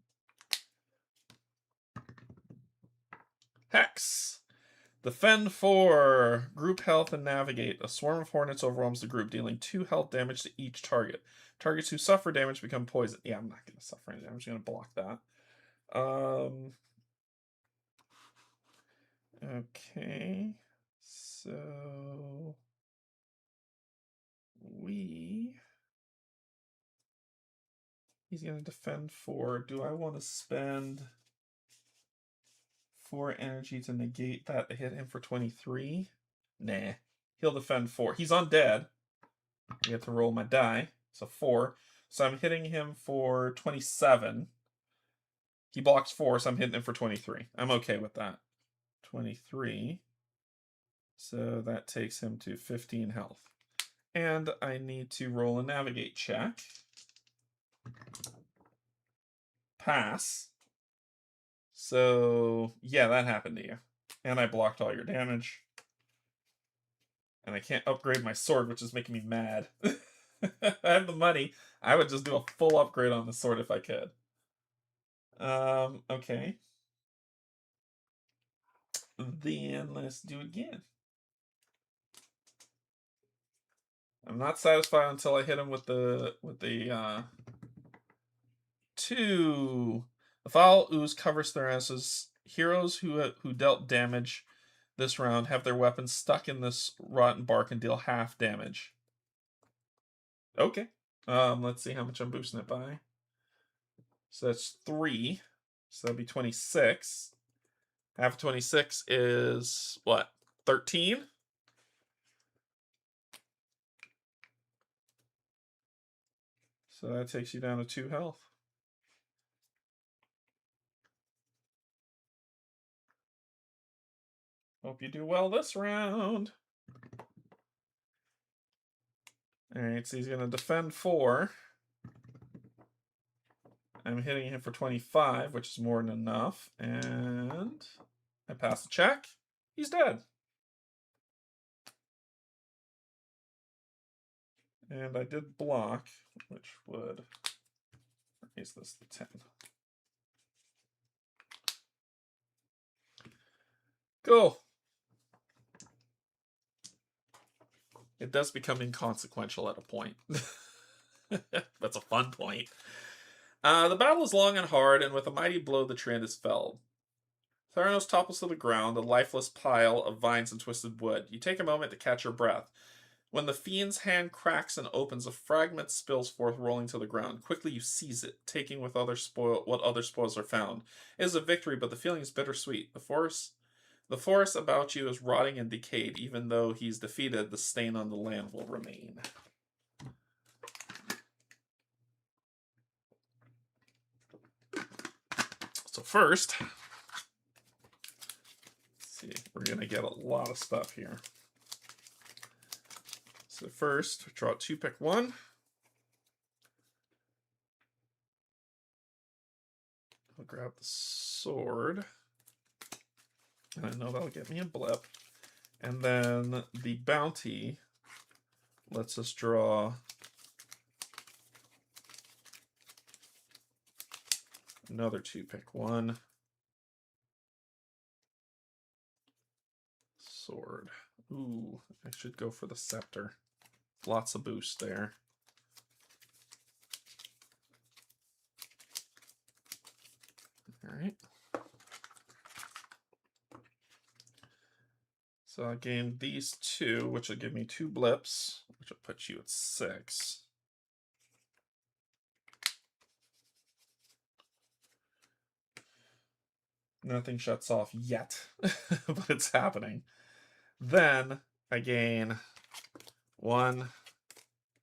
Hex. Defend 4. Group health and navigate. A swarm of hornets overwhelms the group, dealing 2 health damage to each target. Targets who suffer damage become poisoned. Yeah, I'm not going to suffer any damage. I'm just going to block that. Okay. So... He's going to defend 4. Do I want to spend 4 energy to negate that to hit him for 23? Nah. He'll defend 4. He's undead. I get to roll my die. So 4. So I'm hitting him for 27. He blocks 4, so I'm hitting him for 23. I'm okay with that. 23. So that takes him to 15 health. And I need to roll a navigate check. Pass. So, yeah, that happened to you. And I blocked all your damage. And I can't upgrade my sword, which is making me mad. I have the money. I would just do a full upgrade on the sword if I could. Okay. Then let's do it again. I'm not satisfied until I hit him with the 2. The foul ooze covers their asses. Heroes who dealt damage this round have their weapons stuck in this rotten bark and deal half damage. Okay. Let's see how much I'm boosting it by. So that's 3. So that'd be 26. Half of 26 is what? 13? So that takes you down to 2 health. Hope you do well this round. Alright, so he's going to defend 4. I'm hitting him for 25, which is more than enough. And I pass the check. He's dead. And I did block, which would raise this to 10. Cool. It does become inconsequential at a point. That's a fun point. The battle is long and hard, and with a mighty blow the trend is felled. Theranos topples to the ground, a lifeless pile of vines and twisted wood. You take a moment to catch your breath. When the fiend's hand cracks and opens, a fragment spills forth, rolling to the ground. Quickly you seize it, taking with what other spoils are found. It is a victory, but the feeling is bittersweet. The forest about you is rotting and decayed. Even though he's defeated, the stain on the land will remain. So first, let's see, we're going to get a lot of stuff here. So first, draw 2, pick 1. I'll grab the sword. And I know that'll get me a blip. And then the bounty lets us draw another 2, pick 1. Sword. Ooh, I should go for the scepter. Lots of boost there. Alright. So I gained these 2, which will give me 2 blips, which will put you at 6. Nothing shuts off yet, but it's happening. Then I gain 1,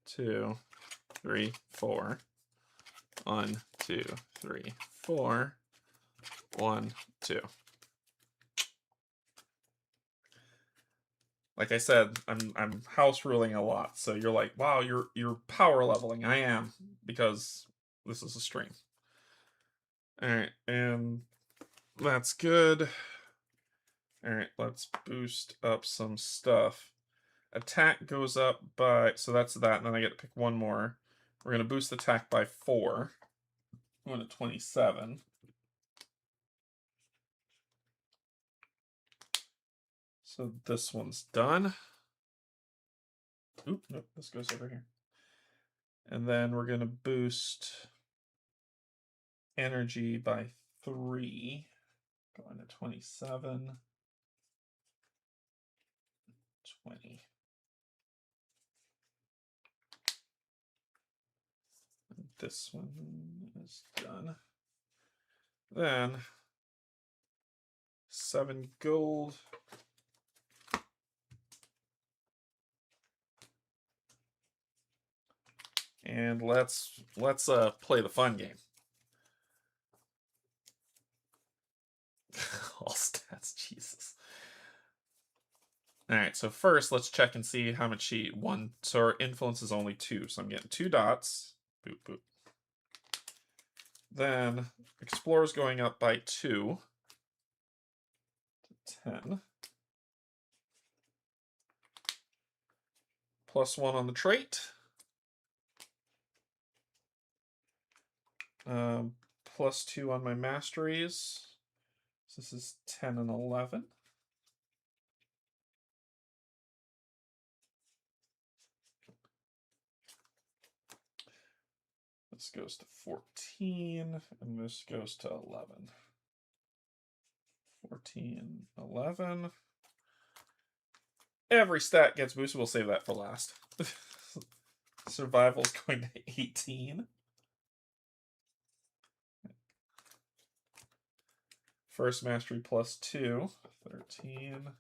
2, 3, 4. 1, 2, 3, 4. 1, 2. Like I said, I'm house ruling a lot. So you're like, wow, you're power leveling. I am, because this is a stream. Alright, and that's good. Alright, let's boost up some stuff. Attack goes up by, so that's that, and then I get to pick 1 more. We're going to boost attack by 4. I'm going to 27. So this one's done. Oop, nope, this goes over here. And then we're going to boost energy by 3. Going to 27. 20. And this one is done. Then 7 gold. And let's play the fun game. All stats, Jesus. All right, so first let's check and see how much she won. So her influence is only 2, so I'm getting 2 dots. Boop, boop. Then Explorer's going up by 2 to 10. +1 on the trait. +2 on my masteries. So this is 10 and 11. This goes to 14, and this goes to 11. 14, 11. Every stat gets boosted. We'll save that for last. Survival's going to 18. First mastery +2, 13.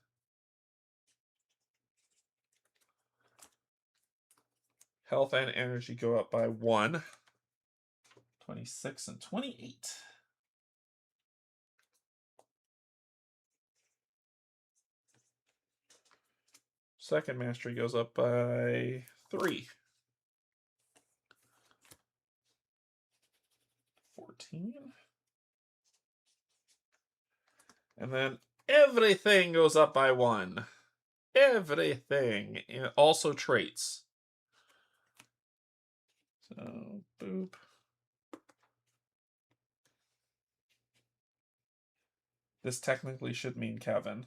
Health and energy go up by 1. 26 and 28. Second mastery goes up by 3. 14. And then everything goes up by 1. Everything. And also traits. So, boop. This technically should mean Kevin.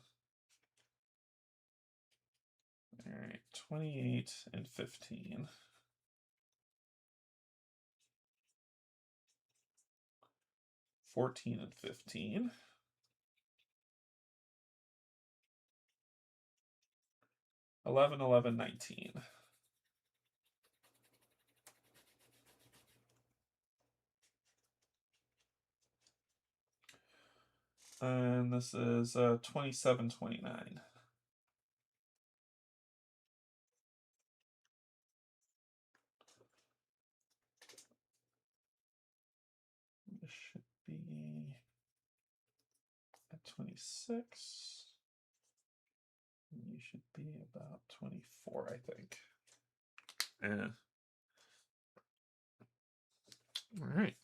All right, 28 and 15. 14 and 15. 11, 11, 19. And this is 27, 29. This should be at 26. You should be about 24, I think. Yeah. All right.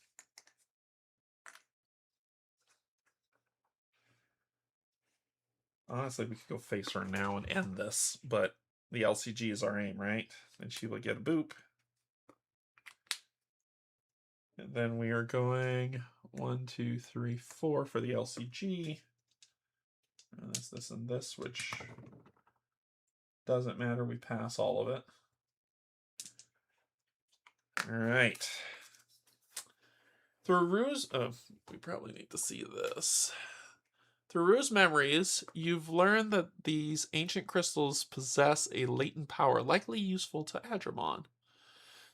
Honestly, we could go face her now and end this, but the LCG is our aim, right? And she will get a boop. And then we are going 1, 2, 3, 4 for the LCG. And that's this and this, which doesn't matter. We pass all of it. All right. Through Rue's... Oh, we probably need to see this. Through Rue's memories, you've learned that these ancient crystals possess a latent power likely useful to Adrimon.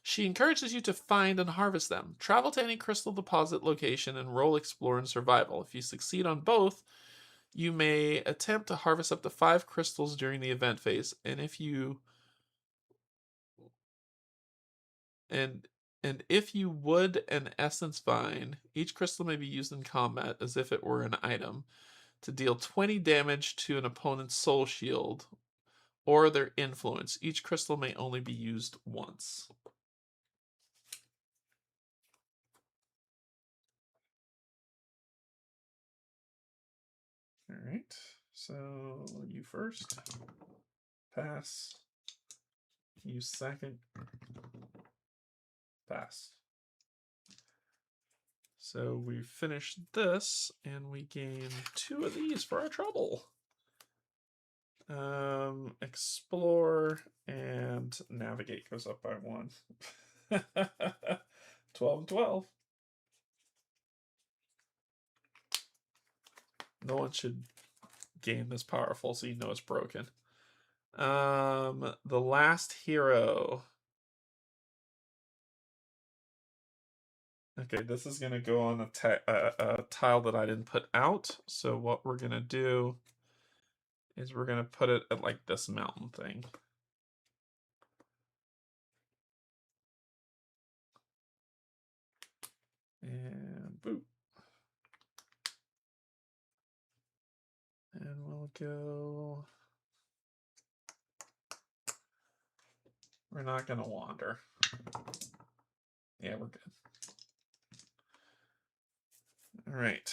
She encourages you to find and harvest them. Travel to any crystal deposit location and roll Explore and Survival. If you succeed on both, you may attempt to harvest up to 5 crystals during the event phase. And if you would an essence vine, each crystal may be used in combat as if it were an item to deal 20 damage to an opponent's soul shield or their influence. Each crystal may only be used once. All right, so you first. Pass. You second. Pass. So we finished this, and we gain 2 of these for our trouble. Explore and navigate goes up by 1. 12 and 12. No one should game this powerful, so you know it's broken. The last hero. Okay, this is gonna go on a tile that I didn't put out. So what we're gonna do is we're gonna put it at like this mountain thing. And boop. And we'll go. We're not gonna wander. Yeah, we're good. All right.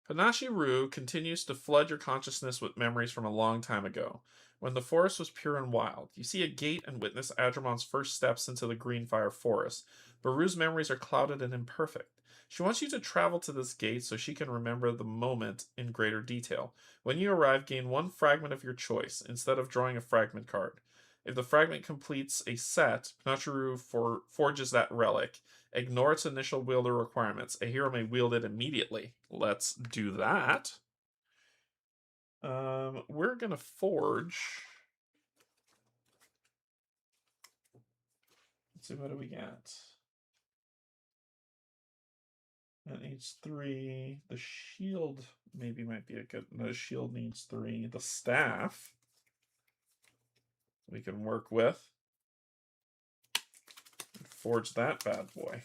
Panashi-Roo continues to flood your consciousness with memories from a long time ago, when the forest was pure and wild. You see a gate and witness Adrimon's first steps into the Greenfire Forest, but Roo's memories are clouded and imperfect. She wants you to travel to this gate so she can remember the moment in greater detail. When you arrive, gain one fragment of your choice, instead of drawing a fragment card. If the fragment completes a set, Panashi-Roo forges that relic. Ignore its initial wielder requirements. A hero may wield it immediately. Let's do that. We're going to forge. Let's see, what do we get? That needs 3. The shield maybe might be a good... The shield needs 3. The staff we can work with. Forge that bad boy.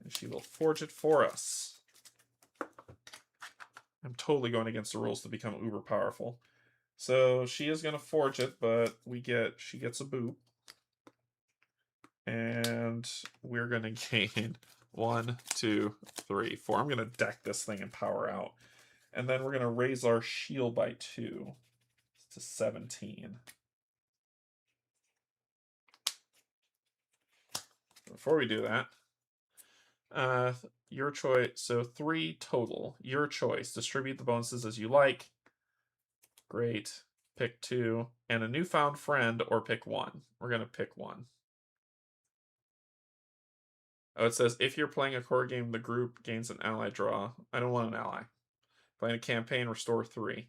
And she will forge it for us. I'm totally going against the rules to become uber powerful. So she is going to forge it, but she gets a boop. And we're going to gain 1, 2, 3, 4. I'm going to deck this thing and power out. And then we're going to raise our shield by 2 to 17. Before we do that, your choice. So 3 total. Your choice. Distribute the bonuses as you like. Great. Pick 2. And a newfound friend, or pick 1. We're going to pick 1. Oh, it says, if you're playing a core game, the group gains an ally draw. I don't want an ally. Playing a campaign, restore 3.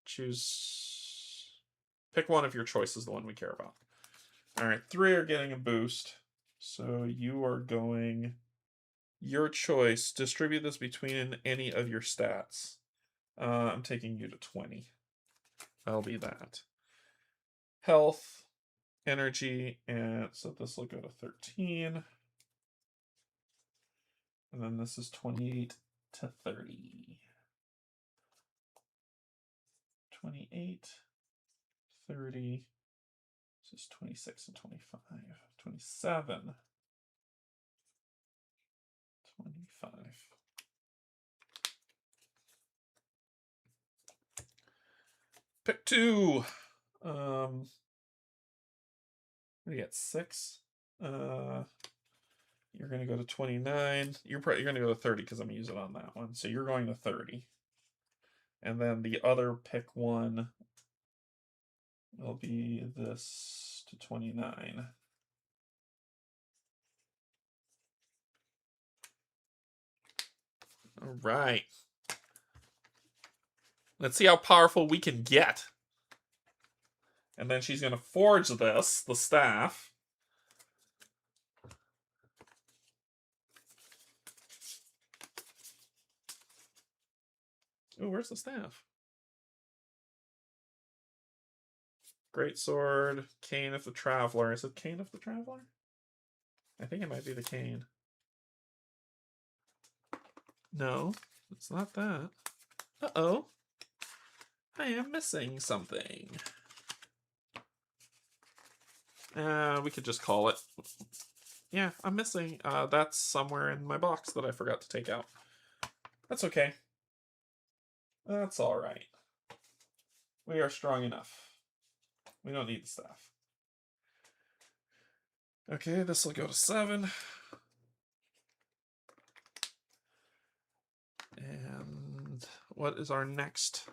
Choose... Pick one of your choices, the one we care about. Alright, 3 are getting a boost. So you are going... Your choice. Distribute this between any of your stats. I'm taking you to 20. That'll be that. Health, energy, and so this will go to 13. And then this is 28 to 30. 28, 30. This is 26 and 25. 27. 25. Pick 2. What do you get? 6. You're going to go to 29. You're going to go to 30 because I'm going to use it on that one. So you're going to 30. And then the other pick 1 will be this to 29. All right. Let's see how powerful we can get. And then she's going to forge this, the staff. Oh, where's the staff? Great sword, cane of the traveler. Is it cane of the traveler? I think it might be the cane. No, it's not that. Uh-oh. I am missing something. We could just call it. Yeah, I'm missing. That's somewhere in my box that I forgot to take out. That's okay. That's all right. We are strong enough. We don't need the staff. Okay, this will go to 7. And what is our next?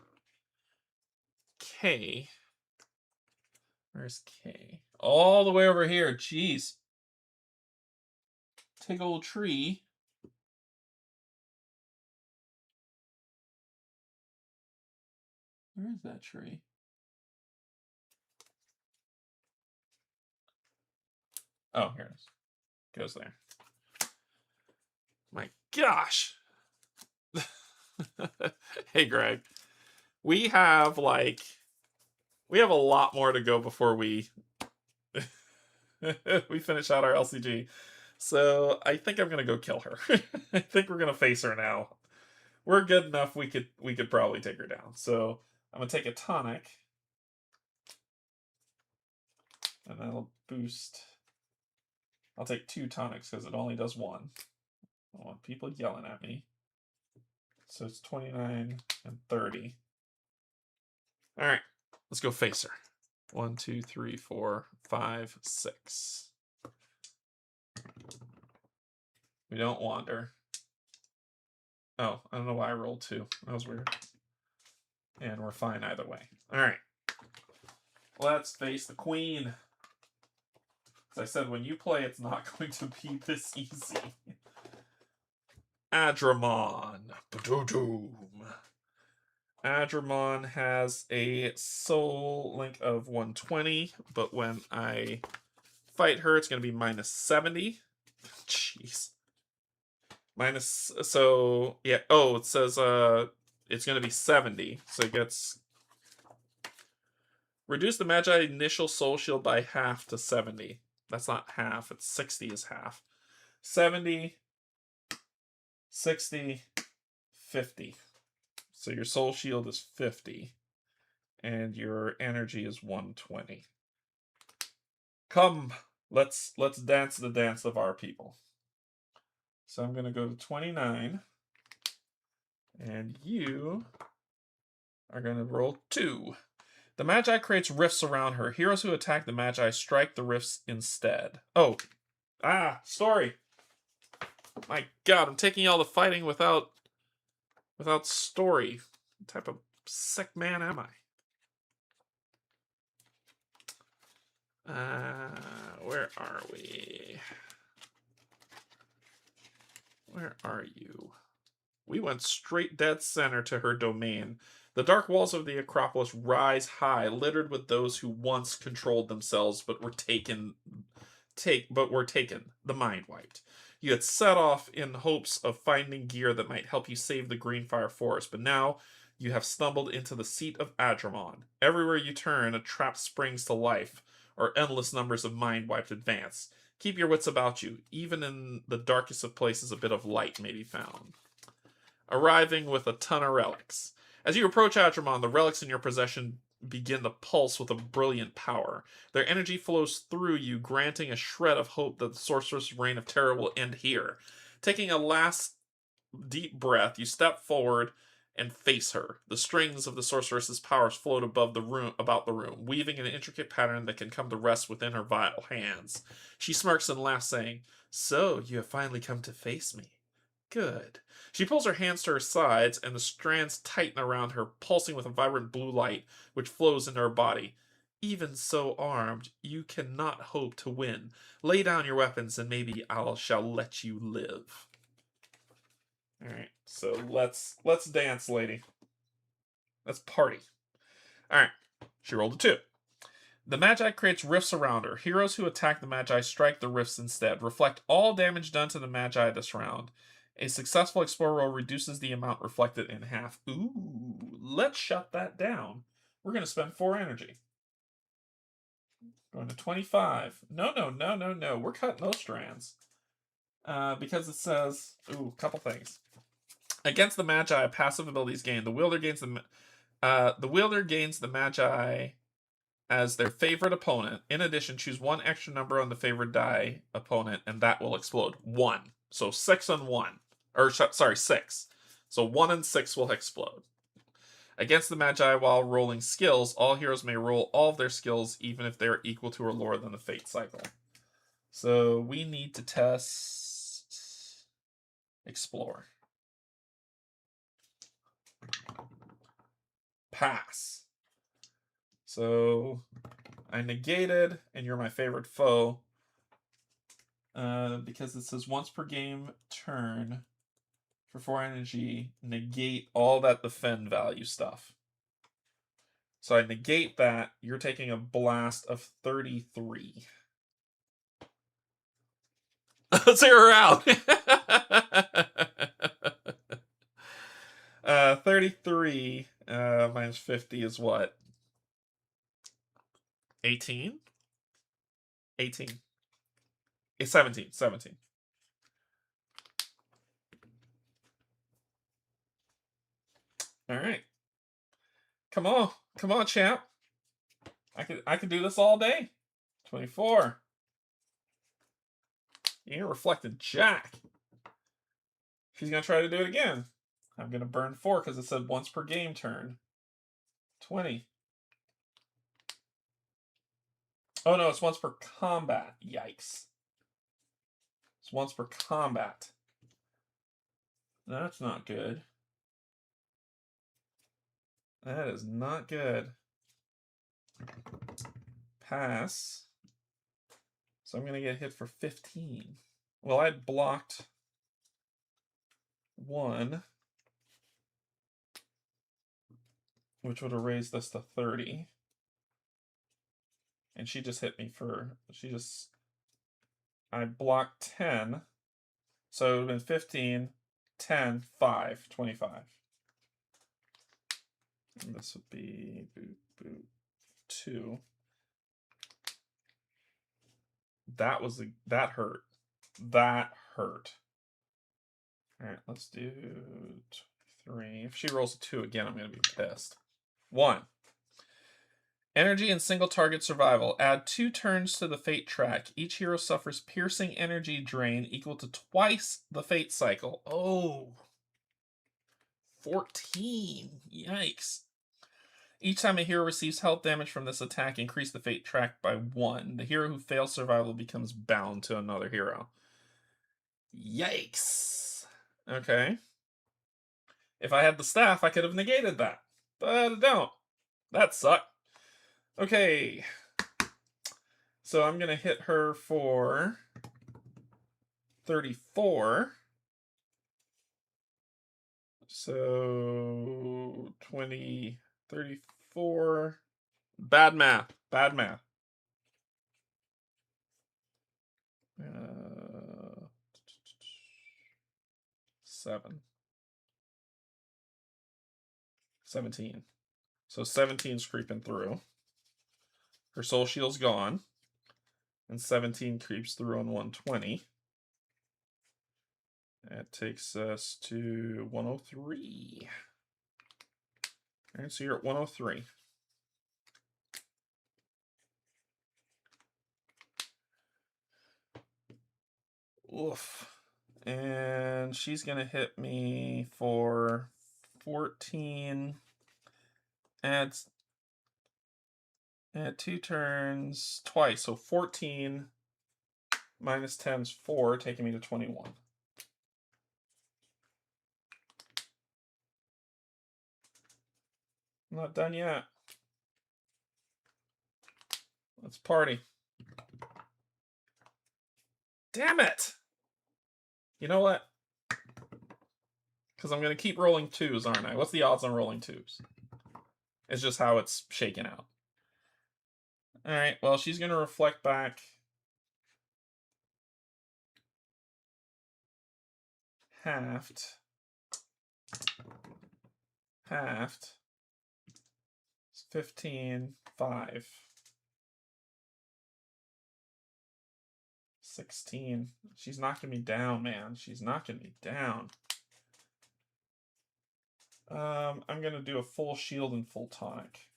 K. Where's K? All the way over here. Jeez. Take old tree. Where is that tree? Oh, here it is. Goes there. My gosh. Hey, Greg. We have a lot more to go before we we finish out our LCG. So I think I'm gonna go kill her. I think we're gonna face her now. We're good enough. We could probably take her down. So I'm gonna take a tonic, and that'll boost. I'll take 2 tonics because it only does 1. I don't want people yelling at me. So it's 29 and 30. All right, let's go face her. 1, 2, 3, 4, 5, 6. We don't wander. Oh, I don't know why I rolled 2. That was weird. And we're fine either way. All right. Let's face the queen. As I said, when you play, it's not going to be this easy. Adrimon. Ba-do-doom. Adrimon has a soul link of 120, but when I fight her, it's going to be minus 70. Jeez. Minus, so, yeah, oh, it says it's going to be 70, so it gets... Reduce the Magi initial soul shield by half to 70. That's not half, it's 60 is half. 70, 60, 50. So your soul shield is 50, and your energy is 120. Come, let's dance the dance of our people. So I'm going to go to 29, and you are going to roll 2. The Magi creates rifts around her. Heroes who attack the Magi strike the rifts instead. Oh, story. My God, I'm taking all the fighting without story. What type of sick man am I? Where are we? Where are you? We went straight dead center to her domain. The dark walls of the Acropolis rise high, littered with those who once controlled themselves but were taken, the mind wiped. You had set off in hopes of finding gear that might help you save the Greenfire Forest, but now you have stumbled into the seat of Adrimon. Everywhere you turn, a trap springs to life, or endless numbers of mind wiped advance. Keep your wits about you. Even in the darkest of places, a bit of light may be found. Arriving with a ton of relics. As you approach Adrimon, the relics in your possession begin to pulse with a brilliant power. Their energy flows through you, granting a shred of hope that the sorceress' reign of terror will end here. Taking a last deep breath, you step forward and face her. The strings of the sorceress's powers float about the room, weaving an intricate pattern that can come to rest within her vile hands. She smirks and laughs, saying, "So, you have finally come to face me. Good." She pulls her hands to her sides, and the strands tighten around her, pulsing with a vibrant blue light, which flows into her body. "Even so armed, you cannot hope to win. Lay down your weapons, and maybe I shall let you live." All right, so let's dance, lady. Let's party. All right, she rolled a 2. The Magi creates rifts around her. Heroes who attack the Magi strike the rifts instead. Reflect all damage done to the Magi this round. A successful Explorer roll reduces the amount reflected in half. Ooh, let's shut that down. We're going to spend 4 energy. Going to 25. No. We're cutting those strands. Because it says, a couple things. Against the Magi, passive abilities gain. The wielder gains the Magi as their favorite opponent. In addition, choose 1 extra number on the favored die opponent, and that will explode. 1. So 6 and 1. Or, sorry, 6. So 1 and 6 will explode. Against the Magi, while rolling skills, all heroes may roll all of their skills, even if they are equal to or lower than the Fate cycle. So we need to test Explore. Pass. So I negated, and you're my favorite foe. Because it says once per game turn for 4 energy, negate all that defend value stuff. So I negate that. You're taking a blast of 33. Let's hear her out. 33 minus 50 is what? 18? 18. It's 17. 17. All right. Come on. Come on, champ. I could do this all day. 24. You ain't reflected jack. She's going to try to do it again. I'm going to burn 4 because it said once per game turn. 20. Oh no, it's once per combat. Yikes. It's once per combat. That's not good. That is not good. Pass. So I'm going to get hit for 15. Well, I blocked 1, which would have raised this to 30. And she just hit me for, I blocked 10. So it would have been 15, 10, 5, 25. And this would be boot, boot, 2. That hurt. That hurt. All right, let's do 3. If she rolls a 2 again, I'm going to be pissed. 1. Energy and single target survival. Add 2 turns to the fate track. Each hero suffers piercing energy drain equal to twice the fate cycle. Oh. 14. Yikes. Each time a hero receives health damage from this attack, increase the fate track by 1. The hero who fails survival becomes bound to another hero. Yikes. Okay. If I had the staff, I could have negated that. But I don't. That sucked. Okay. So I'm going to hit her for 34. So 20, 34. Bad math. Bad math. 7. 17. So 17's creeping through. Her soul shield's gone. And 17 creeps through on 120. That takes us to 103. All right, so you're at 103. Oof. And she's going to hit me for 14. Add 2 turns twice. So 14 minus 10 is 4, taking me to 21. I'm not done yet. Let's party. Damn it! You know what? Because I'm going to keep rolling 2s, aren't I? What's the odds on rolling 2s? It's just how it's shaken out. Alright, well, she's going to reflect back. Halved. 15, 5. 16. She's knocking me down, man. She's knocking me down. I'm going to do a full shield and full tonic.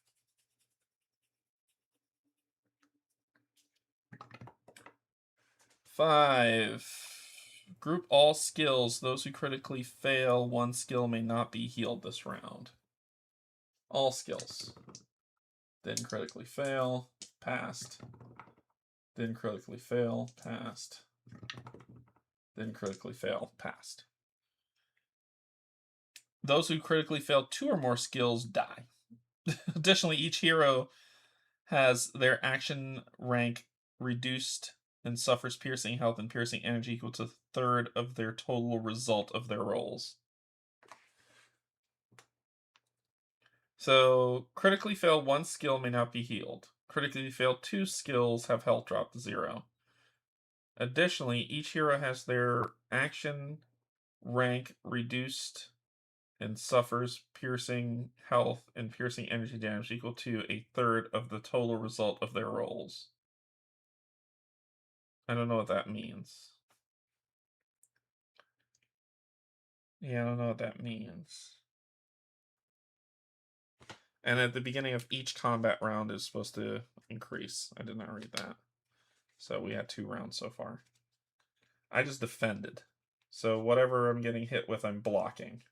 Five. Group all skills. Those who critically fail one skill may not be healed this round. All skills. Didn't critically fail. Passed. Didn't critically fail. Passed. Didn't critically fail. Passed. Those who critically fail 2 or more skills die. Additionally, each hero has their action rank reduced and suffers piercing health and piercing energy equal to 1/3 of their total result of their rolls. So, critically fail 1 skill may not be healed. Critically fail 2 skills have health drop to 0. Additionally, each hero has their action rank reduced and suffers piercing health and piercing energy damage equal to 1/3 of the total result of their rolls. I don't know what that means. Yeah, I don't know what that means. And at the beginning of each combat round is supposed to increase. I did not read that. So we had 2 rounds so far. I just defended. So whatever I'm getting hit with, I'm blocking.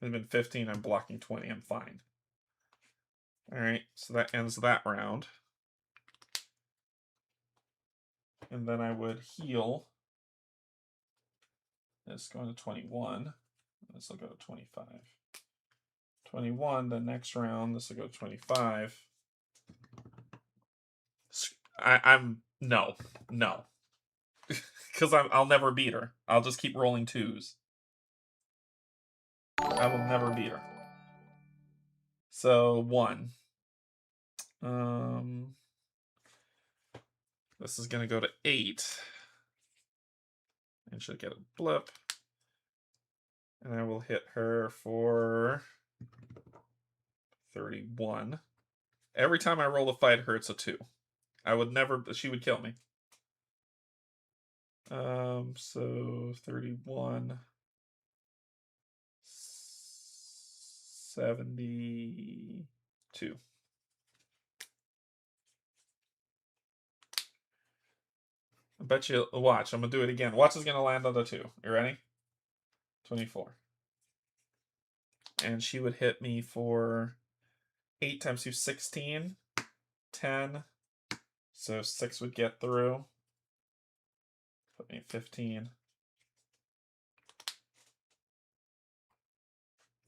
It's been 15, I'm blocking 20, I'm fine. Alright, so that ends that round. And then I would heal. This going to 21. This will go to 25. 21, the next round, this will go to 25. No. Because I'll never beat her. I'll just keep rolling 2s. I will never beat her. So 1. This is gonna go to 8. And she'll get a blip. And I will hit her for 31. Every time I roll a fight her, it's a 2. I would never, she would kill me. So 31, 72. I bet you, watch, I'm gonna do it again. Watch is gonna land on the 2. You ready? 24. And she would hit me for 8 times 2, 16, 10. So 6 would get through. Put me at 15.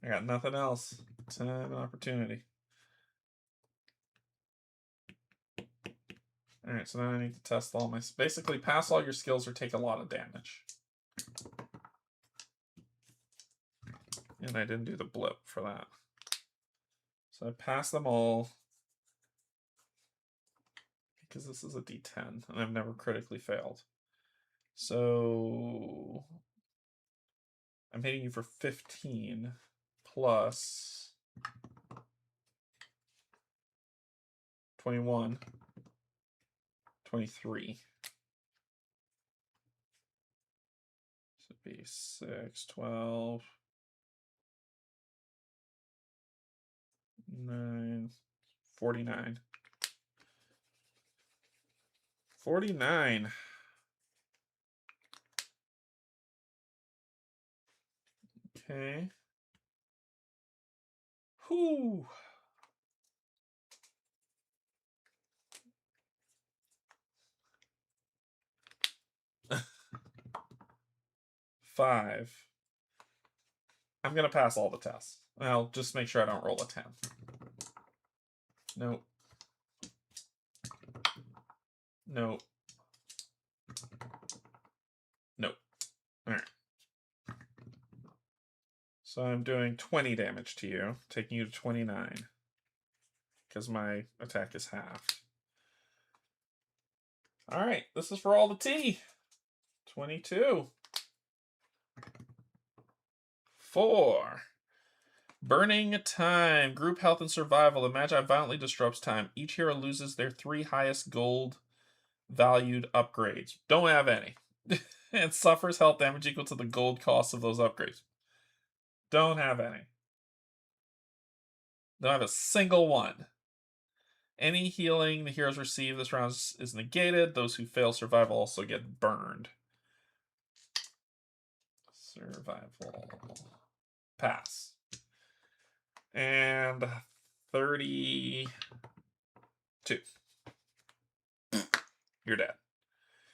I got nothing else. Time and opportunity. Alright, so now I need to test all my... Basically, pass all your skills or take a lot of damage. And I didn't do the blip for that. So I passed them all. Because this is a D10, and I've never critically failed. So... I'm hitting you for 15 plus 21, 23. This would be 6, 12, 9, 49. 49. Okay. Whew. Five. I'm gonna pass all the tests. I'll just make sure I don't roll a 10. Nope. Nope. Nope. Alright. So I'm doing 20 damage to you, taking you to 29. Because my attack is halved. Alright, this is for all the tea. 22. 4. Burning time. Group health and survival. The Magi violently disrupts time. Each hero loses their 3 highest gold valued upgrades. Don't have any. And suffers health damage equal to the gold cost of those upgrades. Don't have any. Don't have a single one. Any healing the heroes receive this round is negated. Those who fail survival also get burned. Survival. Pass. And 32. You're dead.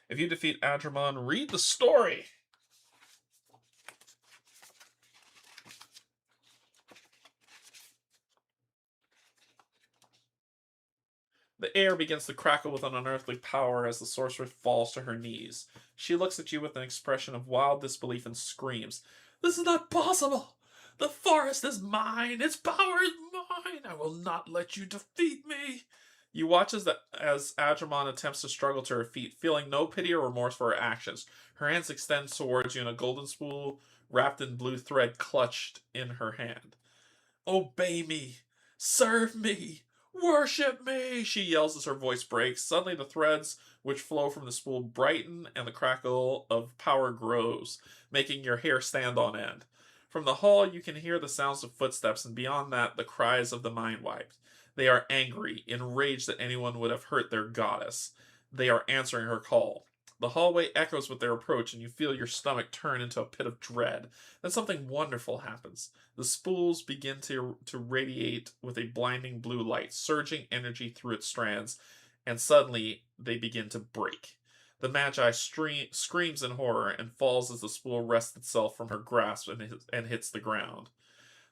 If you defeat Adrimon, read the story. The air begins to crackle with an unearthly power as the sorceress falls to her knees. She looks at you with an expression of wild disbelief and screams, "This is not possible! The forest is mine! Its power is mine! I will not let you defeat me!" You watch as Adrimon attempts to struggle to her feet, feeling no pity or remorse for her actions. Her hands extend towards you, and a golden spool wrapped in blue thread clutched in her hand. "Obey me! Serve me! Worship me!" she yells as her voice breaks. Suddenly the threads which flow from the spool brighten, and the crackle of power grows, making your hair stand on end. From the hall you can hear the sounds of footsteps, and beyond that the cries of the mind wiped. They are angry, enraged that anyone would have hurt their goddess. They are answering her call. The hallway echoes with their approach, and you feel your stomach turn into a pit of dread. Then something wonderful happens. The spools begin to radiate with a blinding blue light, surging energy through its strands, and suddenly they begin to break. The Magi screams in horror and falls as the spool wrests itself from her grasp and hits the ground.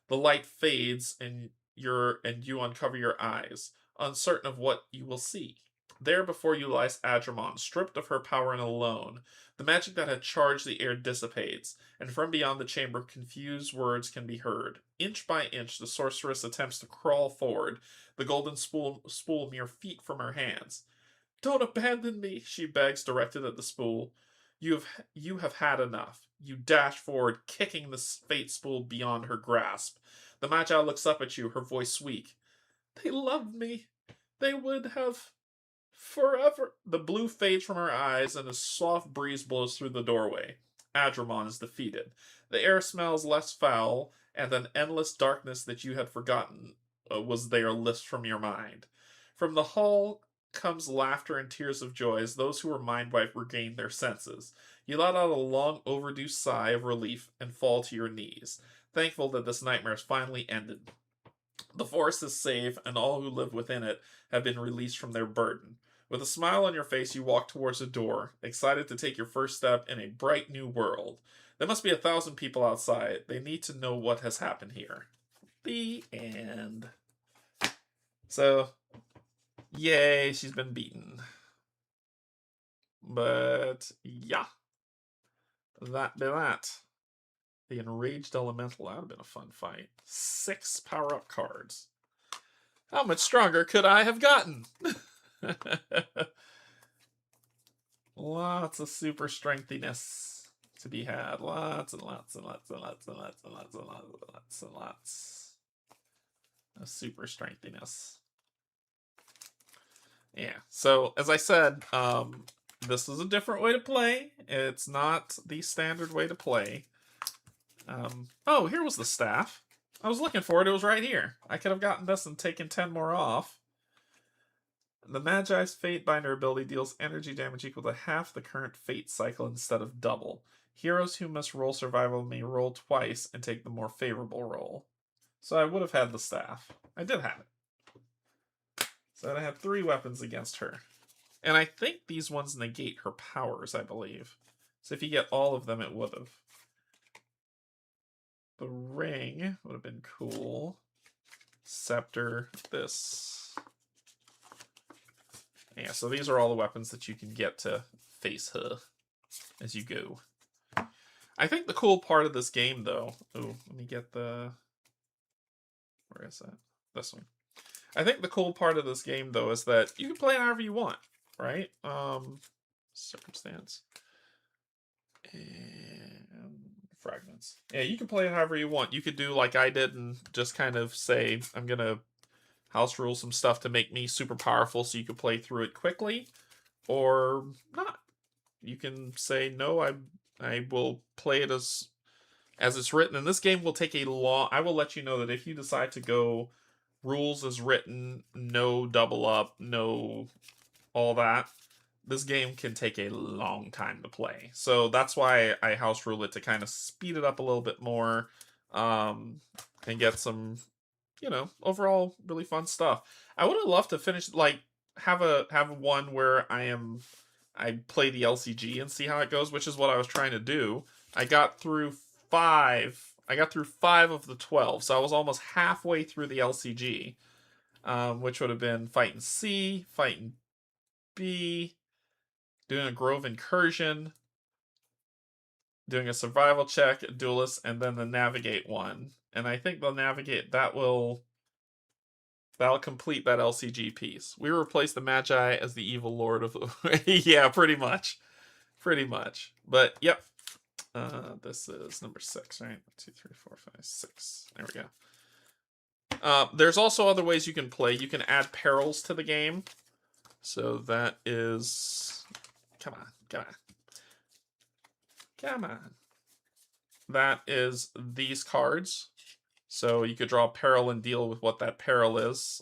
The light fades, and you uncover your eyes, uncertain of what you will see. There before you lies Adrimon, stripped of her power and alone. The magic that had charged the air dissipates, and from beyond the chamber confused words can be heard. Inch by inch the sorceress attempts to crawl forward, the golden spool mere feet from her hands. "Don't abandon me," she begs, directed at the spool. You have had enough. You dash forward, kicking the fate spool beyond her grasp. The Magi looks up at you, her voice weak. "They loved me. They would have forever." The blue fades from her eyes, and a soft breeze blows through the doorway. Adrimon is defeated. The air smells less foul, and an endless darkness that you had forgotten was there lifts from your mind. From the hall comes laughter and tears of joy as those who were mind wiped regain their senses. You let out a long overdue sigh of relief and fall to your knees, thankful that this nightmare has finally ended. The forest is safe, and all who live within it have been released from their burden. With a smile on your face, you walk towards the door, excited to take your first step in a bright new world. There must be 1,000 people outside. They need to know what has happened here. The end. So, yay, she's been beaten. But, yeah. That be that. The Enraged Elemental, that would have been a fun fight. 6 power-up cards. How much stronger could I have gotten? Lots of super strengthiness to be had. Lots and lots and lots and lots and lots and lots and lots and lots and lots of super strengthiness. Yeah, so as I said, this is a different way to play. It's not the standard way to play. Oh, here was the staff. I was looking for it. It was right here. I could have gotten this and taken 10 more off. The Magi's Fate Binder ability deals energy damage equal to half the current Fate cycle instead of double. Heroes who must roll survival may roll twice and take the more favorable roll. So I would have had the staff. I did have it. So I had 3 weapons against her. And I think these ones negate her powers, I believe. So if you get all of them, it would have. The ring would have been cool. Scepter, this. Yeah, so these are all the weapons that you can get to face her as you go. I think the cool part of this game, though... Oh, let me get the... Where is that? This one. I think the cool part of this game, though, is that you can play it however you want, right? Circumstance. And fragments. Yeah, you can play it however you want. You could do like I did and just kind of say, I'm going to house rule some stuff to make me super powerful so you can play through it quickly, or not. You can say, no, I will play it as it's written. And this game will take a long... I will let you know that if you decide to go rules as written, no double up, no all that, this game can take a long time to play. So that's why I house rule it, to kind of speed it up a little bit more, and get some, overall really fun stuff. I would have loved to finish, like, have one where I play the LCG and see how it goes, which is what I was trying to do. I got through 5 of the 12, so I was almost halfway through the LCG, which would have been fighting C, fighting B, doing a Grove Incursion, doing a survival check, a duelist, and then the navigate one. And I think the navigate, that'll complete that LCG piece. We replace the Magi as the evil lord of yeah, pretty much. But yep. This is number 6, right? 1, 2, 3, 4, 5, 6. There we go. There's also other ways you can play. You can add perils to the game. So that is... Come on. That is these cards. So you could draw a peril and deal with what that peril is,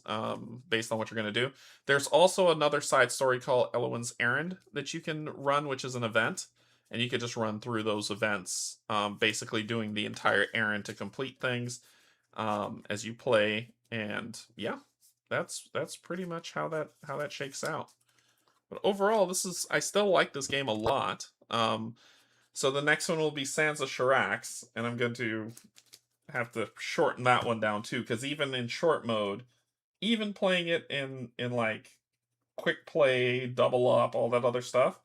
based on what you're going to do. There's also another side story called Elowin's Errand that you can run, which is an event. And you could just run through those events, basically doing the entire errand to complete things as you play. And yeah, that's pretty much how that shakes out. But overall, I still like this game a lot. So the next one will be Sansa Shirax, and I'm going to have to shorten that one down too, because even in short mode, even playing it in like quick play, double up, all that other stuff,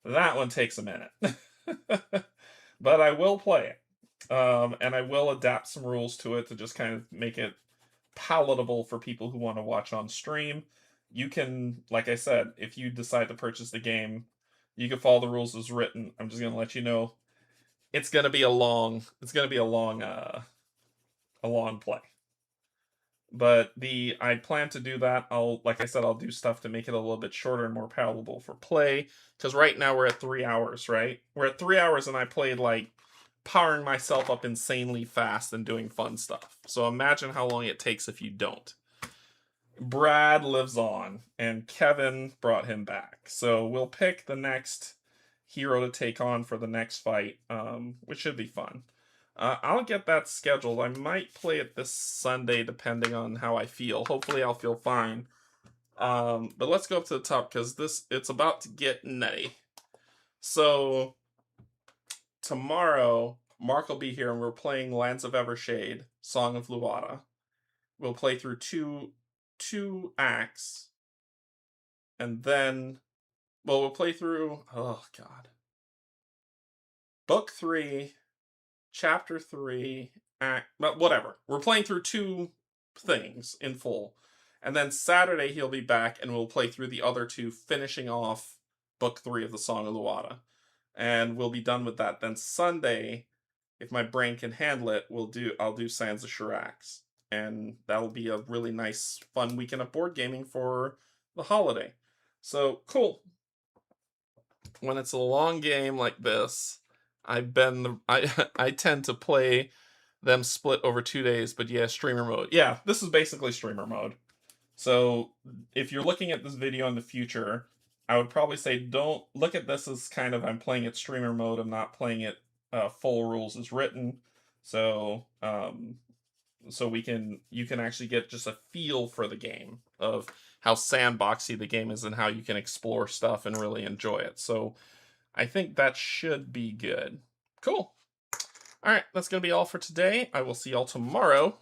that one takes a minute. But I will play it, and I will adapt some rules to it to just kind of make it palatable for people who want to watch on stream. You can, like I said, if you decide to purchase the game, you can follow the rules as written. I'm just gonna let you know it's gonna be a long play. But I plan to do that. Like I said, I'll do stuff to make it a little bit shorter and more palatable for play. Because right now we're at 3 hours, right? We're at 3 hours and I played like powering myself up insanely fast and doing fun stuff. So imagine how long it takes if you don't. Brad lives on, and Kevin brought him back. So we'll pick the next hero to take on for the next fight, which should be fun. I'll get that scheduled. I might play it this Sunday, depending on how I feel. Hopefully, I'll feel fine. But let's go up to the top, because it's about to get nutty. So, tomorrow, Mark will be here, and we're playing Lands of Evershade, Song of Luata. We'll play through two acts, and then, well, we'll play through, oh, God. Book 3... Chapter 3, act, but whatever. We're playing through 2 things in full. And then Saturday he'll be back and we'll play through the other 2, finishing off Book 3 of the Song of Luata. And we'll be done with that. Then Sunday, if my brain can handle it, I'll do Sansa Shirax. And that'll be a really nice, fun weekend of board gaming for the holiday. So, cool. When it's a long game like this, I tend to play them split over 2 days, but yeah, streamer mode. Yeah, this is basically streamer mode. So if you're looking at this video in the future, I would probably say don't look at this as kind of I'm playing it streamer mode. I'm not playing it full rules as written. So you can actually get just a feel for the game of how sandboxy the game is and how you can explore stuff and really enjoy it. So I think that should be good. Cool. All right, that's going to be all for today. I will see y'all tomorrow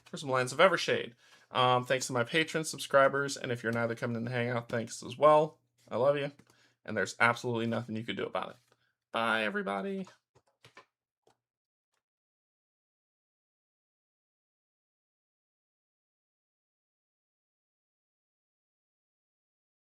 for some Lands of Evershade. Thanks to my patrons, subscribers, and if you're neither coming in to hang out, thanks as well. I love you, and there's absolutely nothing you can do about it. Bye, everybody.